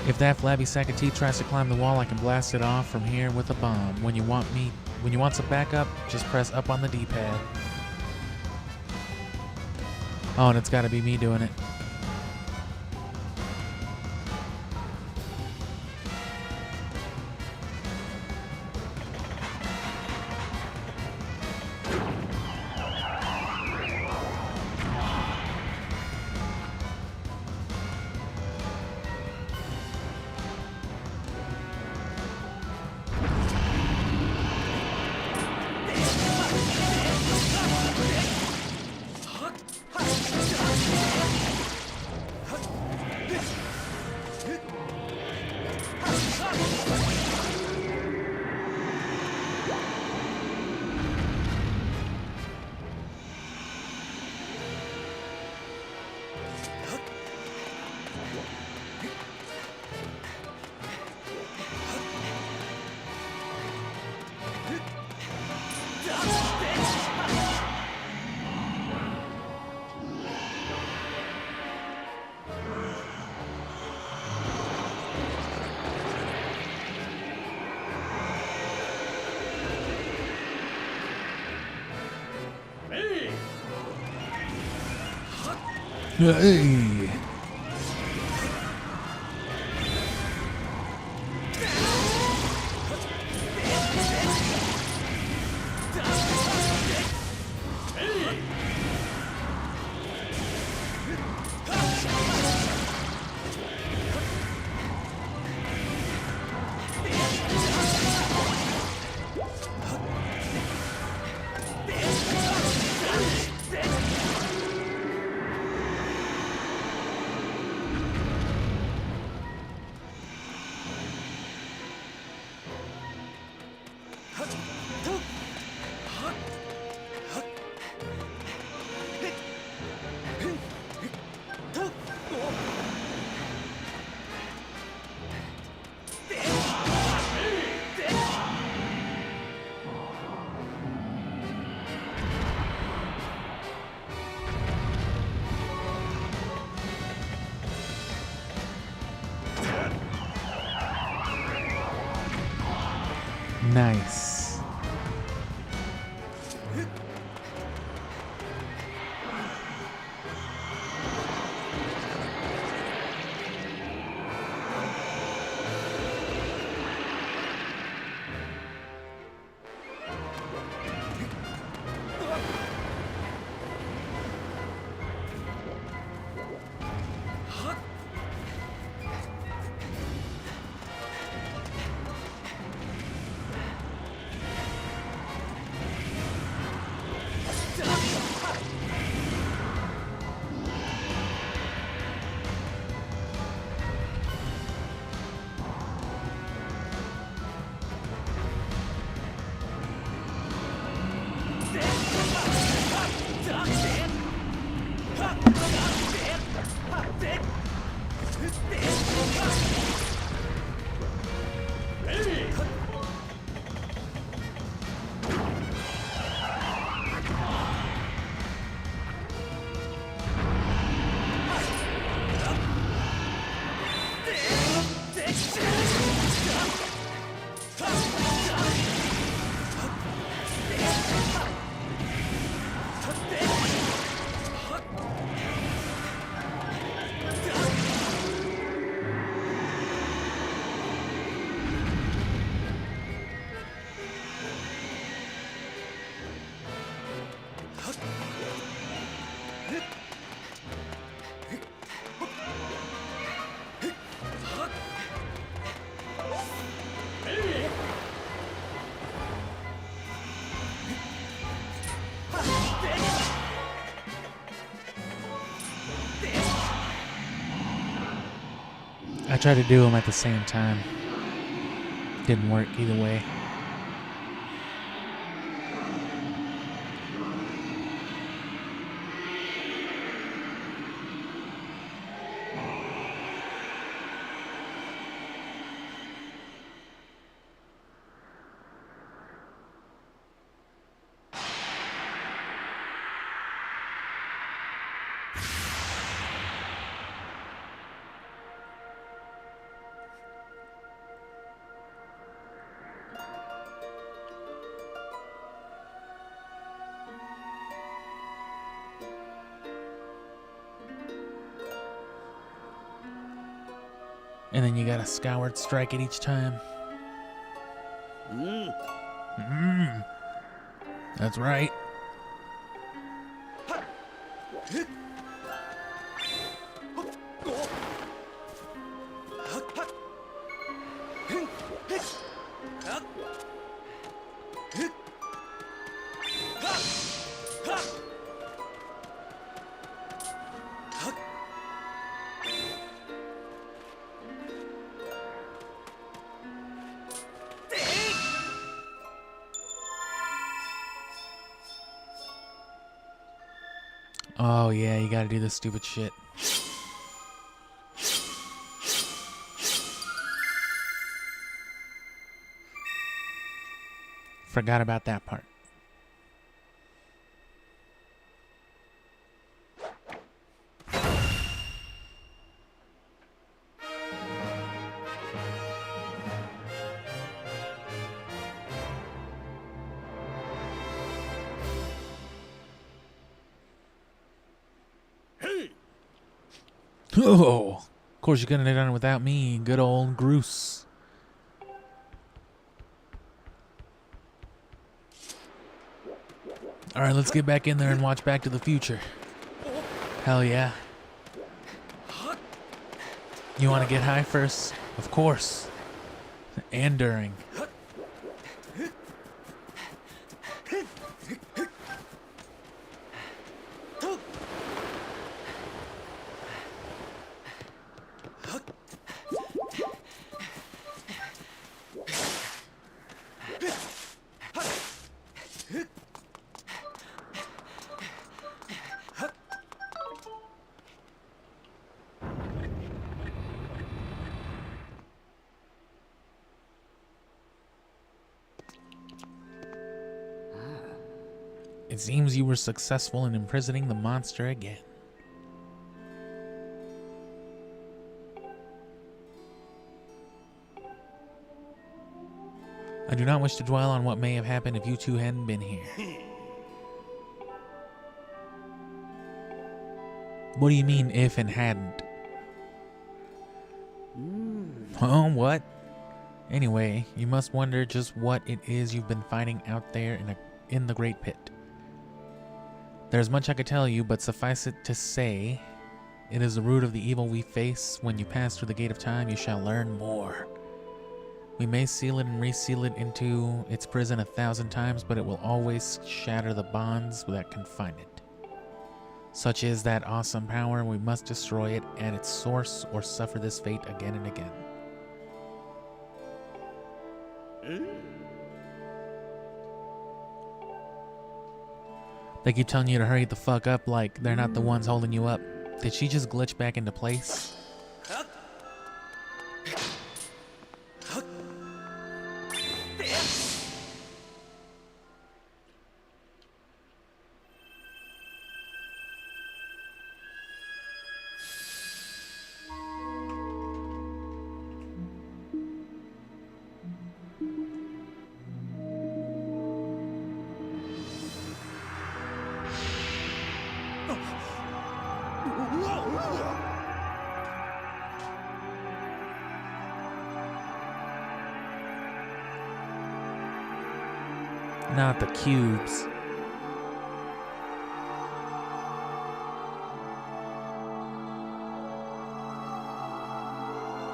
If that flabby sack of teeth tries to climb the wall, I can blast it off from here with a bomb. When you want some backup, just press up on the D-pad. Oh, and it's gotta be me doing it. Hey. Nice. I tried to do them at the same time. Didn't work either way. And then you gotta Skyward Strike it each time. That's right. Oh yeah, you gotta do this stupid shit. Forgot about that part. Oh, of course you couldn't have done it without me, good old Groose. Alright, let's get back in there and watch Back to the Future. Hell yeah. You want to get high first? Of course. And during. It seems you were successful in imprisoning the monster again. I do not wish to dwell on what may have happened if you two hadn't been here. What do you mean, if and hadn't? Oh, what? Anyway, you must wonder just what it is you've been fighting out there in the Great Pit. There's much I could tell you, but suffice it to say, it is the root of the evil we face. When you pass through the Gate of Time, you shall learn more. We may seal it and reseal it into its prison 1,000 times, but it will always shatter the bonds that confine it. Such is that awesome power, we must destroy it at its source or suffer this fate again and again. They keep telling you to hurry the fuck up like they're not the ones holding you up. Did she just glitch back into place? Not the cubes.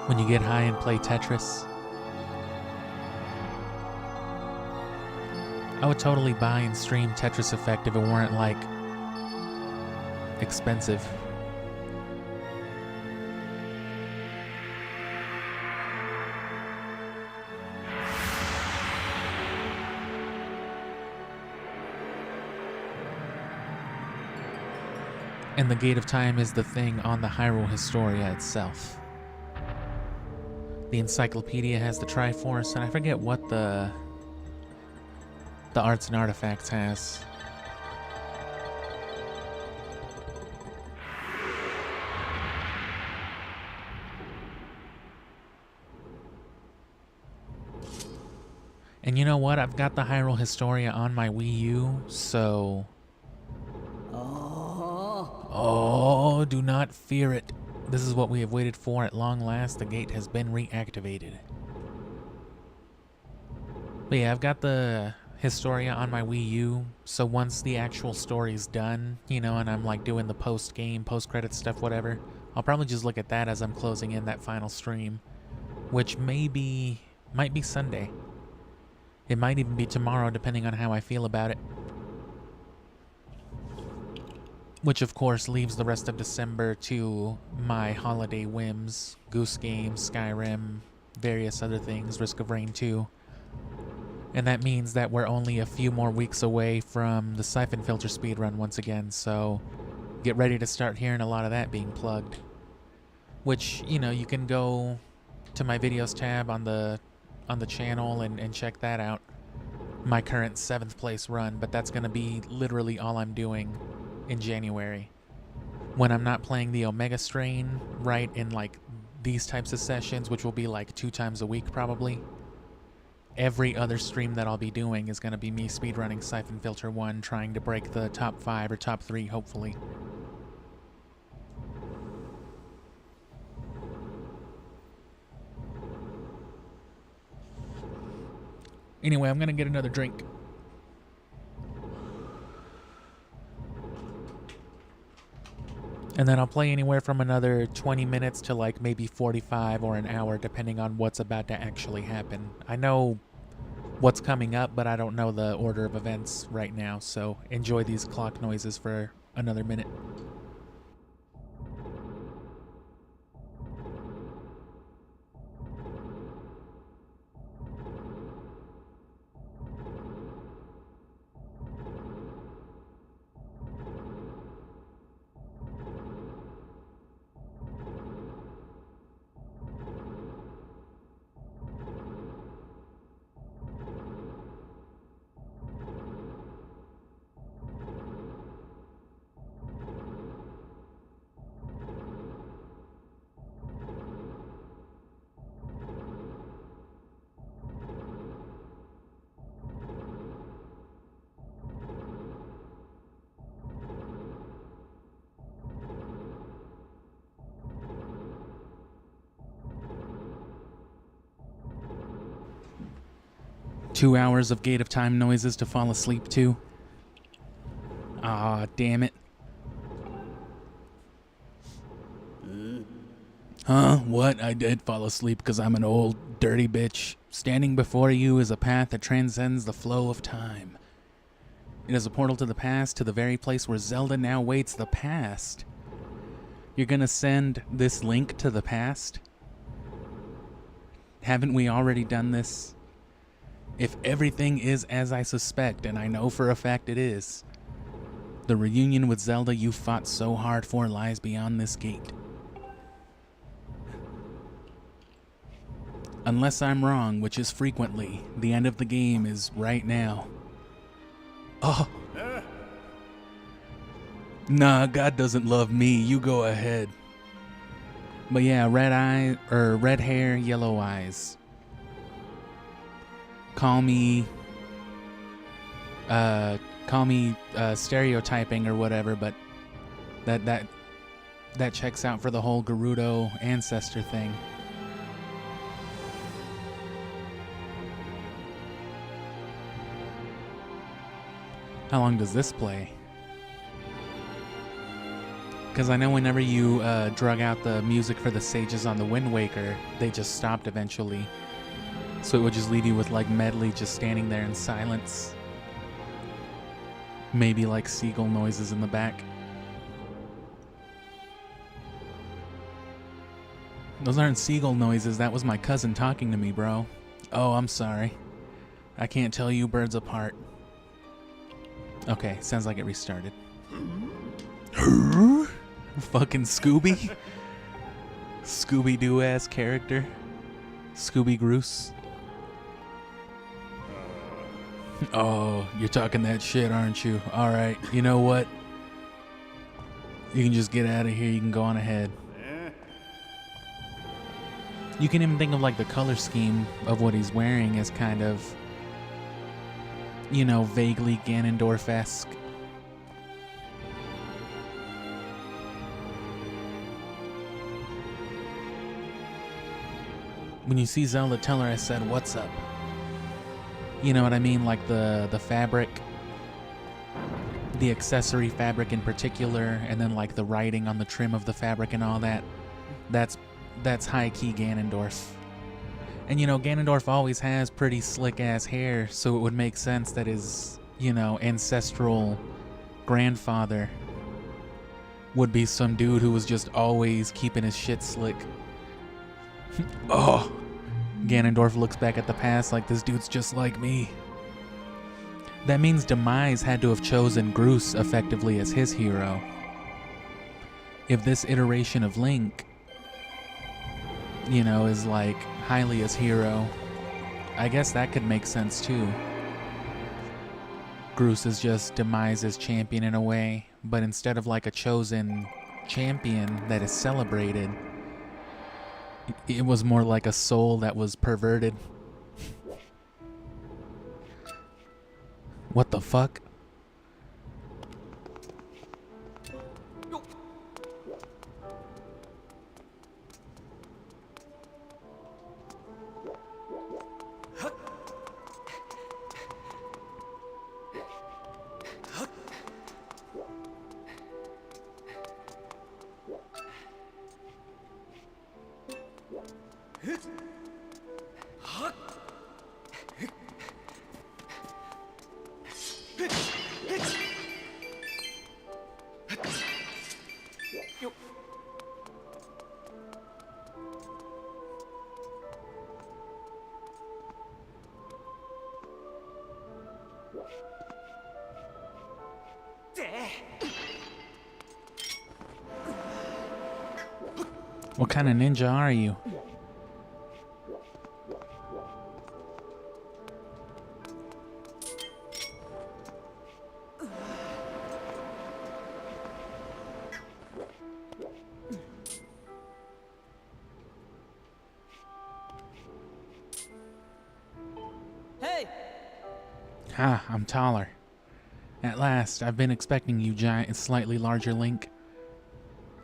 When you get high and play Tetris. I would totally buy and stream Tetris Effect if it weren't like expensive. And the Gate of Time is the thing on the Hyrule Historia itself. The encyclopedia has the Triforce, and I forget what the Arts and Artifacts has. And you know what? I've got the Hyrule Historia on my Wii U, so... Oh, do not fear it. This is what we have waited for. At long last, the gate has been reactivated. But yeah, I've got the Historia on my Wii U, so once the actual story's done, you know, and I'm like doing the post-game, post-credit stuff, whatever, I'll probably just look at that as I'm closing in that final stream, which might be Sunday. It might even be tomorrow, depending on how I feel about it. Which, of course, leaves the rest of December to my holiday whims. Goose Game, Skyrim, various other things, Risk of Rain 2. And that means that we're only a few more weeks away from the Siphon Filter speedrun once again, so get ready to start hearing a lot of that being plugged. Which, you know, you can go to my videos tab on the channel and check that out. My current 7th place run, but that's going to be literally all I'm doing in January. When I'm not playing the Omega Strain, right, in like these types of sessions, which will be like 2 times a week probably, every other stream that I'll be doing is going to be me speedrunning Siphon Filter 1, trying to break the top 5 or top 3, hopefully. Anyway, I'm going to get another drink. And then I'll play anywhere from another 20 minutes to like maybe 45 or an hour, depending on what's about to actually happen. I know what's coming up, but I don't know the order of events right now, so enjoy these clock noises for another minute. Two hours of Gate of Time noises to fall asleep to. Ah, damn it. Huh? What? I did fall asleep because I'm an old, dirty bitch. Standing before you is a path that transcends the flow of time. It is a portal to the past, to the very place where Zelda now waits. The past? You're gonna send this link to the past? Haven't we already done this? If everything is as I suspect, and I know for a fact it is, the reunion with Zelda you fought so hard for lies beyond this gate. Unless I'm wrong, which is frequently, the end of the game is right now. Oh. Nah, God doesn't love me. You go ahead. But yeah, red hair, yellow eyes. Call me stereotyping or whatever, but that checks out for the whole Gerudo ancestor thing. How long does this play? Because I know whenever you drug out the music for the sages on the Wind Waker, they just stopped eventually. So it would just leave you with like medley just standing there in silence. Maybe like seagull noises in the back. Those aren't seagull noises, that was my cousin talking to me, bro. Oh, I'm sorry. I can't tell you birds apart. Okay, sounds like it restarted. Fucking Scooby. Scooby-Doo ass character. Scooby Groose. Oh, you're talking that shit, aren't you? Alright, you know what? You can just get out of here. You can go on ahead. You can even think of like the color scheme of what he's wearing as kind of, you know, vaguely Ganondorf-esque. When you see Zelda, tell her I said, "What's up?" You know what I mean? Like the fabric, the accessory fabric in particular, and then like the writing on the trim of the fabric and all that. That's high-key Ganondorf. And you know, Ganondorf always has pretty slick-ass hair, so it would make sense that his, you know, ancestral grandfather would be some dude who was just always keeping his shit slick. Oh, Ganondorf looks back at the past like this dude's just like me. That means Demise had to have chosen Groose effectively as his hero. If this iteration of Link, you know, is like Hylia's hero, I guess that could make sense too. Groose is just Demise's champion in a way, but instead of like a chosen champion that is celebrated, it was more like a soul that was perverted. What the fuck? What kind of ninja are you? Hey! Ah, I'm taller. At last, I've been expecting you, giant and slightly larger Link.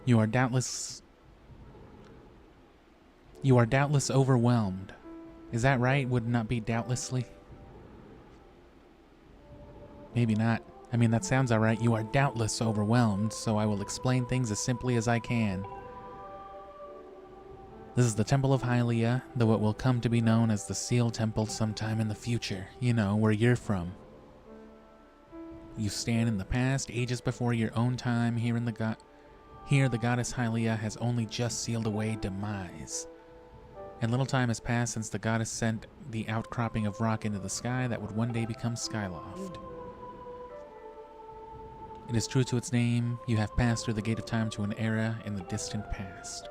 You are doubtless overwhelmed. Is that right? Would it not be doubtlessly? Maybe not. I mean, that sounds alright. You are doubtless overwhelmed, so I will explain things as simply as I can. This is the Temple of Hylia, though it will come to be known as the Seal Temple sometime in the future. You know, where you're from. You stand in the past, ages before your own time. Here, the goddess Hylia has only just sealed away Demise. And little time has passed since the goddess sent the outcropping of rock into the sky that would one day become Skyloft. It is true to its name, you have passed through the gate of time to an era in the distant past.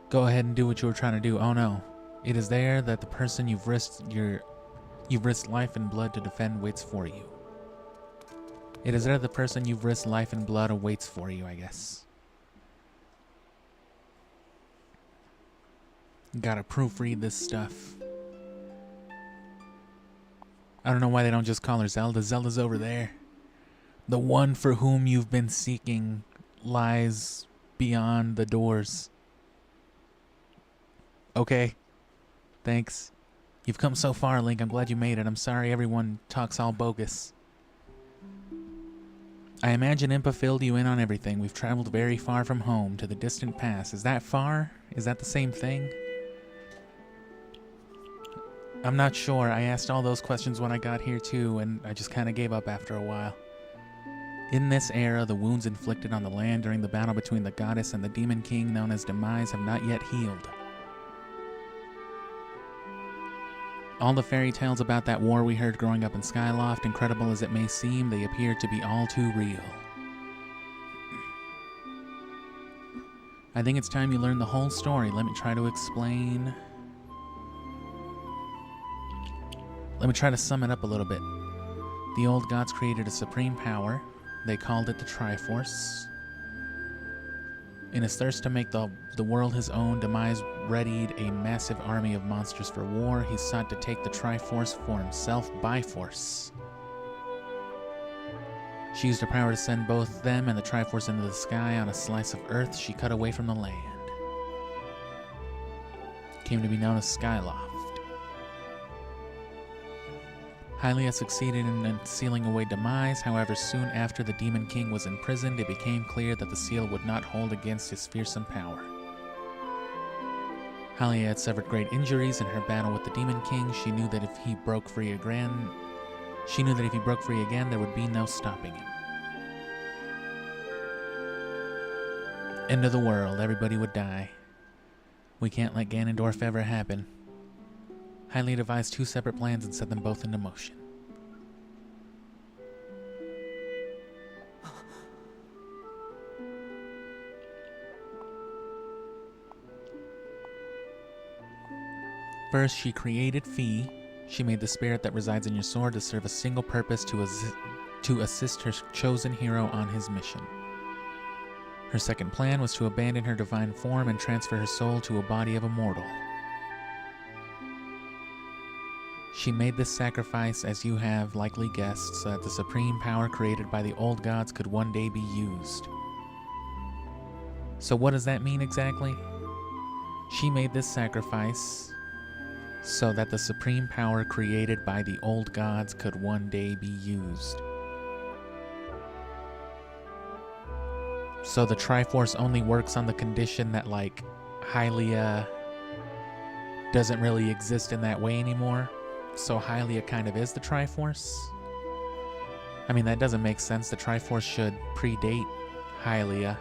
Go ahead and do what you were trying to do. Oh no. It is there that the person you've risked life and blood to defend waits for you. It is there the person you've risked life and blood awaits for you, I guess. Gotta proofread this stuff. I don't know why they don't just call her Zelda. Zelda's over there. The one for whom you've been seeking lies beyond the doors. Okay. Thanks. You've come so far, Link. I'm glad you made it. I'm sorry everyone talks all bogus. I imagine Impa filled you in on everything. We've traveled very far from home to the distant past. Is that far? Is that the same thing? I'm not sure. I asked all those questions when I got here too, and I just kind of gave up after a while. In this era, the wounds inflicted on the land during the battle between the goddess and the demon king known as Demise have not yet healed. All the fairy tales about that war we heard growing up in Skyloft, incredible as it may seem, they appear to be all too real. I think it's time you learn the whole story. Let me try to explain. Let me try to sum it up a little bit. The old gods created a supreme power. They called it the Triforce. In his thirst to make the world his own, Demise readied a massive army of monsters for war. He sought to take the Triforce for himself by force. She used her power to send both them and the Triforce into the sky on a slice of earth she cut away from the land. Came to be known as Skyloft. Hylia succeeded in sealing away Demise. However, soon after the Demon King was imprisoned, it became clear that the seal would not hold against his fearsome power. Hylia had suffered great injuries in her battle with the Demon King. She knew that if he broke free again, there would be no stopping him. End of the world. Everybody would die. We can't let Ganondorf ever happen. Hylia devised 2 separate plans and set them both into motion. First, she created Fi. She made the spirit that resides in your sword to serve a single purpose, to assist her chosen hero on his mission. Her second plan was to abandon her divine form and transfer her soul to a body of a mortal. She made this sacrifice, as you have likely guessed, so that the supreme power created by the old gods could one day be used. So what does that mean exactly? She made this sacrifice so that the supreme power created by the old gods could one day be used. So the Triforce only works on the condition that, like, Hylia doesn't really exist in that way anymore. So Hylia kind of is the Triforce? I mean, that doesn't make sense. The Triforce should predate Hylia.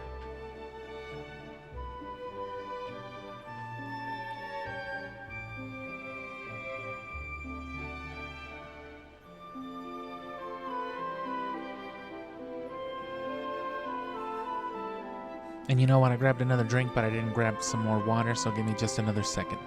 And you know what? I grabbed another drink, but I didn't grab some more water, so give me just another second.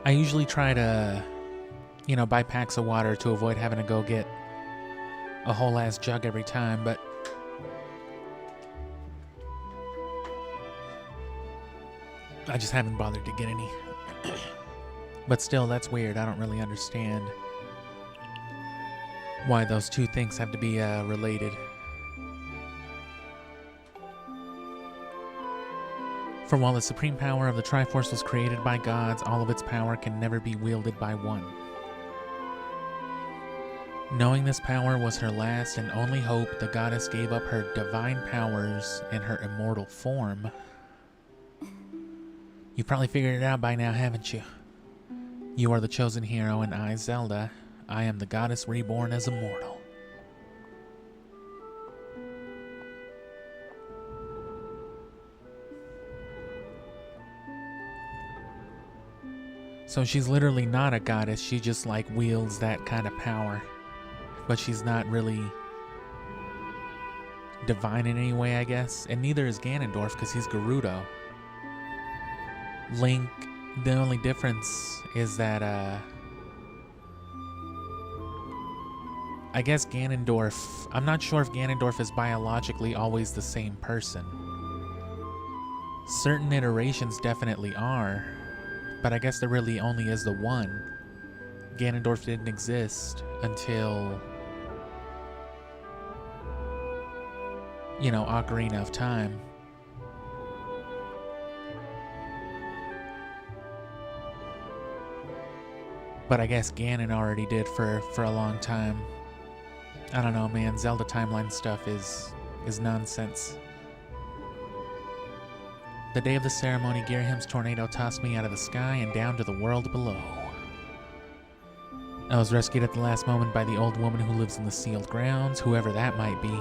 I usually try to, buy packs of water to avoid having to go get a whole ass jug every time, but I just haven't bothered to get any. But still, that's weird. I don't really understand why those two things have to be related. For while the supreme power of the Triforce was created by gods, all of its power can never be wielded by one. Knowing this power was her last and only hope, the goddess gave up her divine powers and her immortal form. You've probably figured it out by now, haven't you? You are the chosen hero, and I, Zelda, I am the goddess reborn as a mortal. So she's literally not a goddess, she just wields that kind of power. But she's not really divine in any way, I guess. And neither is Ganondorf, because he's Gerudo. Link The only difference is that, I guess Ganondorf, I'm not sure if Ganondorf is biologically always the same person. Certain iterations definitely are, but I guess there really only is the one. Ganondorf didn't exist until, you know, Ocarina of Time. But I guess Ganon already did for a long time. I don't know, man. Zelda timeline stuff is nonsense. The day of the ceremony, Girahim's tornado tossed me out of the sky and down to the world below. I was rescued at the last moment by the old woman who lives in the sealed grounds, whoever that might be.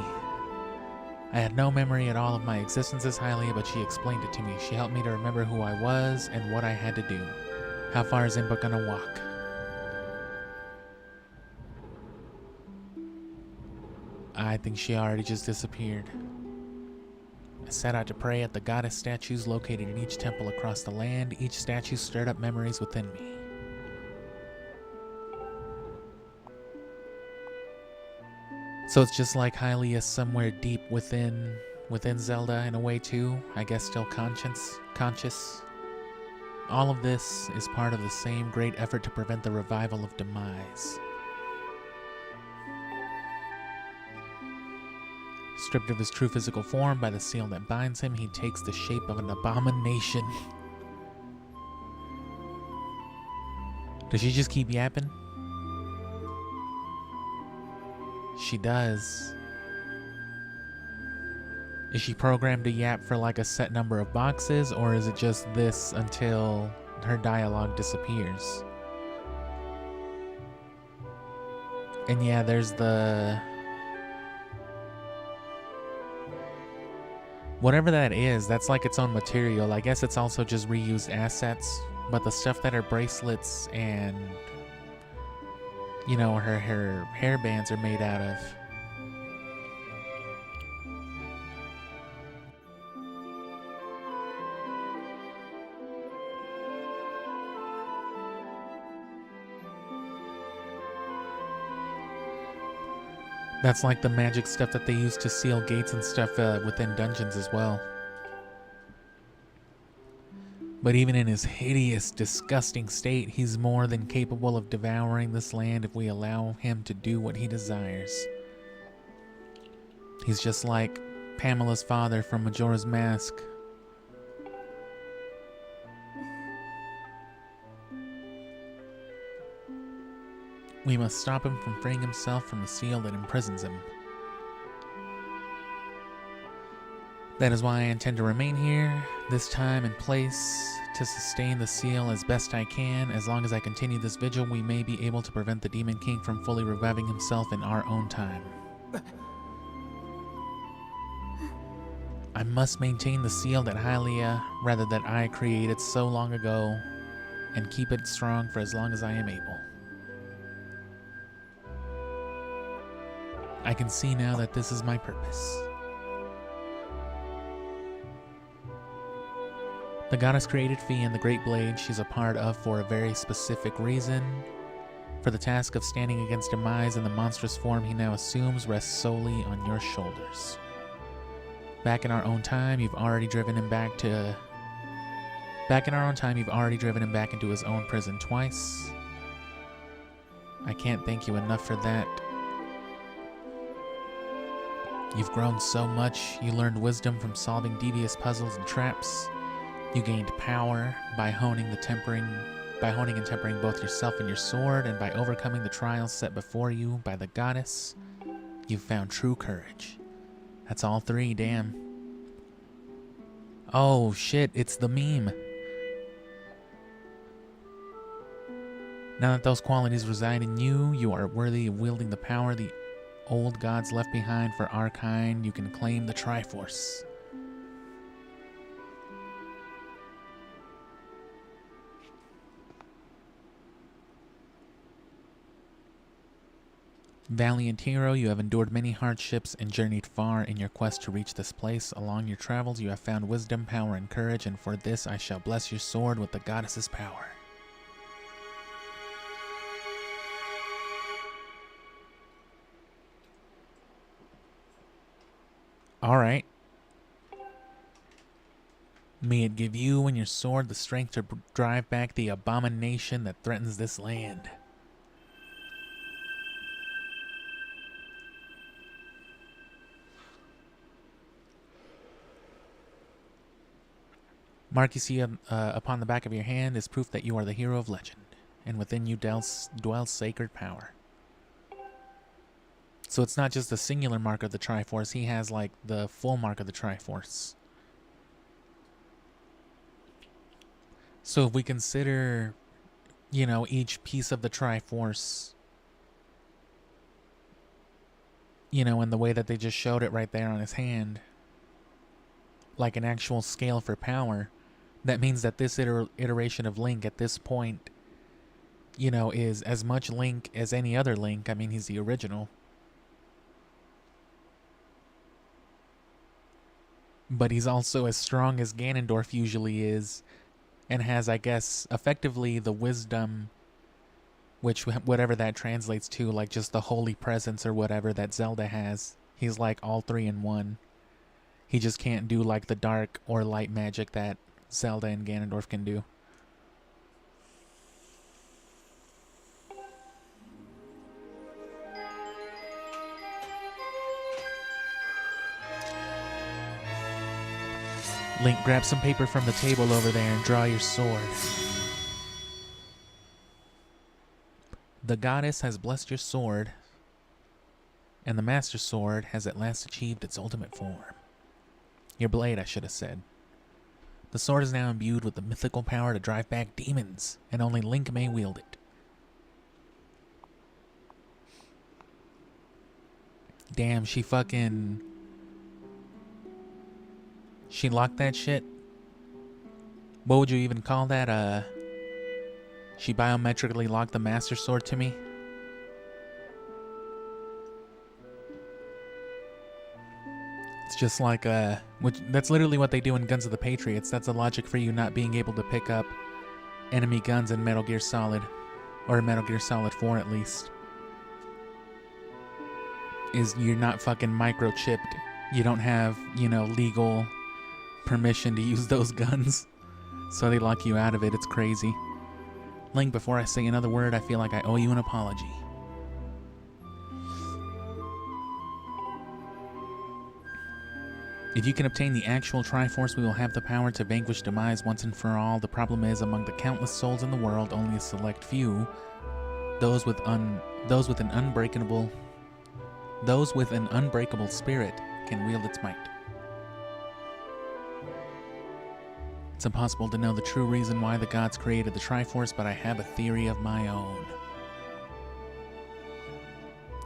I had no memory at all of my existence as Hylia, but she explained it to me. She helped me to remember who I was and what I had to do. How far is Impa gonna walk? I think she already just disappeared. I set out to pray at the goddess statues located in each temple across the land. Each statue stirred up memories within me. So it's just like Hylia somewhere deep within Zelda in a way too. I guess still conscious. All of this is part of the same great effort to prevent the revival of demise. Stripped of his true physical form by the seal that binds him, he takes the shape of an abomination. Does she just keep yapping? She does. Is she programmed to yap for like a set number of boxes, or is it just this until her dialogue disappears? And yeah, there's the... whatever that is, that's like its own material. I guess it's also just reused assets, but the stuff that her bracelets and, you know, her hair bands are made out of. That's like the magic stuff that they use to seal gates and stuff within dungeons as well. But even in his hideous, disgusting state, he's more than capable of devouring this land if we allow him to do what he desires. He's just like Pamela's father from Majora's Mask. We must stop him from freeing himself from the seal that imprisons him. That is why I intend to remain here, this time and place, to sustain the seal as best I can. As long as I continue this vigil, we may be able to prevent the Demon King from fully reviving himself in our own time. I must maintain the seal that that I created so long ago, and keep it strong for as long as I am able. I can see now that this is my purpose. The goddess created Fi and the Great Blade she's a part of for a very specific reason. For the task of standing against demise in the monstrous form he now assumes rests solely on your shoulders. Back in our own time, you've already driven him back into his own prison twice. I can't thank you enough for that. You've grown so much. You learned wisdom from solving devious puzzles and traps. You gained power by honing and tempering both yourself and your sword, and by overcoming the trials set before you by the goddess. You've found true courage. That's all three, damn. Oh shit, it's the meme. Now that those qualities reside in you, you are worthy of wielding the power the old gods left behind for our kind. You can claim the Triforce. Valiant hero, you have endured many hardships and journeyed far in your quest to reach this place. Along your travels, you have found wisdom, power, and courage, and for this I shall bless your sword with the goddess's power. Alright. May it give you and your sword the strength to drive back the abomination that threatens this land. Mark you see upon the back of your hand is proof that you are the hero of legend, and within you dwells sacred power. So it's not just the singular mark of the Triforce, he has like the full mark of the Triforce. So if we consider, you know, each piece of the Triforce, you know, in the way that they just showed it right there on his hand, like an actual scale for power, that means that this iteration of Link at this point, you know, is as much Link as any other Link. I mean, he's the original. But he's also as strong as Ganondorf usually is, and has, I guess, effectively the wisdom, which whatever that translates to, like just the holy presence or whatever that Zelda has. He's like all three in one. He just can't do like the dark or light magic that Zelda and Ganondorf can do. Link, grab some paper from the table over there and draw your sword. The goddess has blessed your sword, and the Master Sword has at last achieved its ultimate form. Your blade, I should have said. The sword is now imbued with the mythical power to drive back demons, and only Link may wield it. Damn, she locked that shit? What would you even call that? She biometrically locked the Master Sword to me? It's just like, that's literally what they do in Guns of the Patriots. That's the logic for you not being able to pick up enemy guns in Metal Gear Solid. Or Metal Gear Solid 4 at least. Is you're not fucking microchipped. You don't have, you know, legal permission to use those guns. So they lock you out of it. It's crazy. Link, before I say another word, I feel like I owe you an apology. If you can obtain the actual Triforce, we will have the power to vanquish demise once and for all. The problem is, among the countless souls in the world, only a select few, those with an unbreakable spirit, can wield its might. It's impossible to know the true reason why the gods created the Triforce, but I have a theory of my own.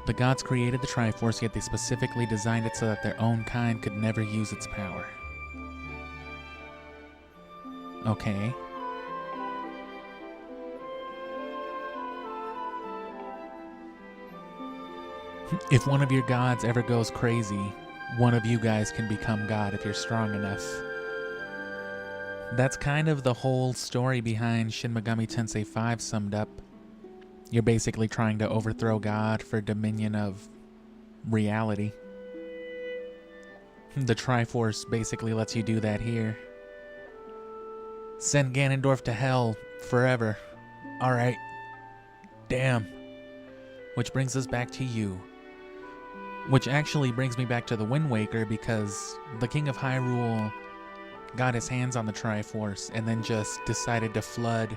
The gods created the Triforce, yet they specifically designed it so that their own kind could never use its power. Okay. If one of your gods ever goes crazy, one of you guys can become God if you're strong enough. That's kind of the whole story behind Shin Megami Tensei 5 summed up. You're basically trying to overthrow God for dominion of reality. The Triforce basically lets you do that here. Send Ganondorf to hell forever. Alright. Damn. Which brings us back to you. Which actually brings me back to the Wind Waker, because the King of Hyrule got his hands on the Triforce and then just decided to flood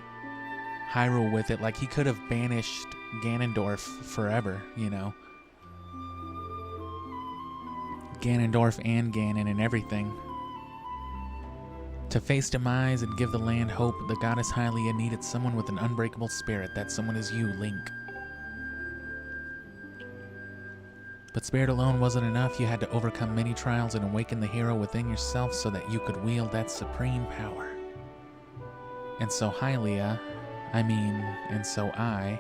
Hyrule with it. Like, he could have banished Ganondorf forever, you know. Ganondorf and Ganon and everything. To face demise and give the land hope, the goddess Hylia needed someone with an unbreakable spirit. That someone is you, Link. But spirit alone wasn't enough. You had to overcome many trials and awaken the hero within yourself so that you could wield that supreme power. And so Hylia, and so I,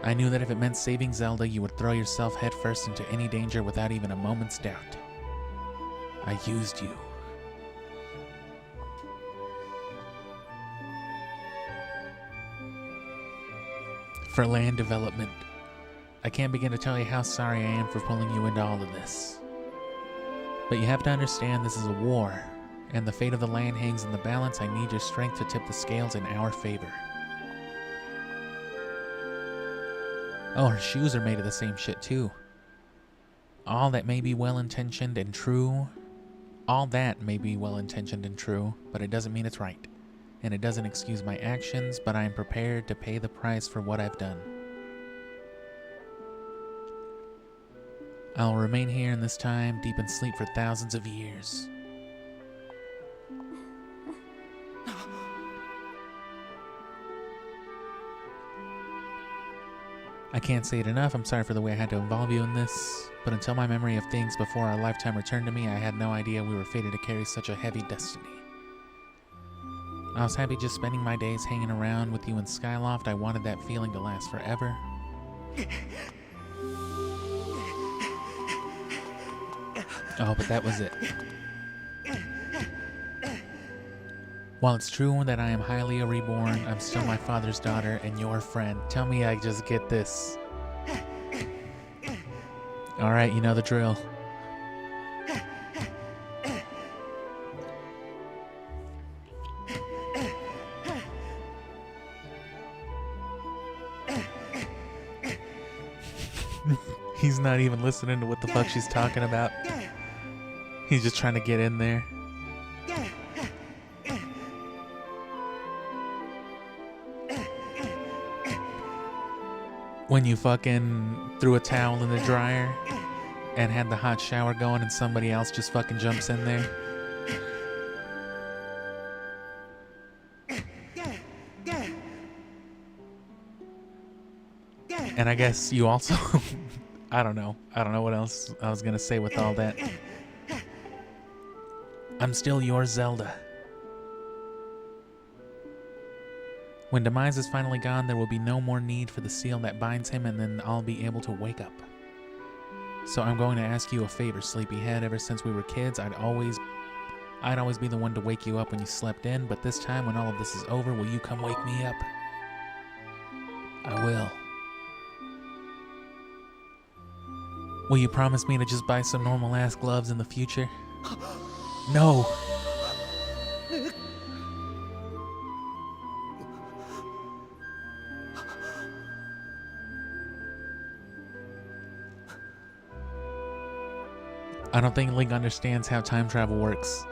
I knew that if it meant saving Zelda, you would throw yourself headfirst into any danger without even a moment's doubt. I used you. For land development. I can't begin to tell you how sorry I am for pulling you into all of this. But you have to understand this is a war, and the fate of the land hangs in the balance. I need your strength to tip the scales in our favor. Oh, her shoes are made of the same shit too. All that may be well-intentioned and true, but it doesn't mean it's right. And it doesn't excuse my actions, but I am prepared to pay the price for what I've done. I'll remain here in this time, deep in sleep for thousands of years. I can't say it enough, I'm sorry for the way I had to involve you in this, but until my memory of things before our lifetime returned to me, I had no idea we were fated to carry such a heavy destiny. I was happy just spending my days hanging around with you in Skyloft. I wanted that feeling to last forever. Oh, but that was it. While it's true that I am Hylia reborn, I'm still my father's daughter and your friend. Tell me I just get this. Alright, you know the drill. He's not even listening to what the fuck she's talking about. He's just trying to get in there. When you fucking threw a towel in the dryer and had the hot shower going and somebody else just fucking jumps in there. And I guess you also... I don't know what else I was gonna say with all that. I'm still your Zelda. When Demise is finally gone, there will be no more need for the seal that binds him, and then I'll be able to wake up. So I'm going to ask you a favor, Sleepyhead. Ever since we were kids, I'd always be the one to wake you up when you slept in, but this time when all of this is over, will you come wake me up? I will. Will you promise me to just buy some normal ass gloves in the future? No. I don't think Link understands how time travel works.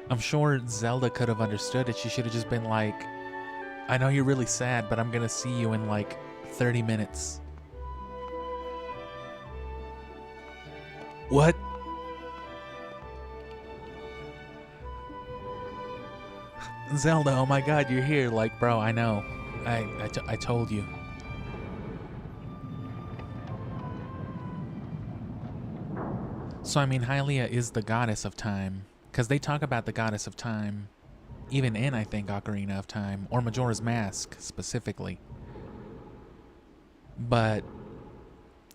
I'm sure Zelda could have understood it. She should have just been like, I know you're really sad, but I'm gonna see you in like 30 minutes. What? Zelda, oh my god, you're here. Like, bro, I know. I told you. So, I mean, Hylia is the goddess of time. Because they talk about the goddess of time, even in, I think, Ocarina of Time, or Majora's Mask, specifically. But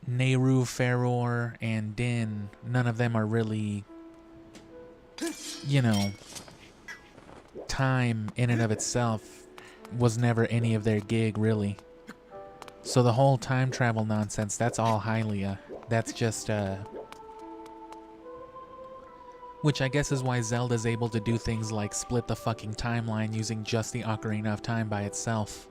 Nehru, Faror, and Din, none of them are really, you know, time in and of itself was never any of their gig, really. So the whole time travel nonsense, that's all Hylia. That's just, which I guess is why Zelda's able to do things like split the fucking timeline using just the Ocarina of Time by itself.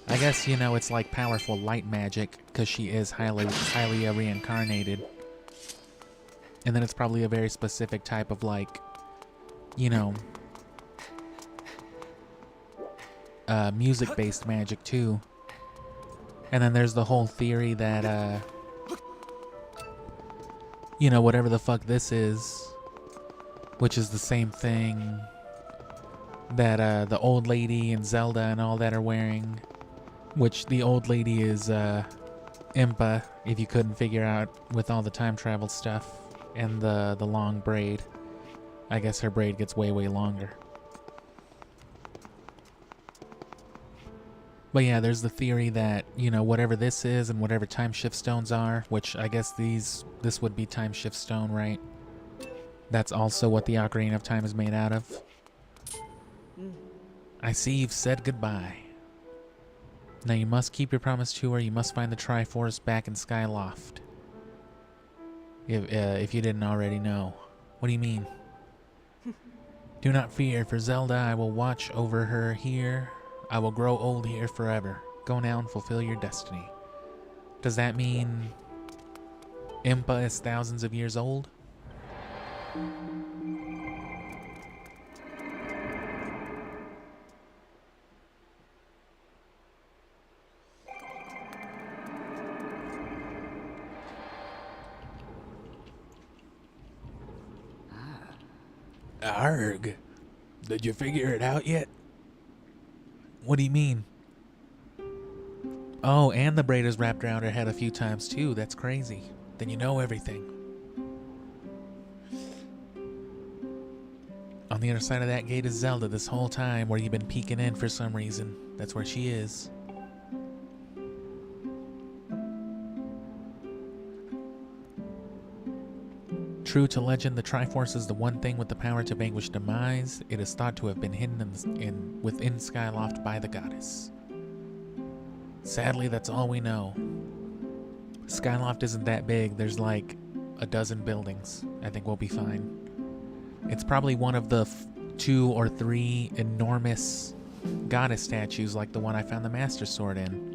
I guess, you know, it's like powerful light magic, because she is Hylia reincarnated. And then it's probably a very specific type of, like, you know, music-based magic, too. And then there's the whole theory that, you know, whatever the fuck this is, which is the same thing that the old lady and Zelda and all that are wearing, which the old lady is Impa, if you couldn't figure out with all the time travel stuff, and the long braid. I guess her braid gets way, way longer. But yeah, there's the theory that, you know, whatever this is and whatever time shift stones are, which I guess this would be time shift stone, right? That's also what the Ocarina of Time is made out of. I see you've said goodbye. Now you must keep your promise to her. You must find the Triforce back in Skyloft. If you didn't already know. What do you mean? Do not fear, for Zelda, I will watch over her here. I will grow old here forever. Go now and fulfill your destiny. Does that mean Impa is thousands of years old? Arg. Did you figure it out yet? What do you mean? Oh, and the braid is wrapped around her head a few times too. That's crazy. Then you know everything. On the other side of that gate is Zelda this whole time, where you've been peeking in for some reason. That's where she is. True to legend, the Triforce is the one thing with the power to vanquish demise. It is thought to have been hidden within Skyloft by the goddess. Sadly, that's all we know. Skyloft isn't that big. There's like a dozen buildings. I think we'll be fine. It's probably one of the 2 or 3 enormous goddess statues like the one I found the Master Sword in.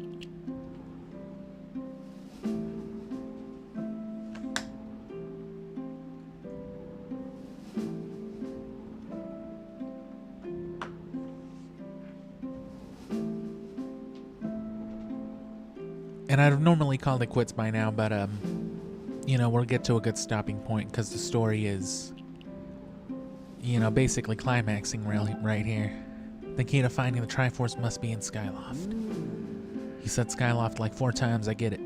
And I'd have normally called it quits by now, but, you know, we'll get to a good stopping point because the story is, you know, basically climaxing right here. The key to finding the Triforce must be in Skyloft. He said Skyloft like 4 times, I get it.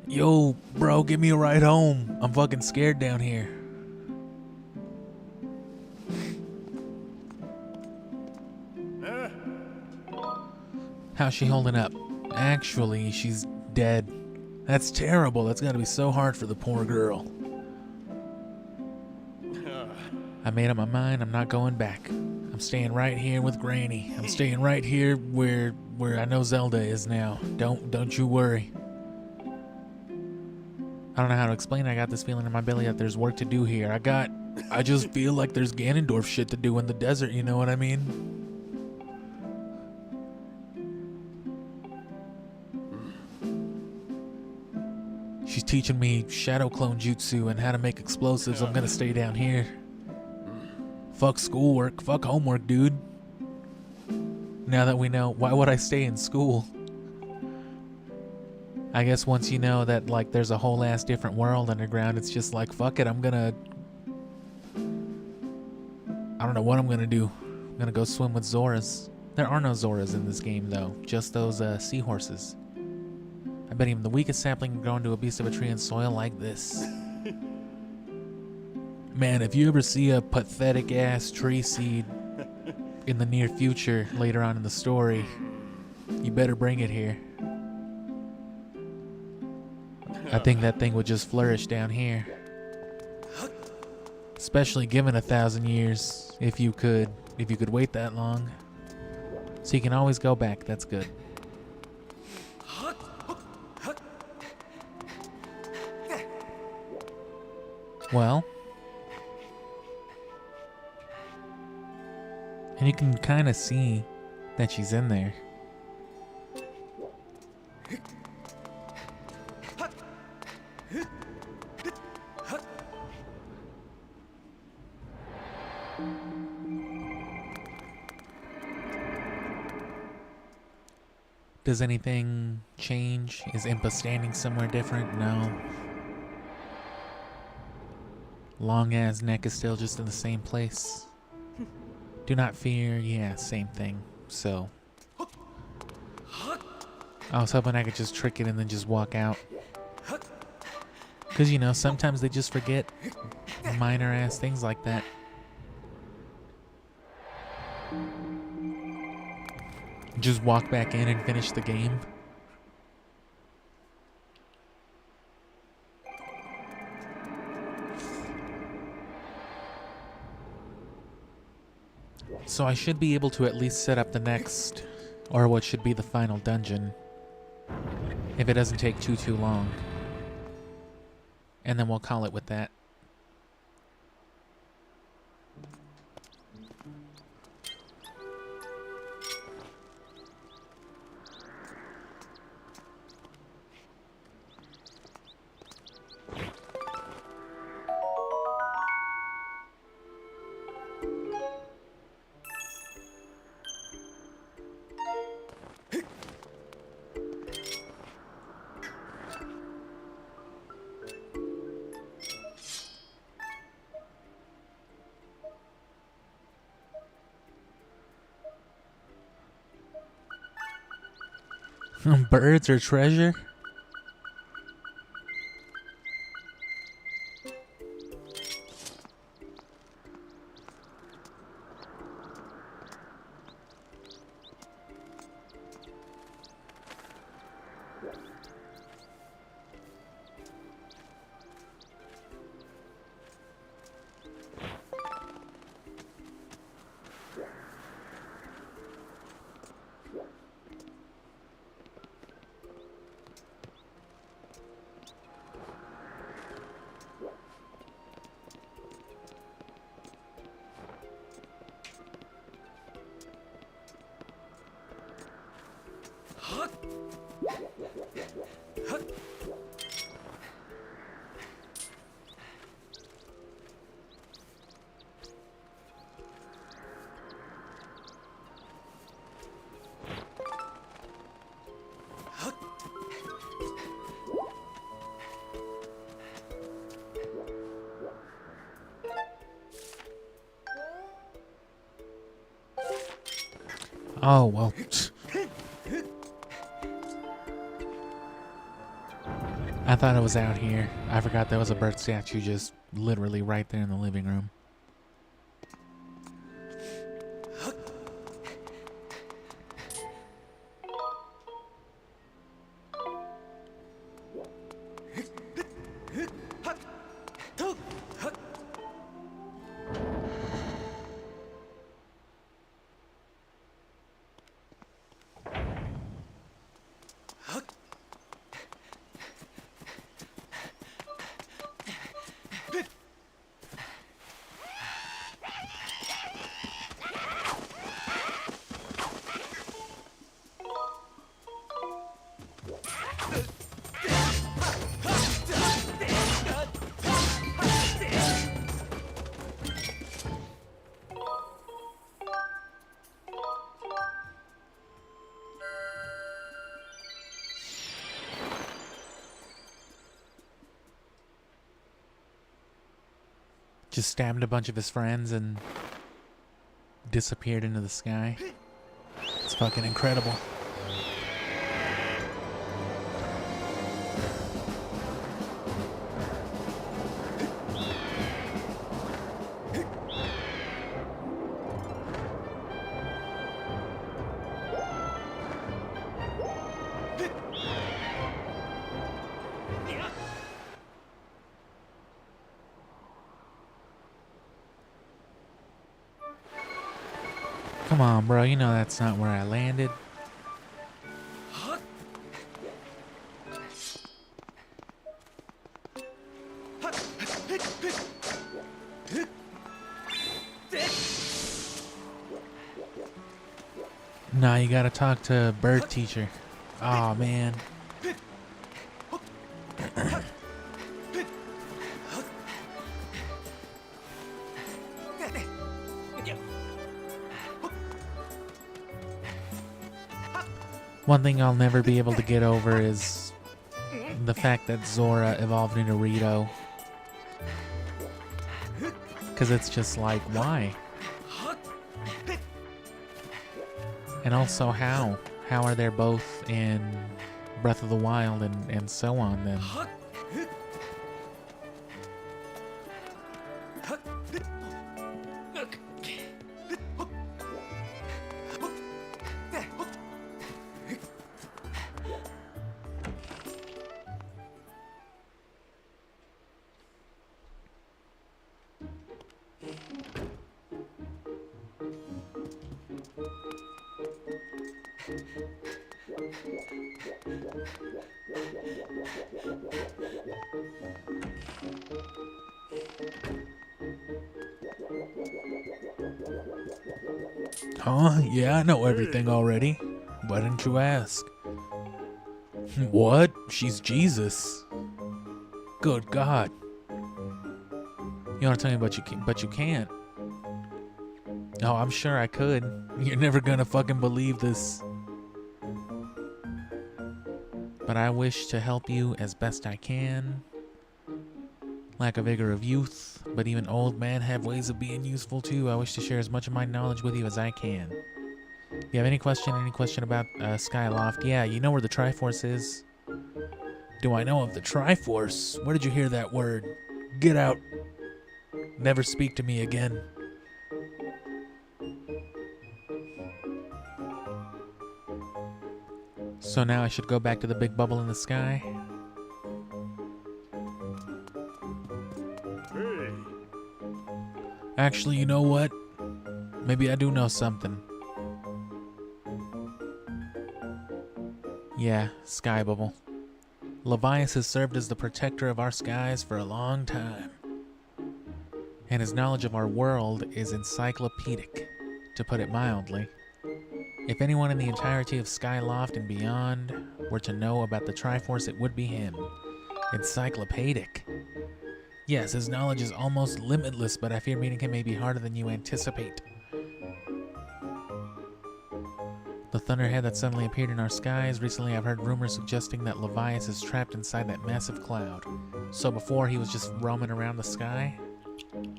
Yo, bro, give me a ride home. I'm fucking scared down here. How's she holding up? Actually, she's dead. That's terrible. That's gotta be so hard for the poor girl. I made up my mind. I'm not going back. I'm staying right here with Granny. I'm staying right here where I know Zelda is now. Don't you worry. I don't know how to explain it. I got this feeling in my belly that there's work to do here. I just feel like there's Ganondorf shit to do in the desert, you know what I mean? She's teaching me shadow clone jutsu and how to make explosives. I'm gonna stay down here. Fuck schoolwork. Fuck homework, dude. Now that we know, why would I stay in school? I guess once you know that, like, there's a whole ass different world underground, it's just like, fuck it, I don't know what I'm gonna do. I'm gonna go swim with Zoras. There are no Zoras in this game, though. Just those, seahorses. I bet even the weakest sapling can grow into a beast of a tree in soil like this. Man, if you ever see a pathetic-ass tree seed in the near future later on in the story, you better bring it here. I think that thing would just flourish down here. Especially given 1,000 years, if you could wait that long. So you can always go back, that's good. Well, and you can kind of see that she's in there. Does anything change? Is Impa standing somewhere different? No. Long ass neck is still just in the same place. Do not fear. Yeah, same thing. So I was hoping I could just trick it and then just walk out. Cause you know, sometimes they just forget minor ass things like that. Just walk back in and finish the game. So I should be able to at least set up the next, or what should be the final dungeon, if it doesn't take too long. And then we'll call it with that. Birds or treasure? Oh, well. I thought it was out here. I forgot there was a bird statue just literally right there in the living room. Just stabbed a bunch of his friends and disappeared into the sky. It's fucking incredible. Come on, bro. You know that's not where I landed. Nah, you gotta talk to bird teacher. Oh man. One thing I'll never be able to get over is the fact that Zora evolved into Rito. Because it's just like, why? And also how? How are they both in Breath of the Wild and so on then? Huh? Yeah, I know everything already. Why didn't you ask? What? She's Jesus. Good God. You want to tell me but you can't. Oh, I'm sure I could. You're never gonna fucking believe this. But I wish to help you as best I can. Lack of vigor of youth, but even old men have ways of being useful too. I wish to share as much of my knowledge with you as I can. You have any question about Skyloft? Yeah, you know where the Triforce is. Do I know of the Triforce? Where did you hear that word? Get out. Never speak to me again. So now I should go back to the big bubble in the sky. Hey. Actually, you know what? Maybe I do know something. Yeah, sky bubble. Levias has served as the protector of our skies for a long time. And his knowledge of our world is encyclopedic, to put it mildly. If anyone in the entirety of Skyloft and beyond were to know about the Triforce, it would be him. Encyclopedic. Yes, his knowledge is almost limitless, but I fear meeting him may be harder than you anticipate. The thunderhead that suddenly appeared in our skies. Recently I've heard rumors suggesting that Levias is trapped inside that massive cloud. So before he was just roaming around the sky?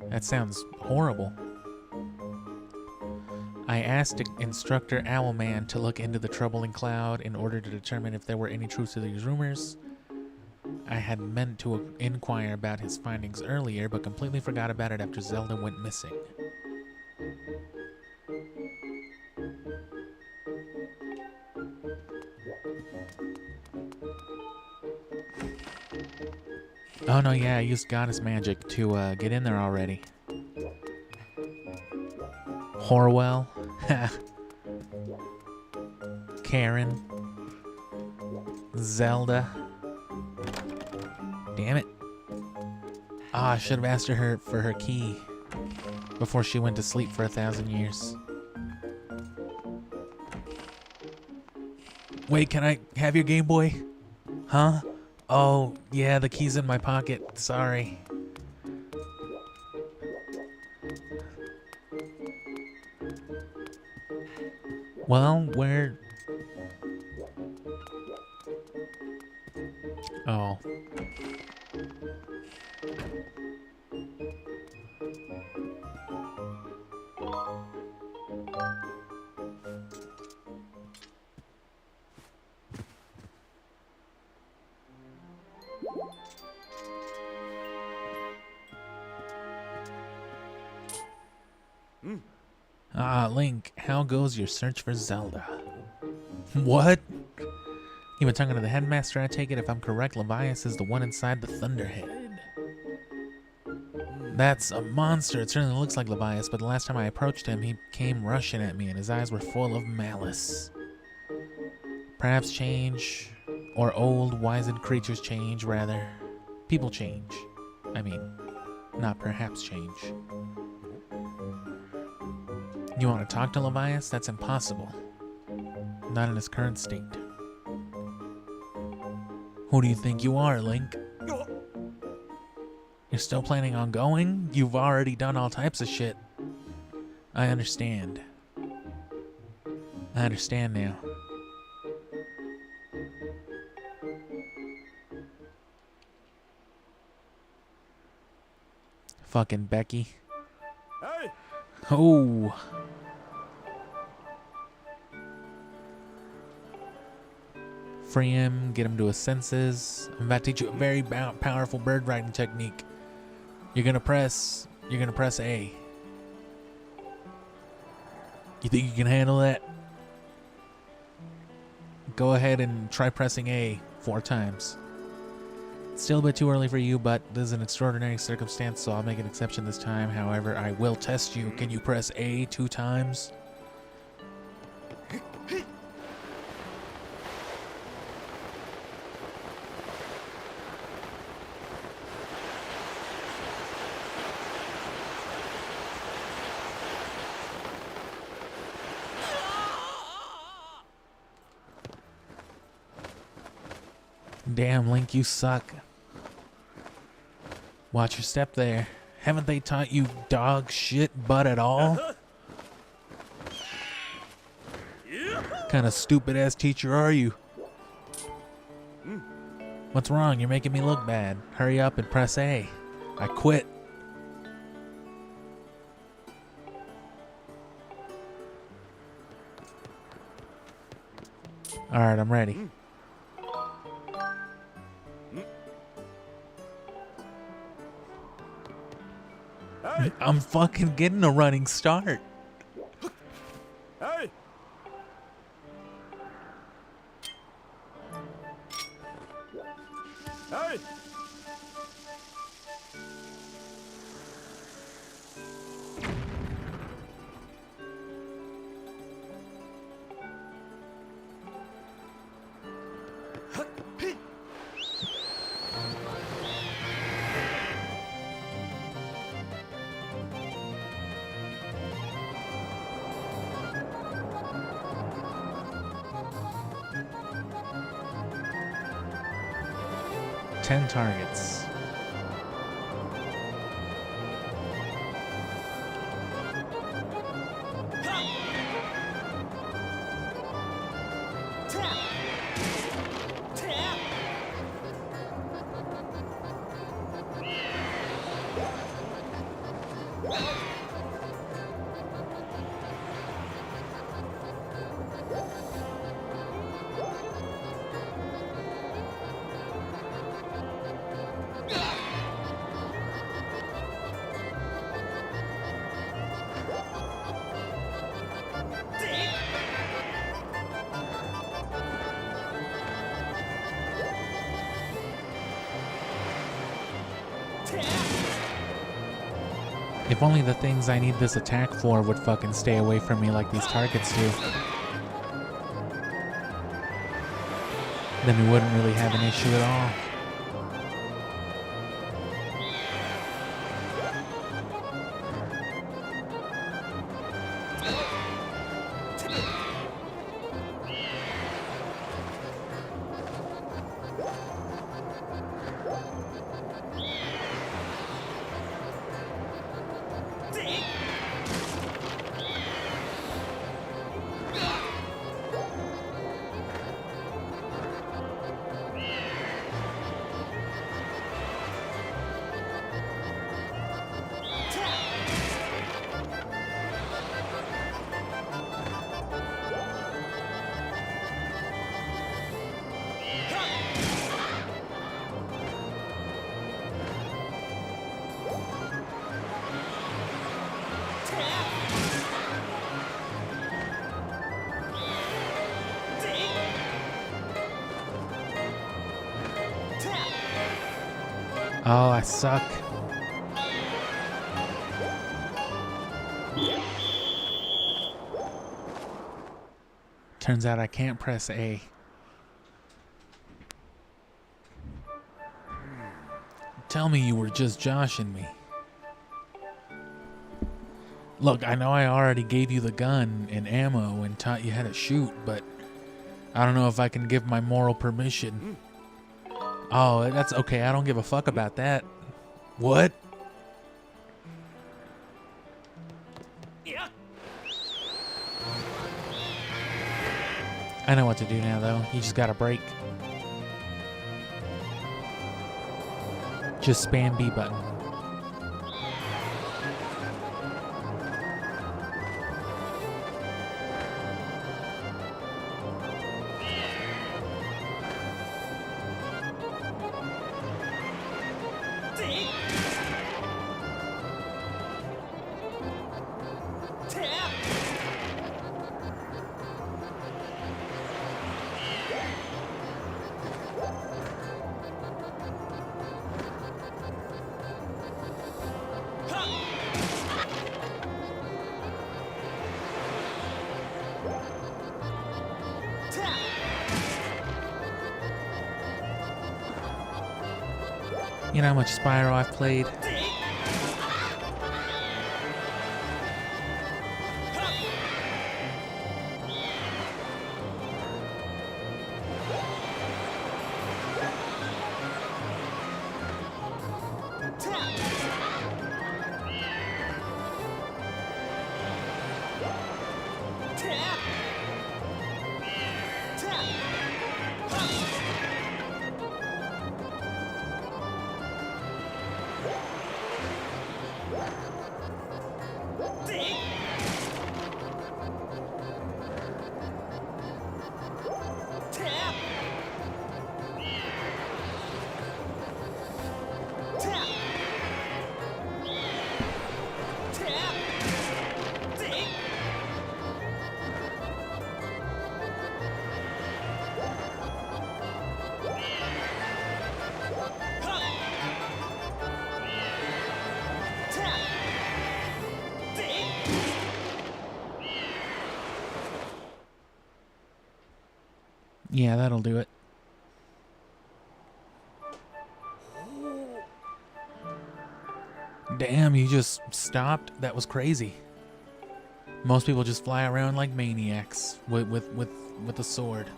That sounds horrible. I asked Instructor Owlman to look into the troubling cloud in order to determine if there were any truth to these rumors. I had meant to inquire about his findings earlier, but completely forgot about it after Zelda went missing. Oh no, yeah, I used goddess magic to get in there already. Horwell. Karen. Zelda. Damn it. Ah, I should have asked her for her key before she went to sleep for 1,000 years. Wait, can I have your Game Boy? Huh? Oh, yeah, the key's in my pocket. Sorry. Well, where... Oh. Link, how goes your search for Zelda? What? You've been talking to the headmaster, I take it. If I'm correct, Levias is the one inside the Thunderhead. That's a monster. It certainly looks like Levias, but the last time I approached him, he came rushing at me, and his eyes were full of malice. Perhaps change, or old, wizened creatures change, rather. People change. I mean, not perhaps change. You want to talk to Levias? That's impossible. Not in his current state. Who do you think you are, Link? You're still planning on going? You've already done all types of shit. I understand. I understand now. Fucking Becky. Hey! Oh. Free him, get him to his senses. I'm about to teach you a very powerful bird riding technique. You're gonna press A. You think you can handle that? Go ahead and try pressing A 4 times. It's still a bit too early for you, but this is an extraordinary circumstance, so I'll make an exception this time. However, I will test you. Can you press A 2 times? Damn, Link, you suck. Watch your step there. Haven't they taught you dog shit butt at all? Kind of stupid ass teacher are you? What's wrong? You're making me look bad. Hurry up and press A. I quit. Alright, I'm ready. I'm fucking getting a running start. Hey! Hey! Ten targets. If only the things I need this attack for would fucking stay away from me like these targets do. Then we wouldn't really have an issue at all. Oh, I suck. Turns out I can't press A. Tell me you were just joshing me. Look, I know I already gave you the gun and ammo and taught you how to shoot, but I don't know if I can give my moral permission. Oh, that's okay. I don't give a fuck about that. What? I know what to do now, though. You just gotta break. Just spam B button. You know how much Spyro I've played? Yeah, that'll do it. Damn, you just stopped? That was crazy. Most people just fly around like maniacs with a sword.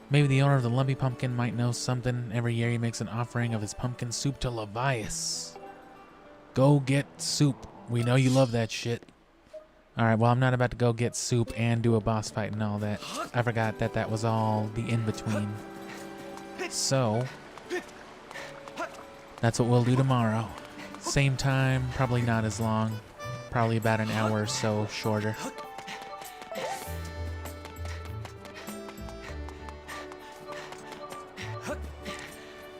Maybe the owner of the lumpy pumpkin might know something. Every year he makes an offering of his pumpkin soup to Levias. Go get soup. We know you love that shit. Alright, well, I'm not about to go get soup and do a boss fight and all that. I forgot that that was all the in-between. So, that's what we'll do tomorrow. Same time, probably not as long. Probably about an hour or so shorter.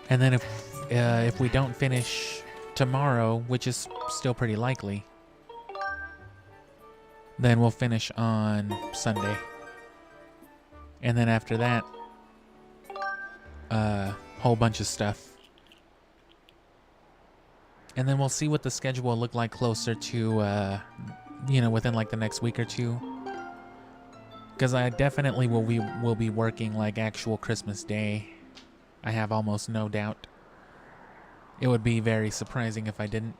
And then if we don't finish tomorrow, which is still pretty likely, then we'll finish on Sunday. And then after that, whole bunch of stuff. And then we'll see what the schedule will look like closer to, you know, within like the next week or two. Because I definitely will be working like actual Christmas Day. I have almost no doubt. It would be very surprising if I didn't.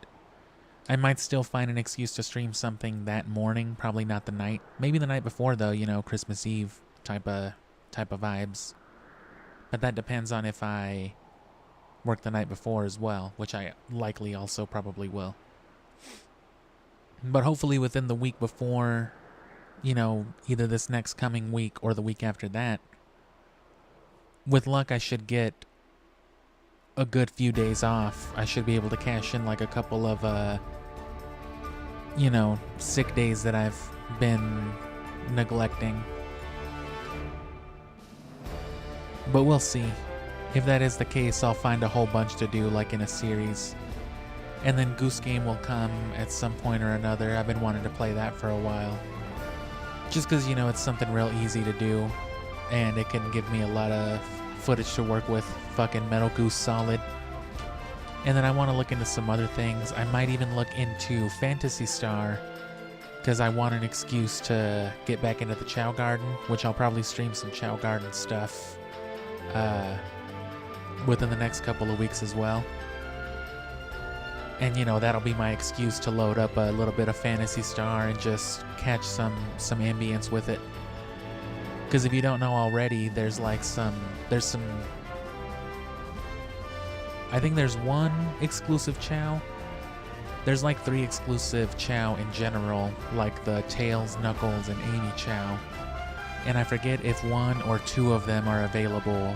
I might still find an excuse to stream something that morning, probably not the night. Maybe the night before though, you know, Christmas Eve type of vibes. But that depends on if I work the night before as well, which I likely also probably will. But hopefully within the week before, you know, either this next coming week or the week after that, with luck I should get a good few days off. I should be able to cash in like a couple of, you know, sick days that I've been neglecting. But we'll see. If that is the case, I'll find a whole bunch to do, like in a series. And then Goose Game will come at some point or another. I've been wanting to play that for a while. Just because, you know, it's something real easy to do. And it can give me a lot of footage to work with. Fucking Metal Goose Solid. And then I want to look into some other things. I might even look into Phantasy Star. Because I want an excuse to get back into the Chow Garden. Which I'll probably stream some Chow Garden stuff within the next couple of weeks as well. And you know, that'll be my excuse to load up a little bit of Phantasy Star and just catch some ambience with it. Because if you don't know already, there's some I think there's one exclusive Chow. There's like 3 exclusive Chow in general, like the Tails, Knuckles, and Amy Chow. And I forget if 1 or 2 of them are available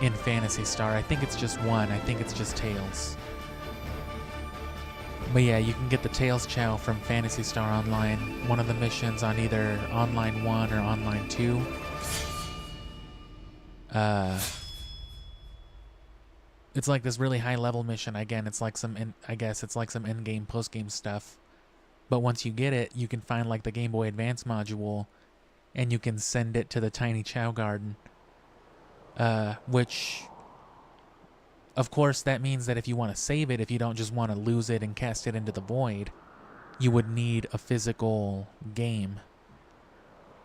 in Phantasy Star. I think it's just 1. I think it's just Tails. But yeah, you can get the Tails Chow from Phantasy Star Online. One of the missions on either Online 1 or Online 2. It's like this really high level mission. Again, it's like I guess it's like some in-game, post-game stuff. But once you get it, you can find like the Game Boy Advance module and you can send it to the Tiny Chow Garden. Which, of course, that means that if you want to save it, if you don't just want to lose it and cast it into the void, you would need a physical game.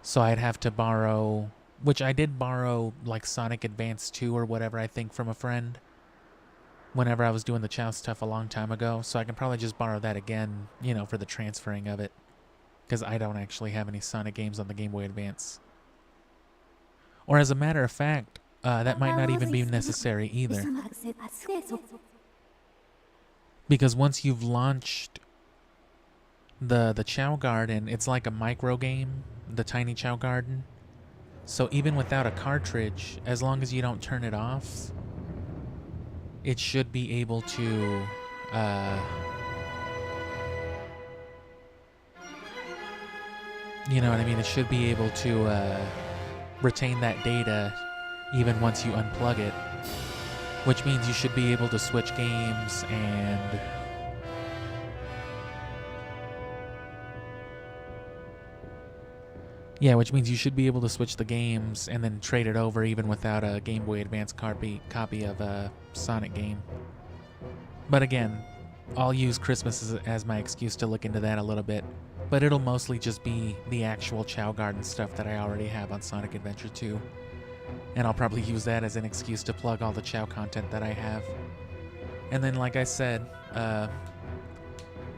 So I'd have to borrow, which I did borrow like Sonic Advance 2 or whatever, I think, from a friend whenever I was doing the Chow stuff a long time ago. So I can probably just borrow that again, you know, for the transferring of it. Because I don't actually have any Sonic games on the Game Boy Advance. Or as a matter of fact, that might not even be necessary either. Because once you've launched the Chow Garden, it's like a micro game, the Tiny Chow Garden. So even without a cartridge, as long as you don't turn it off, it should be able to you know what I mean? It should be able to retain that data even once you unplug it, which means you should be able to switch games and yeah, which means you should be able to switch the games and then trade it over even without a Game Boy Advance copy of a Sonic game. But again, I'll use Christmas as my excuse to look into that a little bit. But it'll mostly just be the actual Chow Garden stuff that I already have on Sonic Adventure 2. And I'll probably use that as an excuse to plug all the Chow content that I have. And then, like I said,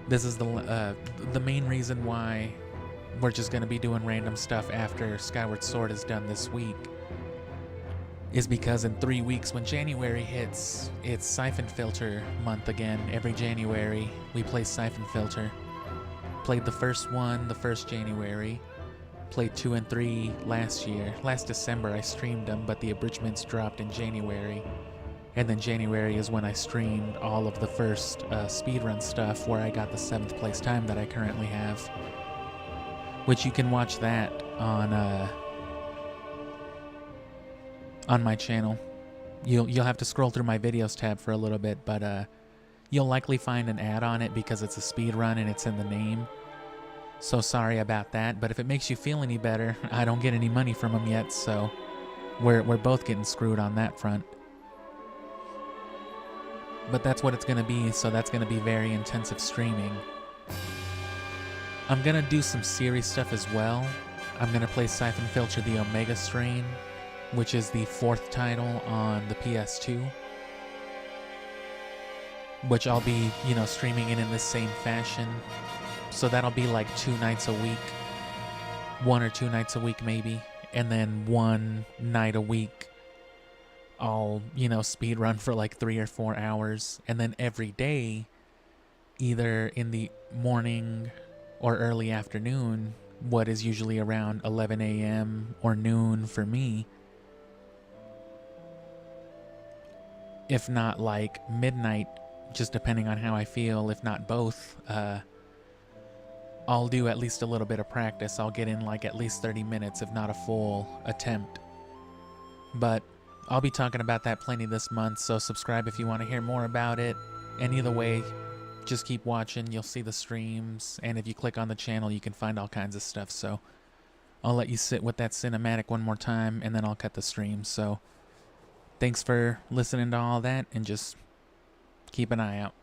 this is the main reason why we're just going to be doing random stuff after Skyward Sword is done this week. Is because in 3 weeks, when January hits, it's Siphon Filter month again. Every January, we play Siphon Filter. Played the first one the first January. Played 2 and 3 last year. Last December I streamed them, but the abridgments dropped in January. And then January is when I streamed all of the first speedrun stuff, where I got the 7th place time that I currently have. Which you can watch that on my channel. You'll have to scroll through my videos tab for a little bit, but you'll likely find an ad on it because it's a speedrun and it's in the name. So sorry about that, but if it makes you feel any better, I don't get any money from them yet, so we're both getting screwed on that front. But that's what it's going to be, so that's going to be very intensive streaming. I'm going to do some series stuff as well. I'm going to play Siphon Filter the Omega Strain, which is the 4th title on the PS2. Which I'll be, streaming it in the same fashion. So that'll be like 2 nights a week. 1 or 2 nights a week maybe. And then 1 night a week I'll, speed run for like 3 or 4 hours. And then every day, either in the morning or early afternoon, what is usually around 11 a.m. or noon for me, if not like midnight, just depending on how I feel, if not both, I'll do at least a little bit of practice. I'll get in like at least 30 minutes, if not a full attempt. But I'll be talking about that plenty this month, so subscribe if you want to hear more about it. And either way, just keep watching. You'll see the streams, and if you click on the channel, you can find all kinds of stuff. So I'll let you sit with that cinematic one more time, and then I'll cut the stream. So thanks for listening to all that, and just keep an eye out.